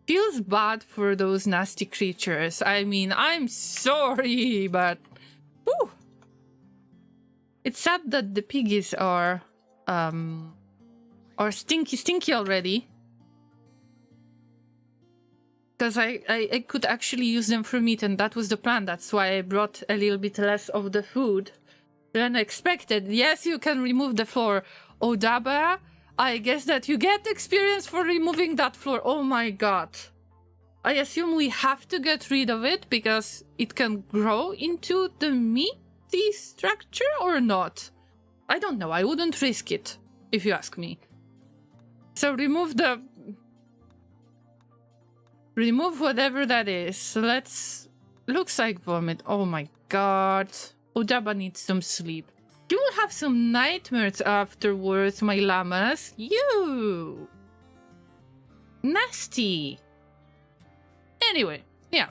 Feels bad for those nasty creatures. I mean, I'm sorry, but... Whew. It's sad that the piggies are stinky already. Because I could actually use them for meat, and that was the plan. That's why I brought a little bit less of the food than expected. Yes, you can remove the floor. Odaba, I guess that you get experience for removing that floor. Oh my god. I assume we have to get rid of it because it can grow into the meaty structure or not? I don't know. I wouldn't risk it, if you ask me. So remove whatever that is. Looks like vomit. Oh my god. Odaba needs some sleep. You will have some nightmares afterwards, my llamas. You! Nasty. Anyway, yeah.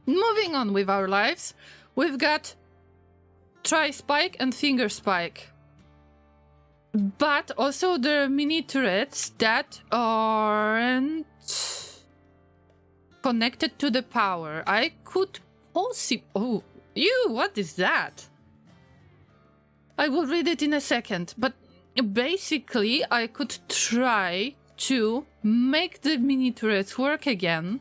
Moving on with our lives. We've got Tri-Spike and Finger Spike. But also the mini turrets that aren't connected to the power. I could possibly... Oh, ew, what is that? I will read it in a second, but basically I could try to make the mini turrets work again.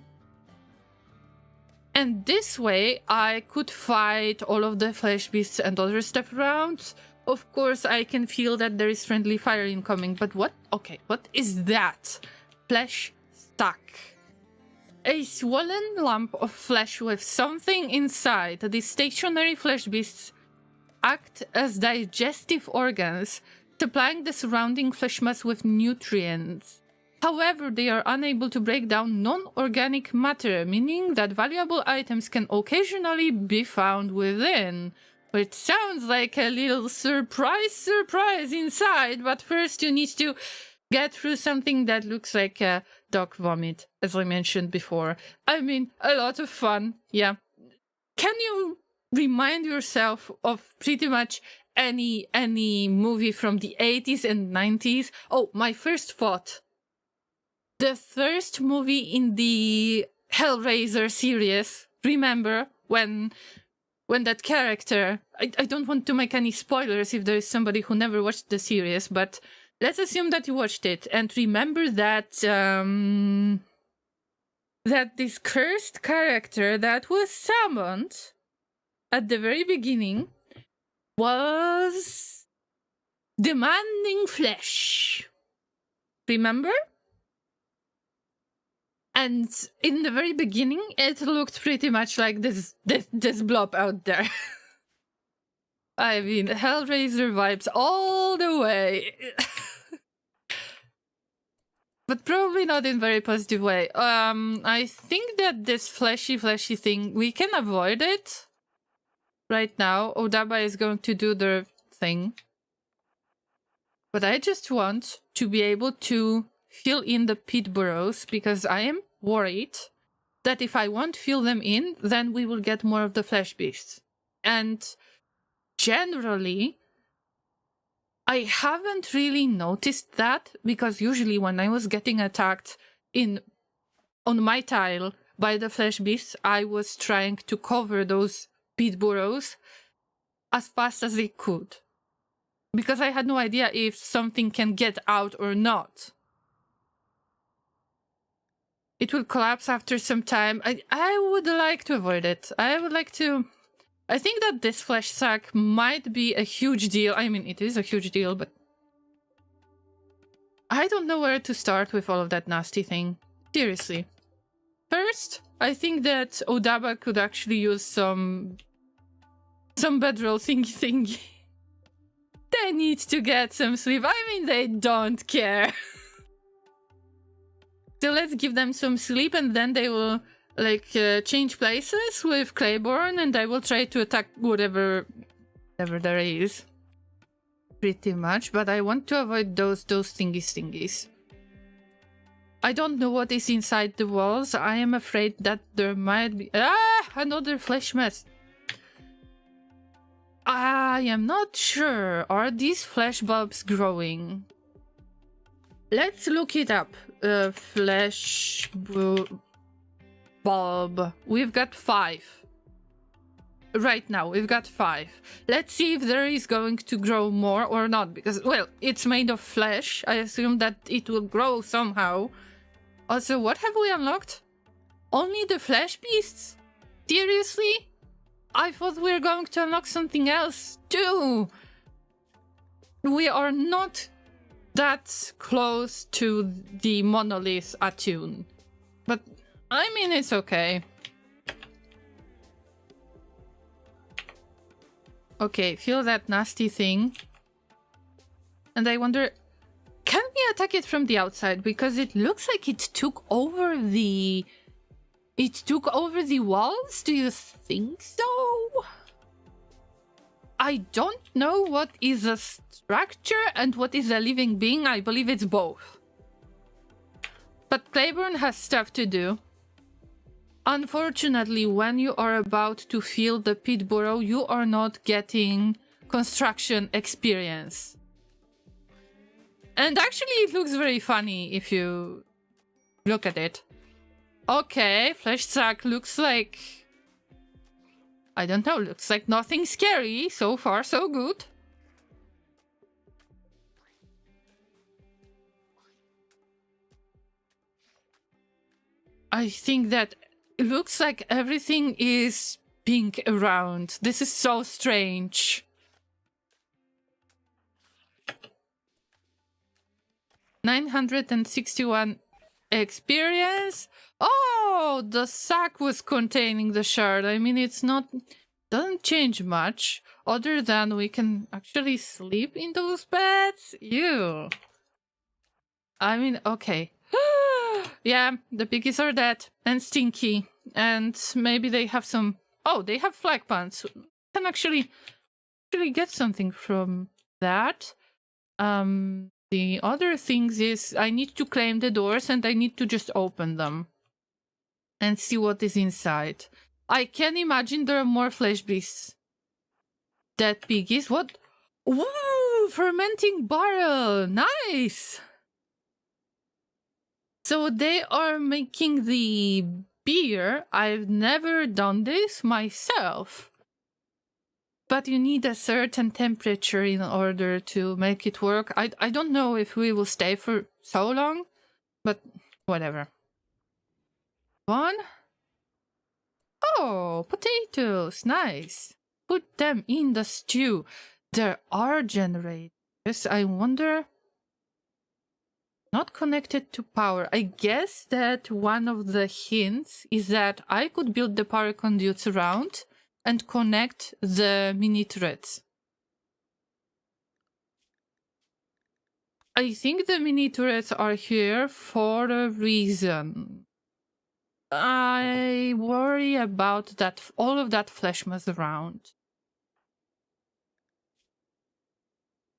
And this way I could fight all of the flesh beasts and other stuff around. Of course, I can feel that there is friendly fire incoming, but what? Okay, what is that? Flesh stuck. A swollen lump of flesh with something inside. The stationary flesh beasts act as digestive organs, supplying the surrounding flesh mass with nutrients. However, they are unable to break down non-organic matter, meaning that valuable items can occasionally be found within. Which sounds like a little surprise inside, but first you need to get through something that looks like a dog vomit, as I mentioned before. I mean, a lot of fun, yeah. Can you remind yourself of pretty much any movie from the 80s and 90s? Oh, my first thought. The first movie in the Hellraiser series, remember when that character... I don't want to make any spoilers if there is somebody who never watched the series, but let's assume that you watched it and remember that that this cursed character that was summoned at the very beginning was demanding flesh. Remember? And in the very beginning, it looked pretty much like this blob out there. I mean, Hellraiser vibes all the way. But probably not in a very positive way. I think that this fleshy thing, we can avoid it. Right now, Odaba is going to do their thing. But I just want to be able to fill in the pit burrows, because I am worried that if I won't fill them in, then we will get more of the flesh beasts. And generally, I haven't really noticed that, because usually when I was getting attacked on my tile by the flesh beasts, I was trying to cover those pit burrows as fast as I could. Because I had no idea if something can get out or not. It will collapse after some time. I would like to avoid it. I think that this flesh sack might be a huge deal. I mean, it is a huge deal, but I don't know where to start with all of that nasty thing. Seriously. First, I think that Odaba could actually use some bedroll thingy. They need to get some sleep. I mean, they don't care. So let's give them some sleep, and then they will change places with Claiborne, and I will try to attack whatever there is. Pretty much, but I want to avoid those thingies. I don't know what is inside the walls. I am afraid that there might be... another flesh mess. I am not sure. Are these flesh bulbs growing? Let's look it up. Flesh bulb. We've got 5. Right now, we've got 5. Let's see if there is going to grow more or not. Because, well, it's made of flesh. I assume that it will grow somehow. Also, what have we unlocked? Only the flesh beasts? Seriously? I thought we were going to unlock something else too. We are not that close to the monolith attune. But, I mean, it's okay. Okay, feel that nasty thing. And I wonder, can we attack it from the outside? Because it looks like it took over the... It took over the walls? Do you think so? I don't know what is a structure and what is a living being. I believe it's both. But Claiborne has stuff to do. Unfortunately, when you are about to fill the pit burrow, you are not getting construction experience. And actually, it looks very funny if you look at it. Okay, flesh sack looks like... I don't know, looks like nothing scary. So far, so good. I think that it looks like everything is pink around. This is so strange. 961 experience. Oh, the sack was containing the shard. I mean, it's not... doesn't change much. Other than we can actually sleep in those beds. Ew. I mean, okay. Yeah, the piggies are dead and stinky, and maybe they have some... Oh, they have flag pants. Can actually get something from that. The other things is I need to claim the doors, and I need to just open them and see what is inside. I can imagine there are more flesh beasts. Dead piggies. What? Ooh, fermenting barrel. Nice. So they are making the beer. I've never done this myself. But you need a certain temperature in order to make it work. I don't know if we will stay for so long, but whatever. 1. Oh, potatoes. Nice. Put them in the stew. There are generators. I wonder... Not connected to power. I guess that one of the hints is that I could build the power conduits around and connect the mini turrets. I think the mini turrets are here for a reason. I worry about that, all of that flesh mass around.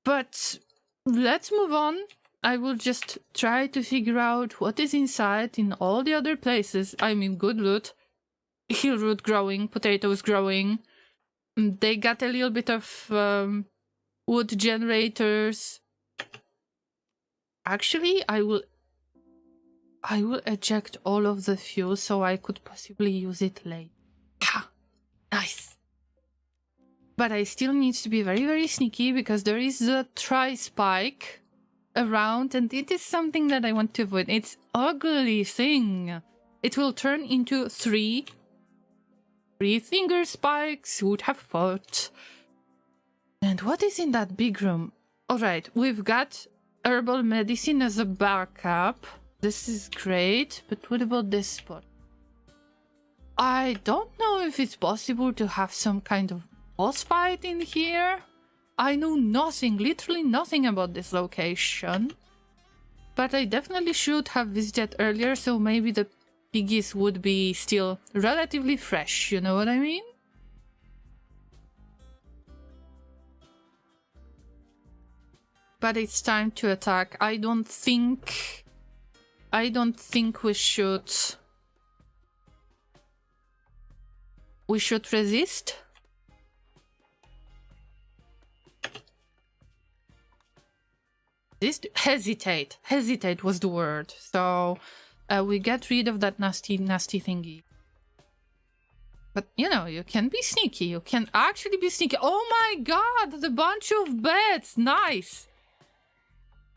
But let's move on. I will just try to figure out what is inside in all the other places. I mean, good loot. Hill root growing, potatoes growing. They got a little bit of wood generators. Actually, I will eject all of the fuel so I could possibly use it later. Ha! Nice. But I still need to be very, very sneaky because there is a tri-spike around, and it is something that I want to avoid. It's ugly thing. It will turn into 3 finger spikes. Would have thought. And what is in that big room? Alright, we've got herbal medicine as a backup. This is great, but what about this spot? I don't know if it's possible to have some kind of boss fight in here. I know nothing, literally nothing about this location. But I definitely should have visited earlier, so maybe the piggies would be still relatively fresh, you know what I mean? But it's time to attack. I don't think we should resist. Hesitate was the word. So we get rid of that nasty thingy. But you know, you can be sneaky. You can actually be sneaky. Oh my god, the bunch of beds. Nice.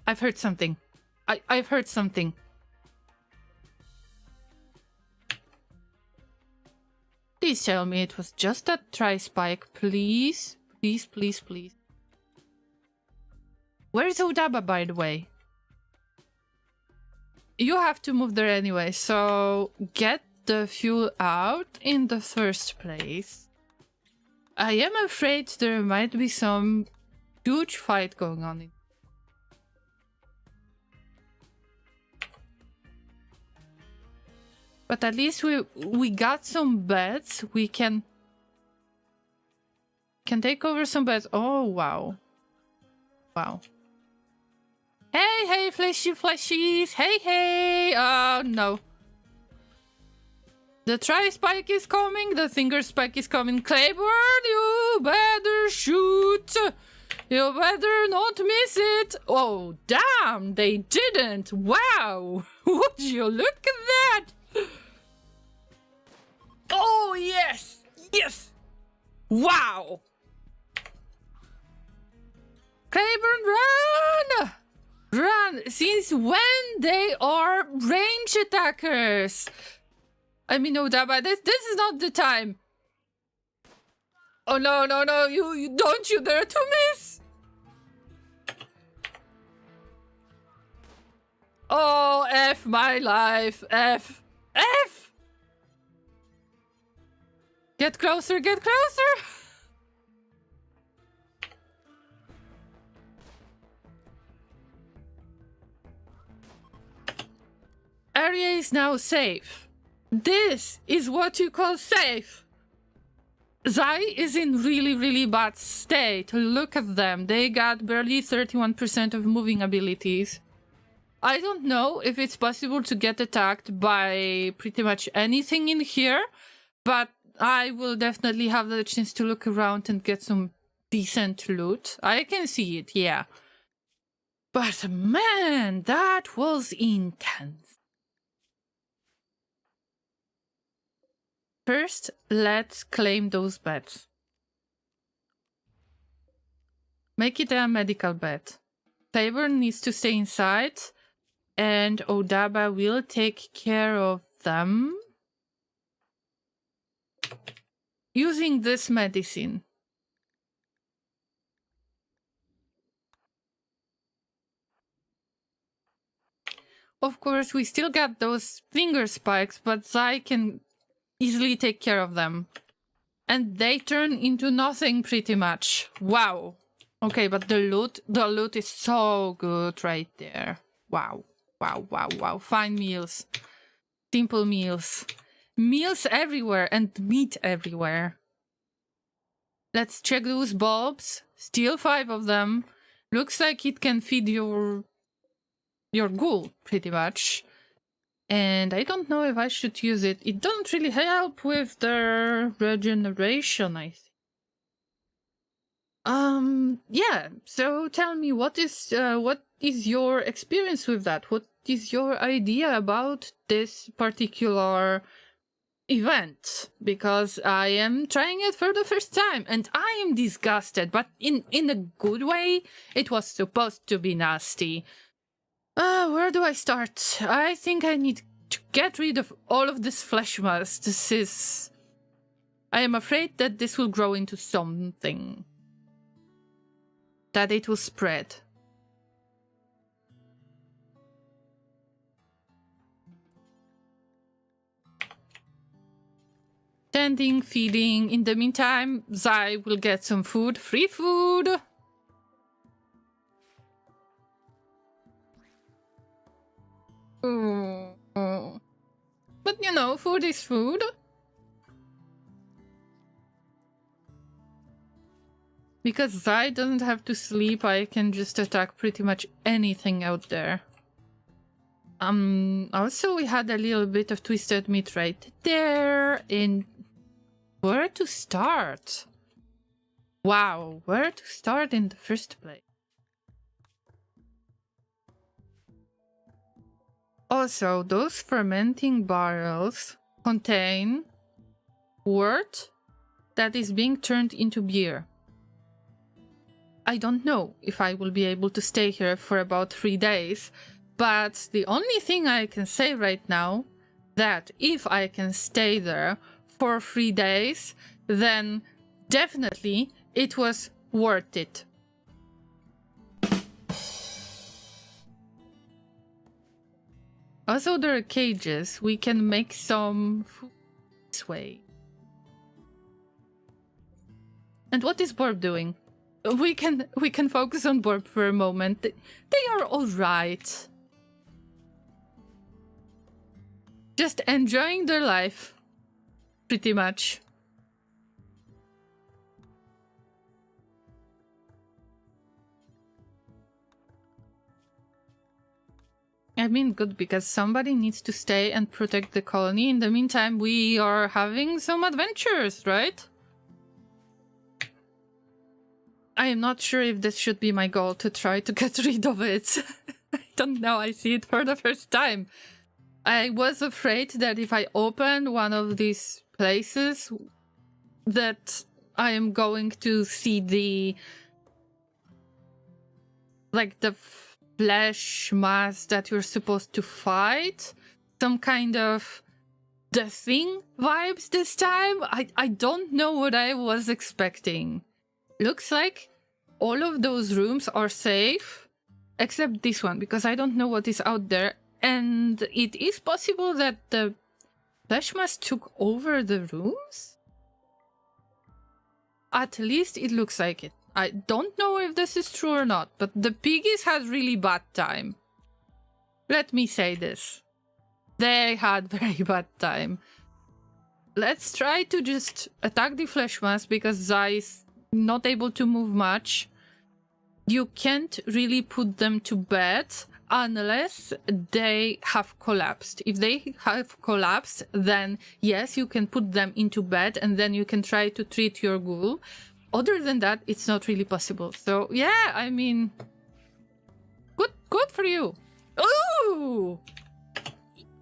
I've heard something. I've heard something. Please tell me it was just that tri-spike. Please. Please, please, please. Where is Odaba, by the way? You have to move there anyway, so get the fuel out in the first place. I am afraid there might be some huge fight going on. But at least we got some beds. We can take over some beds. Oh, wow. Wow. Hey, fleshies. Hey. Oh, no. The tri-spike is coming. The finger spike is coming. Claiborne, you better shoot. You better not miss it. Oh, damn. They didn't. Wow. Would you look at that? Oh, yes. Yes. Wow. Claiborne, run. Run! Since when they are range attackers? I mean, Odaba, this is not the time. Oh no, you don't you dare to miss! Oh, F my life, F. Get closer, get closer! Area is now safe. This is what you call safe. Zai is in really bad state. Look at them. They got barely 31% of moving abilities. I don't know if it's possible to get attacked by pretty much anything in here, but I will definitely have the chance to look around and get some decent loot. I can see it, yeah. But man, that was intense. First, let's claim those beds. Make it a medical bed. Tabor needs to stay inside, and Odaba will take care of them using this medicine. Of course, we still got those finger spikes, but Zai can easily take care of them. And they turn into nothing pretty much. Wow. Okay, but the loot is so good right there. Wow. Fine meals. Simple meals. Meals everywhere and meat everywhere. Let's check those bulbs. Still 5 of them. Looks like it can feed your ghoul, pretty much. And I don't know if I should use it. It doesn't really help with the regeneration, I think. Yeah, so tell me, what is your experience with that? What is your idea about this particular event? Because I am trying it for the first time and I am disgusted, but in a good way. It was supposed to be nasty. Where do I start? I think I need to get rid of all of this flesh mass. I am afraid that this will grow into something. That it will spread. Tending, feeding. In the meantime, Zai will get some food. Free food! But you know, food is food. Because Zai doesn't have to sleep, I can just attack pretty much anything out there. Also we had a little bit of twisted meat right there, and where to start? Wow, where to start in the first place? Also, those fermenting barrels contain wort that is being turned into beer. I don't know if I will be able to stay here for about 3 days, but the only thing I can say right now, that if I can stay there for 3 days, then definitely it was worth it. Also, there are cages. We can make some food this way. And what is Borb doing? We can focus on Borb for a moment. They are all right. Just enjoying their life, pretty much. I mean, good, because somebody needs to stay and protect the colony. In the meantime, we are having some adventures, right? I am not sure if this should be my goal, to try to get rid of it. I don't know, I see it for the first time. I was afraid that if I open one of these places, that I am going to see the... like the flesh mass that you're supposed to fight. Some kind of The Thing vibes this time. I don't know what I was expecting. Looks like all of those rooms are safe, except this one, because I don't know what is out there. And it is possible that the flesh mass took over the rooms? At least it looks like it. I don't know if this is true or not, but the piggies had really bad time. Let me say this. They had very bad time. Let's try to just attack the flesh mass, because Zai is not able to move much. You can't really put them to bed unless they have collapsed. If they have collapsed, then yes, you can put them into bed and then you can try to treat your ghoul. Other than that, it's not really possible. So yeah, I mean, good for you. Ooh!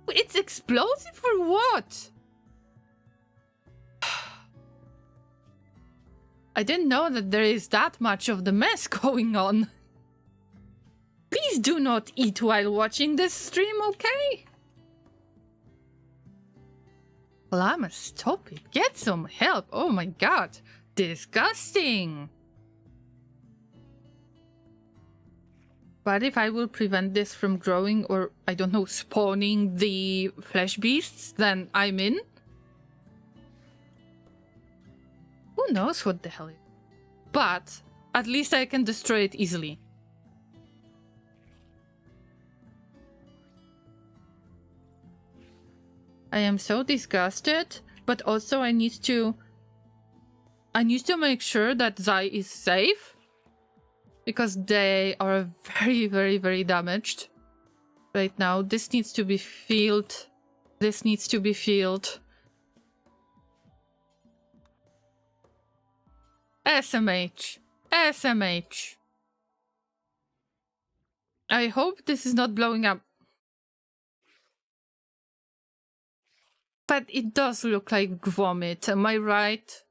It's explosive for what? I didn't know that there is that much of the mess going on. Please do not eat while watching this stream, okay? Llamas, stop it. Get some help. Oh my god. Disgusting. But if I will prevent this from growing or, I don't know, spawning the flesh beasts, then I'm in. Who knows what the hell it is? But at least I can destroy it easily. I am so disgusted, but also I need to make sure that Zai is safe, because they are very, very, very damaged right now. This needs to be filled. This needs to be filled. SMH. SMH. I hope this is not blowing up. But it does look like vomit, am I right?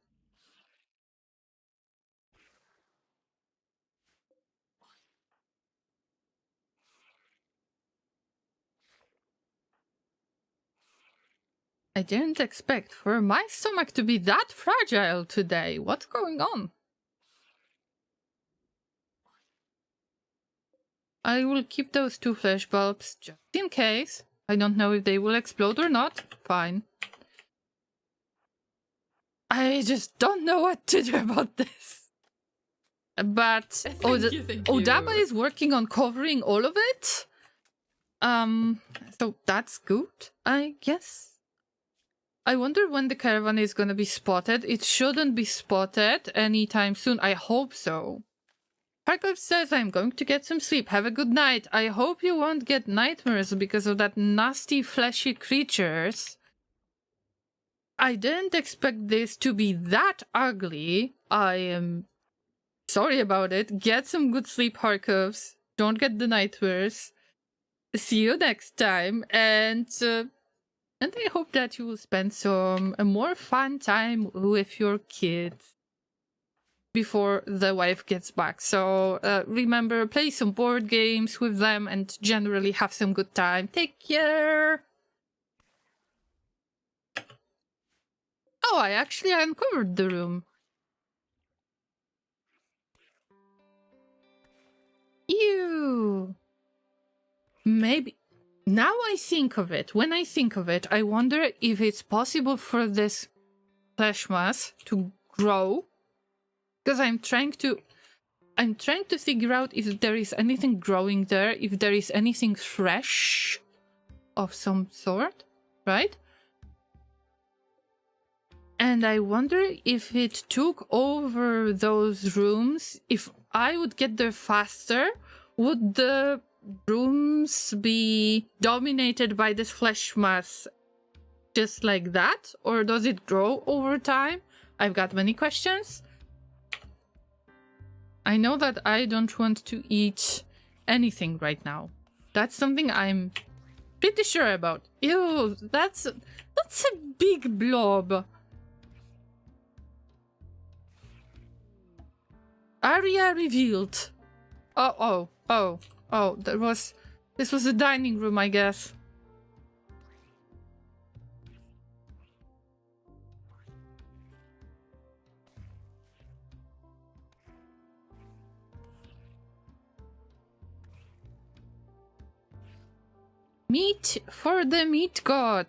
I didn't expect for my stomach to be that fragile today. What's going on? I will keep those 2 flesh bulbs just in case. I don't know if they will explode or not. Fine. I just don't know what to do about this. But Thank you. Odaba is working on covering all of it. So that's good, I guess. I wonder when the caravan is gonna be spotted. It shouldn't be spotted anytime soon. I hope so. Harkov says I'm going to get some sleep. Have a good night. I hope you won't get nightmares because of that nasty fleshy creatures. I didn't expect this to be that ugly. I am sorry about it. Get some good sleep, Harkovs. Don't get the nightmares. See you next time, and I hope that you will spend a more fun time with your kids before the wife gets back. So remember, play some board games with them and generally have some good time. Take care. Oh, I actually uncovered the room. Ew. Maybe. Now I think of it. When I think of it, I wonder if it's possible for this flesh mass to grow. Because I'm trying to figure out if there is anything growing there, if there is anything fresh of some sort, right? And I wonder if it took over those rooms. If I would get there faster, would the rooms be dominated by this flesh mass just like that? Or does it grow over time? I've got many questions. I know that I don't want to eat anything right now. That's something I'm pretty sure about. Ew, that's a big blob. Aria revealed. Oh, this was a dining room, I guess. Meat for the meat god.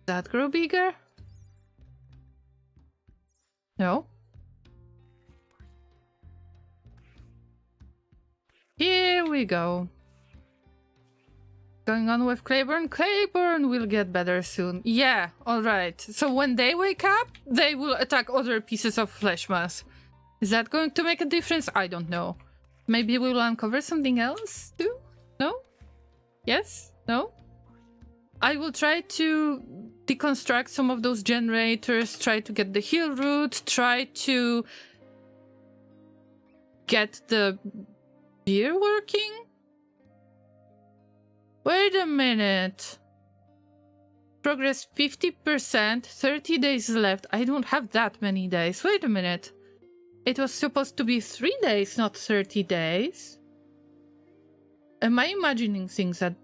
That grow bigger? No. Here we go. Going on with Claiborne? Claiborne will get better soon. Yeah, alright. So when they wake up, they will attack other pieces of flesh mass. Is that going to make a difference? I don't know. Maybe we will uncover something else too? No? Yes? No? I will try to deconstruct some of those generators, try to get the heal root, try to get the beer working. Wait a minute. Progress 50%, 30 days left. I don't have that many days. Wait a minute. It was supposed to be 3 days, not 30 days. Am I imagining things at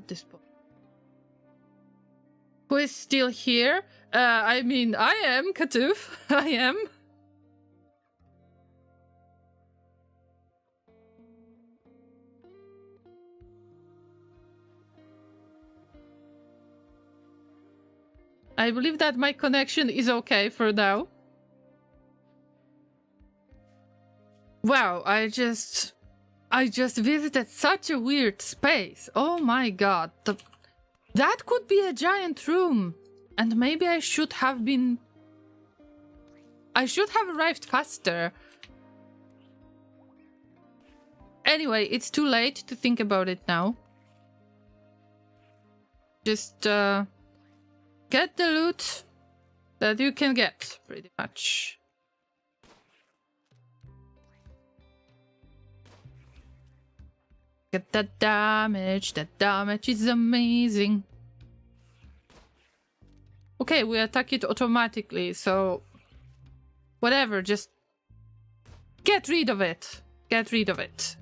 this point? Who is still here? I mean, I am, Katuf. I am. I believe that my connection is okay for now. Wow, I just visited such a weird space. Oh my god. That could be a giant room. And maybe I should have arrived faster. Anyway, it's too late to think about it now. Just, get the loot that you can get, pretty much. Get that damage is amazing. Okay, we attack it automatically, so... whatever, just... get rid of it. Get rid of it.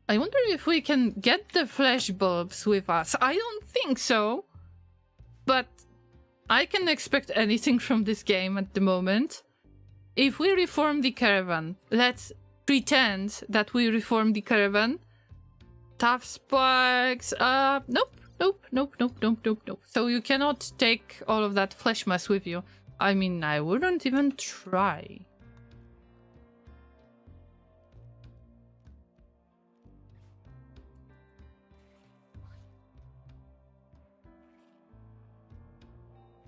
I wonder if we can get the flesh bulbs with us. I don't think so. But I can expect anything from this game at the moment. If we reform the caravan, let's pretend that we reform the caravan. Tough spikes. Nope. So you cannot take all of that flesh mass with you. I mean, I wouldn't even try.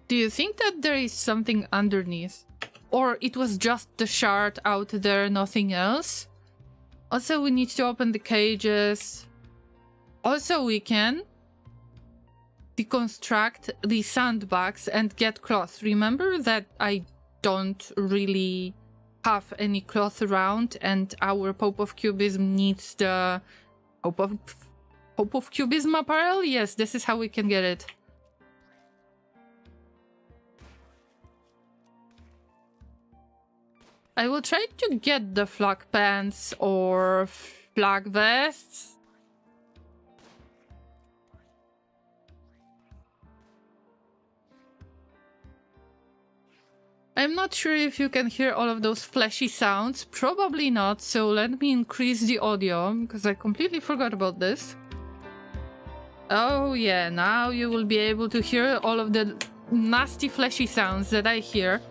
Do you think that there is something underneath? Or it was just the shard out there, nothing else? Also, we need to open the cages. Also, we can deconstruct the sandbags and get cloth. Remember that I don't really have any cloth around, and our Pope of Cubism needs the Pope of Cubism apparel? Yes, this is how we can get it. I will try to get the flag pants or flag vests. I'm not sure if you can hear all of those fleshy sounds. Probably not, so let me increase the audio, because I completely forgot about this. Oh yeah, now you will be able to hear all of the nasty fleshy sounds that I hear.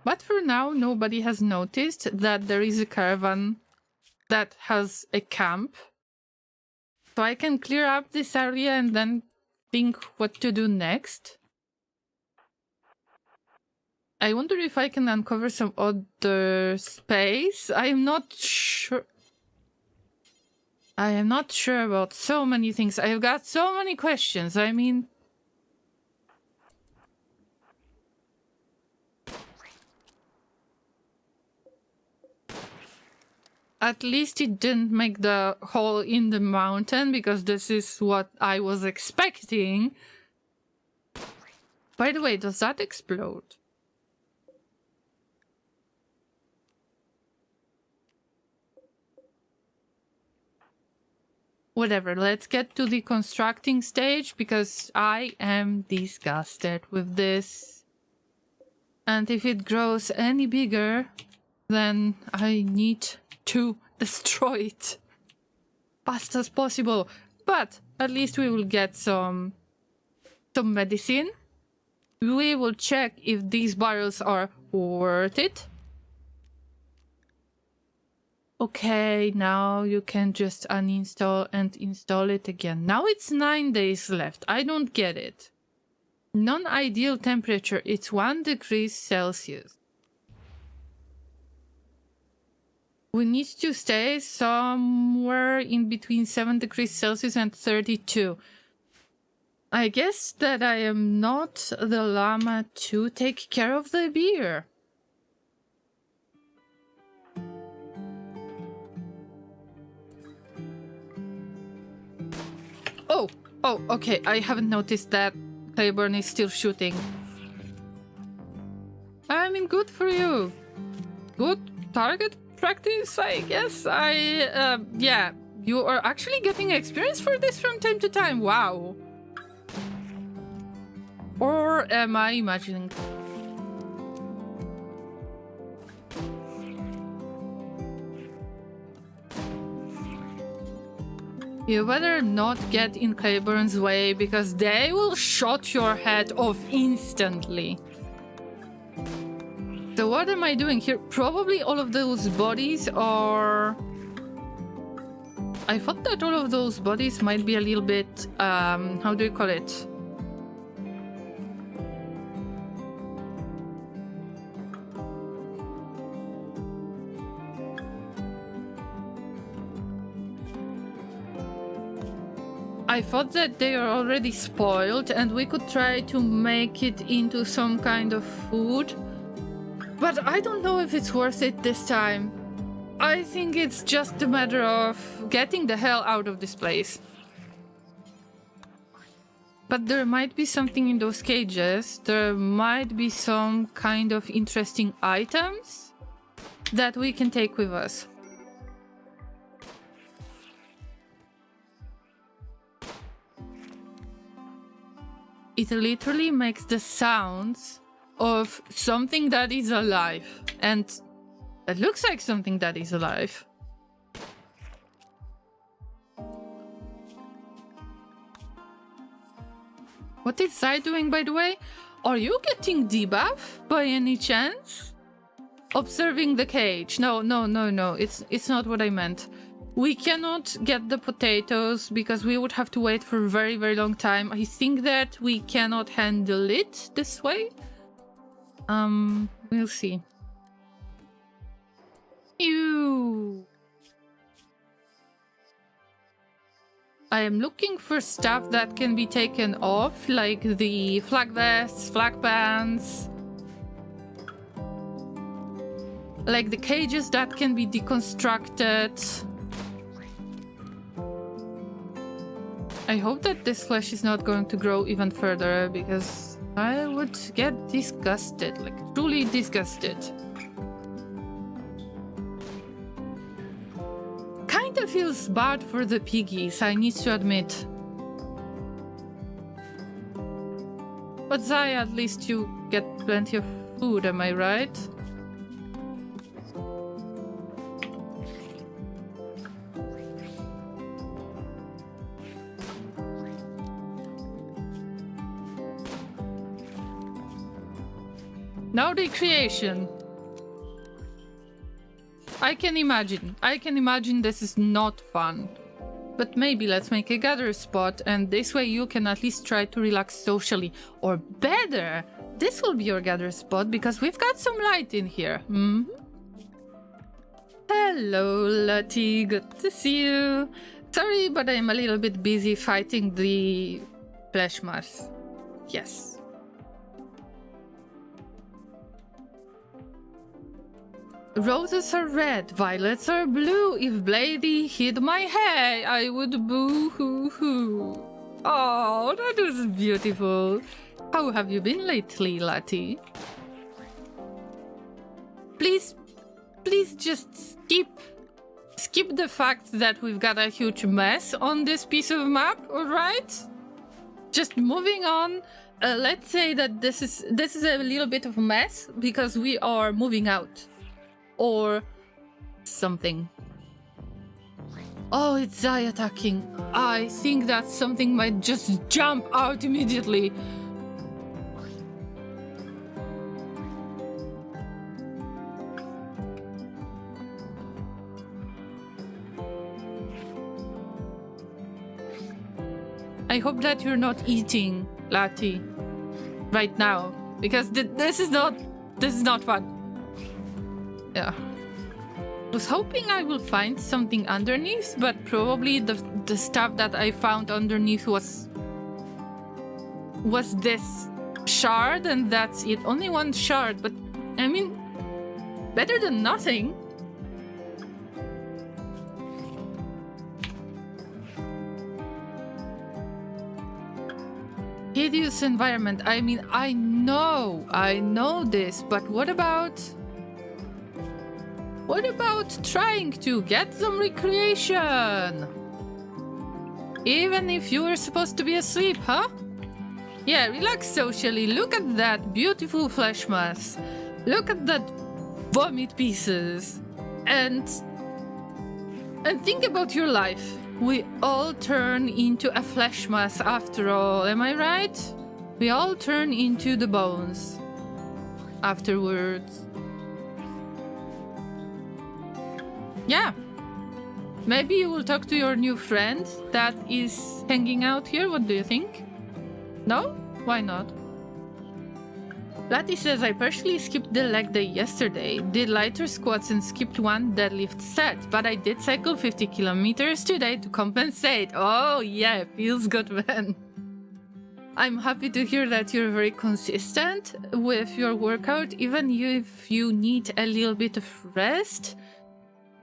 But for now, nobody has noticed that there is a caravan that has a camp. So I can clear up this area and then think what to do next. I wonder if I can uncover some other space. I am not sure. I am not sure about so many things. I've got so many questions. I mean... At least it didn't make the hole in the mountain, because this is what I was expecting. By the way, does that explode? Whatever, let's get to the constructing stage, because I am disgusted with this. And if it grows any bigger, then I need to destroy it fast as possible. But at least we will get some medicine. We will check if these barrels are worth it. Okay, now you can just uninstall and install it again. Now it's 9 days left. I don't get it. Non-ideal temperature, it's 1 degree Celsius. We need to stay somewhere in between 7 degrees Celsius and 32. I guess that I am not the llama to take care of the beer. Oh, okay, I haven't noticed that Claiborne is still shooting. I mean, good for you. Good target practice, I guess. Yeah, you are actually getting experience for this from time to time. Wow. Or am I imagining? You better not get in Claiborne's way, because they will shot your head off instantly. So what am I doing here? Probably all of those bodies are... I thought that all of those bodies might be a little bit... how do you call it? I thought that they are already spoiled and we could try to make it into some kind of food. But I don't know if it's worth it this time. I think it's just a matter of getting the hell out of this place. But there might be something in those cages. There might be some kind of interesting items that we can take with us. it literally makes the sounds of something that is alive. And it looks like something that is alive. What is Zai doing, by the way? Are you getting debuff by any chance? Observing the cage. No. It's not what I meant. We cannot get the potatoes because we would have to wait for a very, very long time. I think that we cannot handle it this way. We'll see. Ew. I am looking for stuff that can be taken off, like the flag vests, flag bands. Like the cages that can be deconstructed. I hope that this flesh is not going to grow even further, because I would get disgusted, like truly disgusted. Kinda feels bad for the piggies, I need to admit. But Zai, at least you get plenty of food, am I right? Now recreation. I can imagine this is not fun. But maybe let's make a gather spot, and this way you can at least try to relax socially. Or better, this will be your gather spot because we've got some light in here. Hello, Lottie, good to see you. Sorry, but I'm a little bit busy fighting the flesh mass. Yes. Roses are red, violets are blue. If Blady hid my hair, I would boo-hoo-hoo. Oh, that was beautiful. How have you been lately, Lottie? Please just skip the fact that we've got a huge mess on this piece of map, alright? Just moving on. Let's say that this is a little bit of a mess because we are moving out. Or something. Oh, it's Zai attacking. I think that something might just jump out immediately. I hope that you're not eating, Lati, right now, because this is not fun. Yeah. I was hoping I will find something underneath, but probably the stuff that I found underneath was this shard, and that's it. Only one shard, but I mean, better than nothing. Hideous environment. I mean, I know this, but what about trying to get some recreation? Even if you were supposed to be asleep, huh? Yeah, relax socially. Look at that beautiful flesh mass. Look at that vomit pieces. And think about your life. We all turn into a flesh mass after all, am I right? We all turn into the bones afterwards. Yeah. Maybe you will talk to your new friend that is hanging out here. What do you think? No? Why not? Lati says, I partially skipped the leg day yesterday, did lighter squats and skipped one deadlift set, but I did cycle 50 kilometers today to compensate. Oh yeah, feels good, man. I'm happy to hear that you're very consistent with your workout, even if you need a little bit of rest.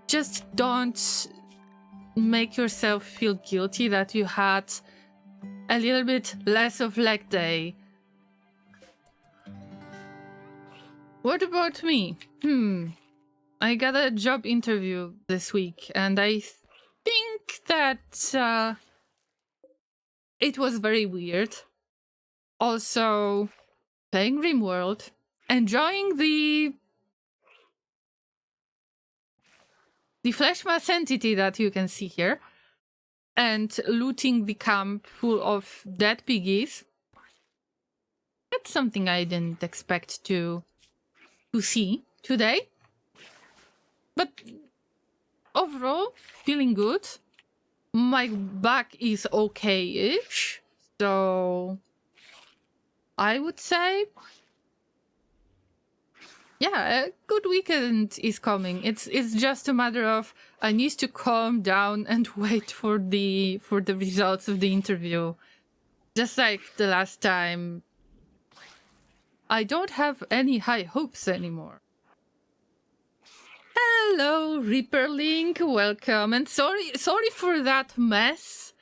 Just don't make yourself feel guilty that you had a little bit less of leg day. What about me? I got a job interview this week, and I think that it was very weird. also playing Rimworld, enjoying the flesh mass entity that you can see here, and looting the camp full of dead piggies. That's something I didn't expect to see today. But overall, feeling good. My back is okay-ish, so I would say, yeah, a good weekend is coming. It's just a matter of I need to calm down and wait for the results of the interview. Just like the last time, I don't have any high hopes anymore. Hello, Reaperlink, welcome, and sorry for that mess.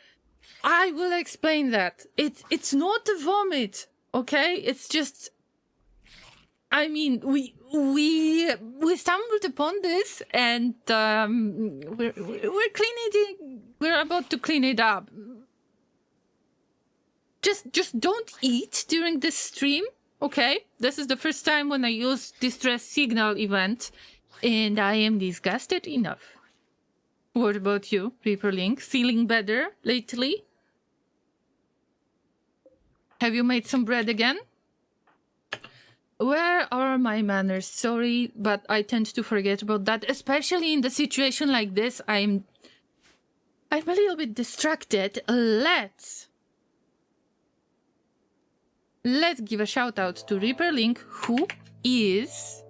I will explain that. It's not a vomit, okay? It's just, I mean, we stumbled upon this, and we're cleaning it. We're about to clean it up. Just don't eat during this stream, okay? This is the first time when I use distress signal event, and I am disgusted enough. What about you, Reaperlink? Feeling better lately? Have you made some bread again? Where are my manners? Sorry, but I tend to forget about that, especially in the situation like this. I'm a little bit distracted. Let's give a shout out to Reaperlink, who is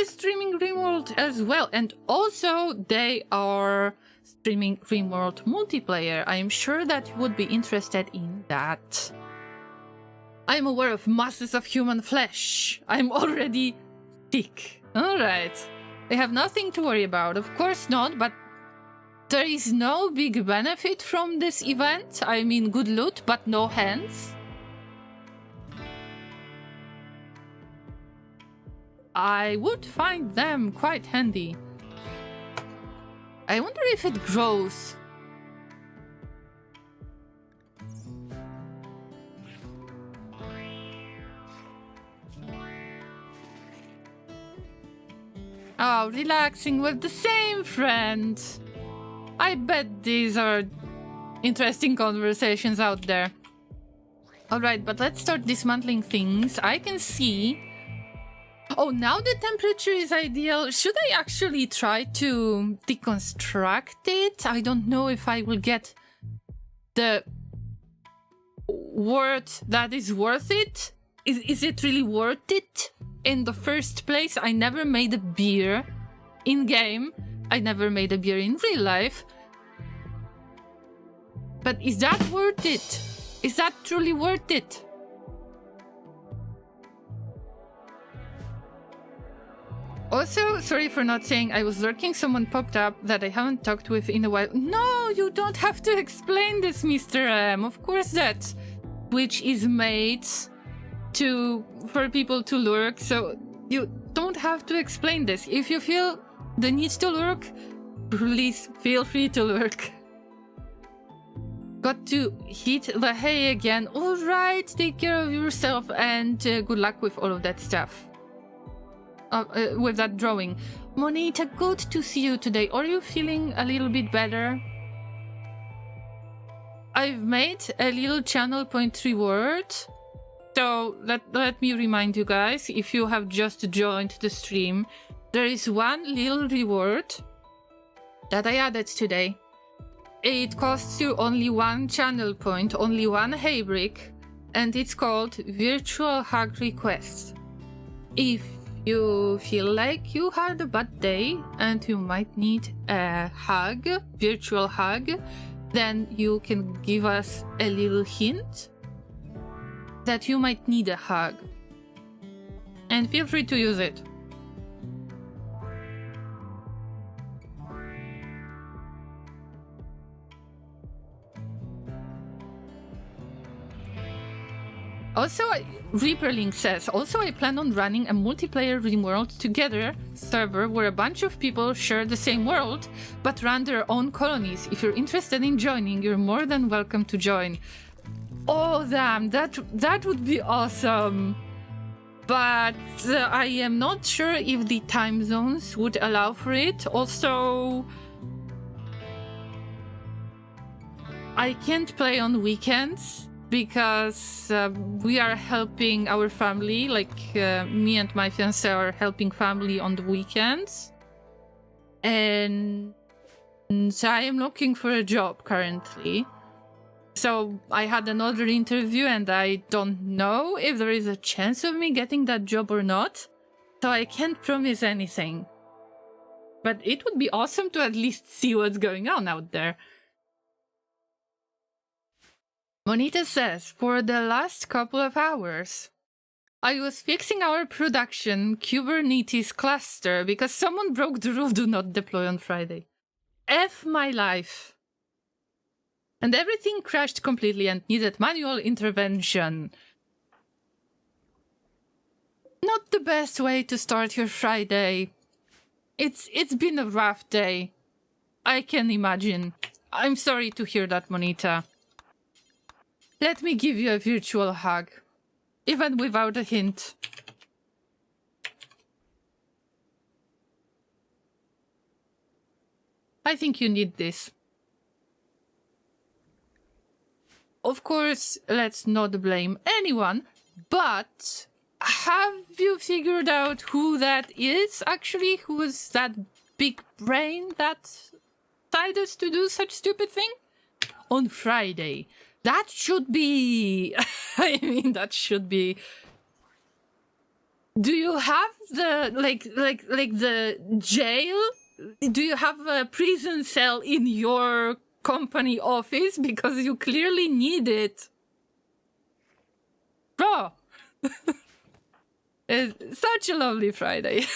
streaming Rimworld as well, and also they are streaming Rimworld multiplayer. I am sure that you would be interested in that. I'm aware of masses of human flesh. I'm already sick. Alright. I have nothing to worry about. Of course not, but there is no big benefit from this event. I mean, good loot, but no hands. I would find them quite handy. I wonder if it grows. Oh, relaxing with the same friend. I bet these are interesting conversations out there. Alright, but let's start dismantling things. I can see... Oh, now the temperature is ideal. Should I actually try to deconstruct it? I don't know if I will get the word that is worth it. Is it really worth it? In the first place, I never made a beer in-game. I never made a beer in real life. But is that worth it? Is that truly worth it? Also, sorry for not saying I was lurking. Someone popped up that I haven't talked with in a while. No, you don't have to explain this, Mr. M. Of course that Twitch is made for people to lurk, so you don't have to explain this. If you feel the need to lurk, please feel free to lurk. Got to hit the hay again. Alright, take care of yourself and good luck with all of that stuff. With that drawing. Monita, good to see you today. Are you feeling a little bit better? I've made a little channel point reward. So let me remind you guys, if you have just joined the stream, there is one little reward that I added today. It costs you only one channel point, only one hay brick, and it's called Virtual Hug Request. If you feel like you had a bad day and you might need a hug, virtual hug, then you can give us a little hint that you might need a hug. And feel free to use it. Also, Reaperling says, also I plan on running a multiplayer Rimworld together server where a bunch of people share the same world, but run their own colonies. If you're interested in joining, you're more than welcome to join. Oh, damn, that would be awesome. But I am not sure if the time zones would allow for it. Also, I can't play on weekends because we are helping our family, like me and my fiance are helping family on the weekends. And so I am looking for a job currently. So I had another interview and I don't know if there is a chance of me getting that job or not. So I can't promise anything. But it would be awesome to at least see what's going on out there. Monita says, for the last couple of hours, I was fixing our production Kubernetes cluster because someone broke the rule do not deploy on Friday. F my life. And everything crashed completely and needed manual intervention. Not the best way to start your Friday. It's been a rough day. I can imagine. I'm sorry to hear that, Monita. Let me give you a virtual hug, even without a hint. I think you need this. Of course, let's not blame anyone, but have you figured out who that is, actually? Who is that big brain that decided us to do such stupid thing? On Friday. That should be... I mean, that should be... Do you have the, like the jail? Do you have a prison cell in your company office? Because you clearly need it. Bro! It's such a lovely Friday.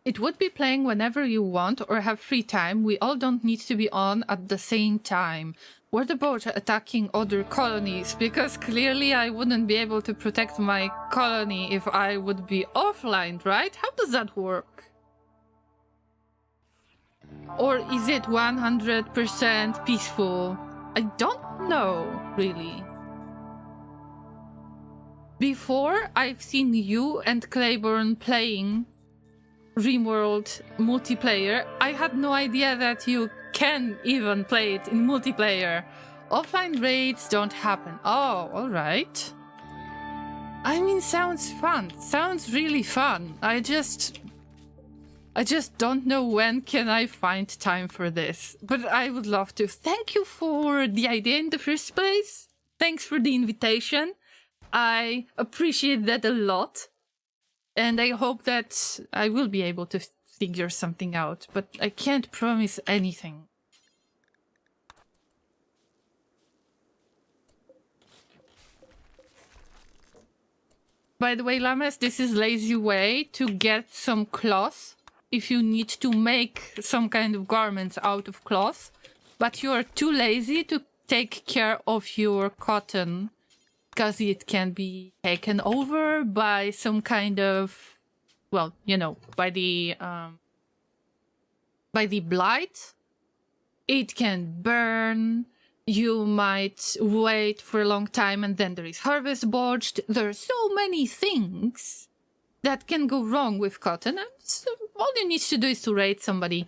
It would be playing whenever you want or have free time. We all don't need to be on at the same time. What about attacking other colonies? Because clearly I wouldn't be able to protect my colony if I would be offline, right? How does that work? Or is it 100% peaceful? I don't know, really. Before, I've seen you and Claiborne playing Rimworld multiplayer. I had no idea that you can even play it in multiplayer. Offline raids don't happen. Oh, alright. I mean, sounds fun. Sounds really fun. I just don't know when can I find time for this. But I would love to. Thank you for the idea in the first place. Thanks for the invitation. I appreciate that a lot. And I hope that I will be able to figure something out, but I can't promise anything. By the way, Llamas, this is lazy way to get some cloth if you need to make some kind of garments out of cloth, but you are too lazy to take care of your cotton because it can be taken over by some kind of, well, you know, by the blight. It can burn. You might wait for a long time and then there is harvest botched. There are so many things that can go wrong with cotton, and so all you need to do is to raid somebody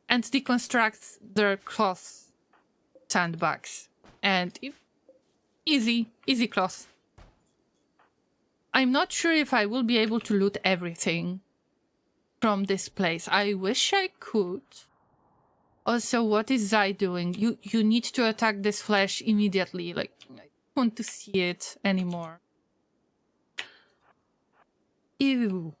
and deconstruct their cloth sandbags. And easy cloth. I'm not sure if I will be able to loot everything from this place. I wish I could. Also, what is Zai doing? You need to attack this flesh immediately. Like, I don't want to see it anymore. Ew.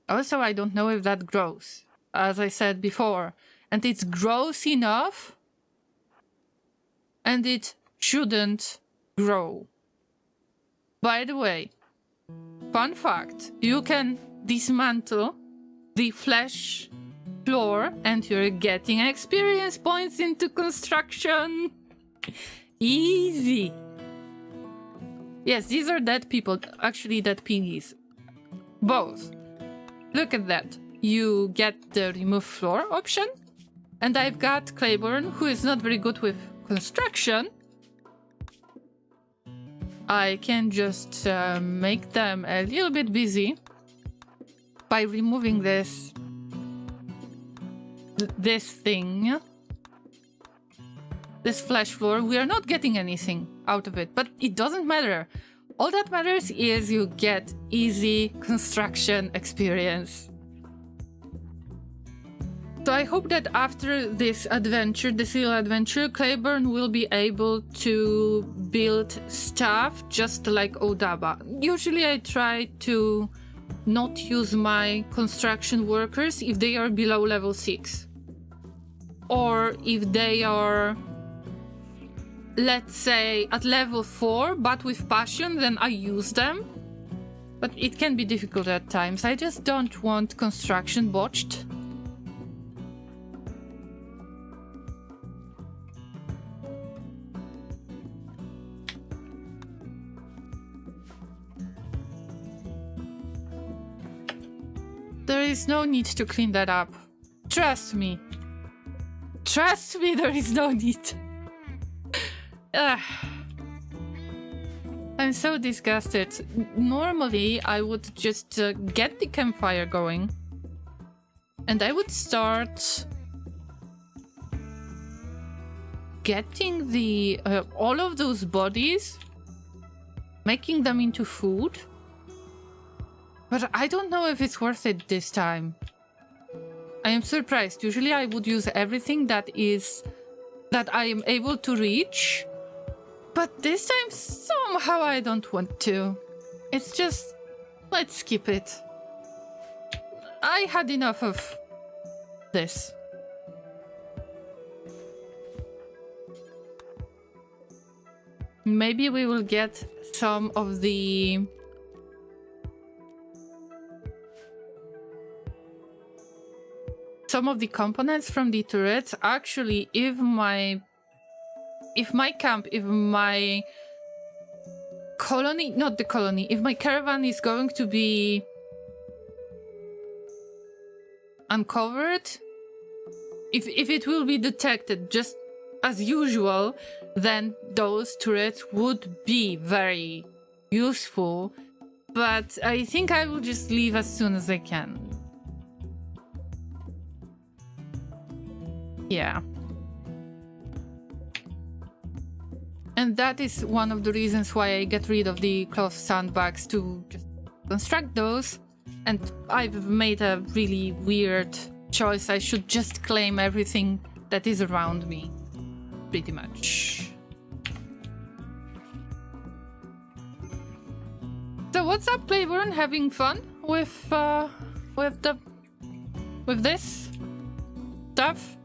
Also, I don't know if that grows. As I said before, and it's gross enough, and it shouldn't grow. By the way, fun fact, you can dismantle the flesh floor and you're getting experience points into construction. Easy. Yes, these are dead people, actually dead piggies. Both. Look at that. You get the remove floor option, and I've got Claiborne, who is not very good with construction. I can just make them a little bit busy by removing this thing, this flesh floor. We are not getting anything out of it, but it doesn't matter. All that matters is you get easy construction experience. So I hope that after this adventure, this little adventure, Claiborne will be able to build stuff just like Odaba. Usually I try to not use my construction workers if they are below level 6. Or if they are, let's say, at level 4, but with passion, then I use them. But it can be difficult at times. I just don't want construction botched. There is no need to clean that up. Trust me. Trust me, there is no need. I'm so disgusted. Normally, I would just get the campfire going. And I would start getting the all of those bodies, making them into food. But I don't know if it's worth it this time. I am surprised. Usually I would use everything that I am able to reach. But this time somehow I don't want to. It's just, let's skip it. I had enough of this. Maybe we will get some of the components from the turrets. Actually, if my colony, not the colony, if my caravan is going to be uncovered, if it will be detected just as usual, then those turrets would be very useful. But I think I will just leave as soon as I can. Yeah. And that is one of the reasons why I get rid of the cloth sandbags, to just construct those. And I've made a really weird choice. I should just claim everything that is around me. Pretty much. So what's up, Claiborne? Having fun with this stuff?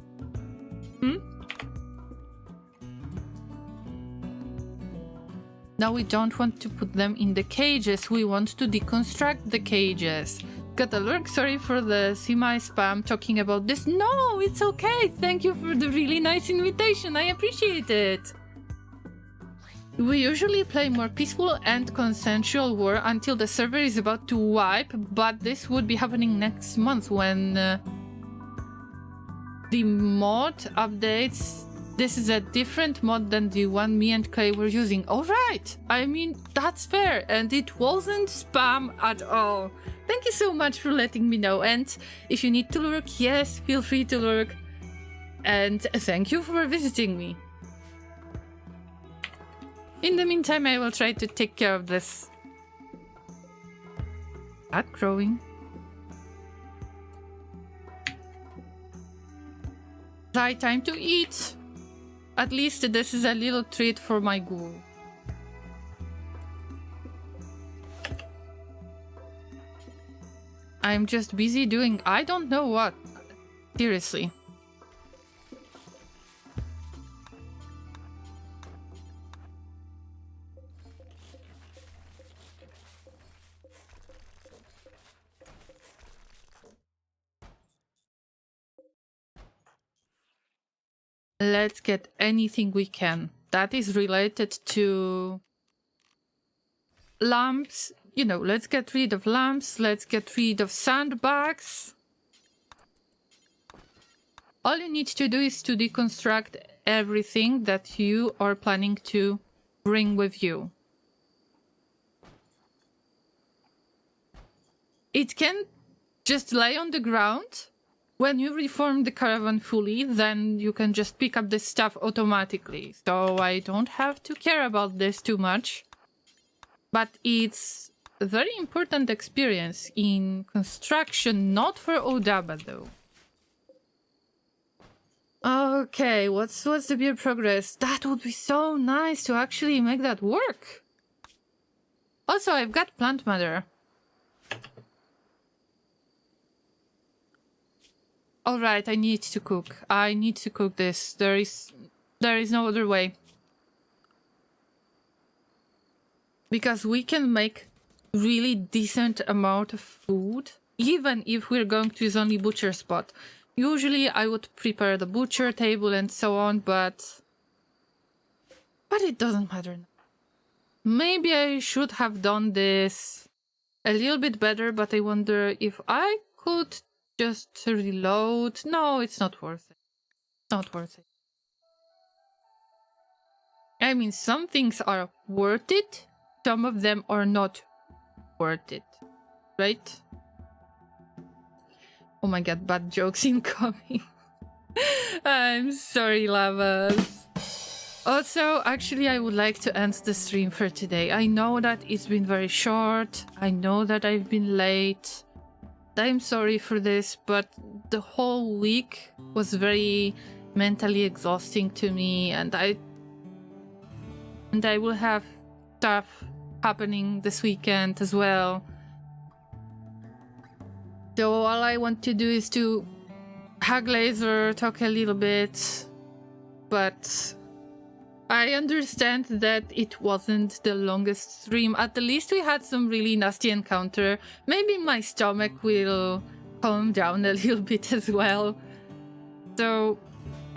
Now we don't want to put them in the cages, we want to deconstruct the cages. Got a lurk, sorry for the semi-spam talking about this. No, it's okay, thank you for the really nice invitation, I appreciate it. We usually play more peaceful and consensual war until the server is about to wipe, but this would be happening next month when the mod updates. This is a different mod than the one me and Clay were using. Alright, I mean, that's fair, and it wasn't spam at all. Thank you so much for letting me know, and if you need to lurk, yes, feel free to lurk. And thank you for visiting me. In the meantime, I will try to take care of this. Not growing. Time to eat. At least this is a little treat for my ghoul. I'm just busy doing I don't know what. Seriously. let's get anything we can that is related to lamps. You know, let's get rid of lamps, let's get rid of sandbags. All you need to do is to deconstruct everything that you are planning to bring with you. It can just lay on the ground. When you reform the caravan fully, then you can just pick up this stuff automatically. So I don't have to care about this too much. But it's a very important experience in construction, not for Odaba though. Okay, what's the beer progress? That would be so nice to actually make that work. Also, I've got plant matter. Alright, I need to cook. I need to cook this. There is no other way. Because we can make really decent amount of food, even if we're going to use only butcher spot. Usually I would prepare the butcher table and so on, but it doesn't matter. Maybe I should have done this a little bit better, but I wonder if I could just reload. No, it's not worth it. It's not worth it. I mean, some things are worth it, some of them are not worth it, right? Oh my god, bad jokes incoming. I'm sorry, Llamas. Also, actually, I would like to end the stream for today. I know that it's been very short. I know that I've been late. I'm sorry for this, but the whole week was very mentally exhausting to me, and I will have stuff happening this weekend as well. So all I want to do is to hug Laser, talk a little bit, but I understand that it wasn't the longest stream. At least we had some really nasty encounter. Maybe my stomach will calm down a little bit as well. So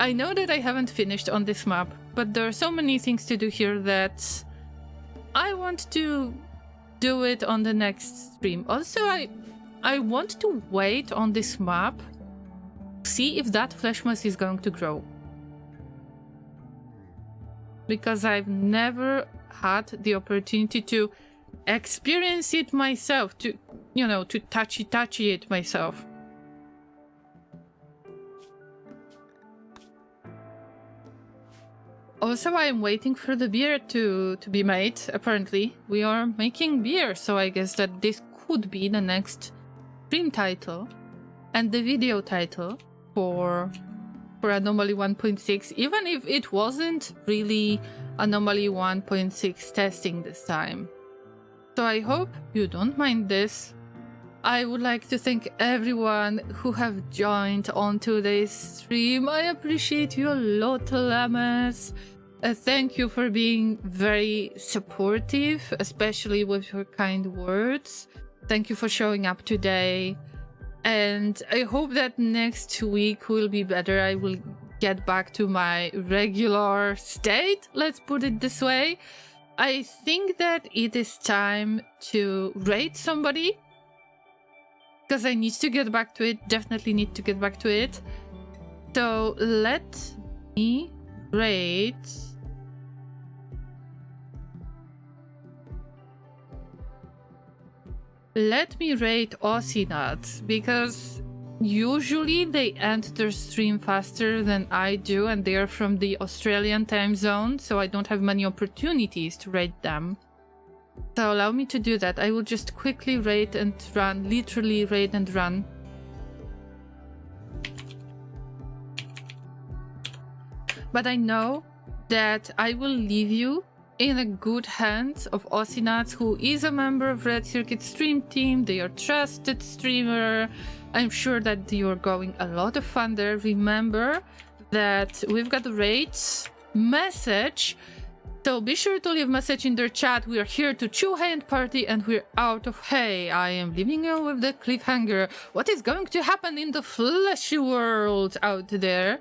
I know that I haven't finished on this map, but there are so many things to do here that I want to do it on the next stream. Also, I want to wait on this map, see if that flesh mass is going to grow. Because I've never had the opportunity to experience it myself, to, you know, to touchy it myself. Also, I'm waiting for the beer to be made, apparently. We are making beer, so I guess that this could be the next stream title and the video title for Anomaly 1.6, even if it wasn't really Anomaly 1.6 testing this time. So I hope you don't mind this. I would like to thank everyone who have joined on today's stream. I appreciate you a lot, Llamas. Thank you for being very supportive, especially with your kind words. Thank you for showing up today. And I hope that next week will be better. I will get back to my regular state, let's put it this way. I think that it is time to raid somebody, because I need to get back to it. Definitely need to get back to it. So let me raid Aussie Nuts, because usually they end their stream faster than I do, and they are from the Australian time zone, so I don't have many opportunities to raid them. So allow me to do that. I will just quickly raid and run, literally raid and run. But I know that I will leave you in the good hands of Aussie Nuts, who is a member of Red Circuit stream team. They are trusted streamer. I'm sure that you're going a lot of fun there. Remember that we've got the raids message, so be sure to leave message in their chat. We are here to chew hay and party, and we're out of hay. I am leaving you with the cliffhanger. What is going to happen in the fleshy world out there?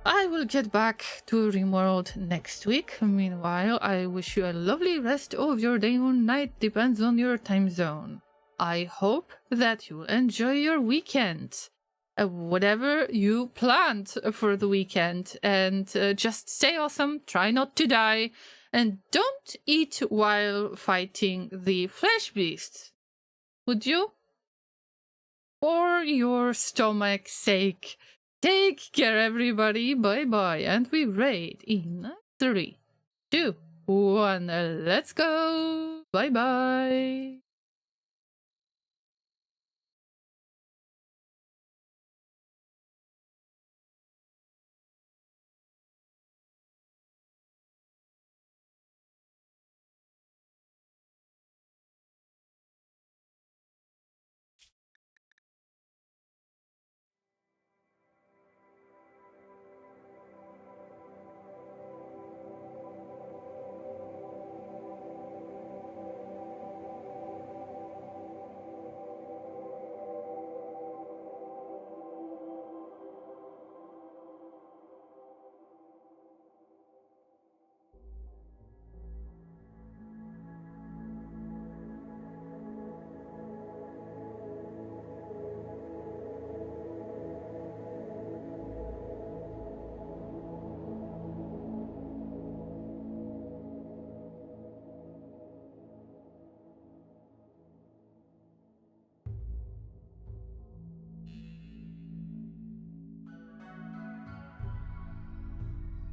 I will get back to Rimworld next week. Meanwhile, I wish you a lovely rest of your day or night, depends on your time zone. I hope that you enjoy your weekend. Whatever you planned for the weekend, and just stay awesome, try not to die, and don't eat while fighting the flesh beasts. Would you? For your stomach's sake. Take care, everybody. Bye bye. And we raid in 3, 2, 1. Let's go. Bye bye.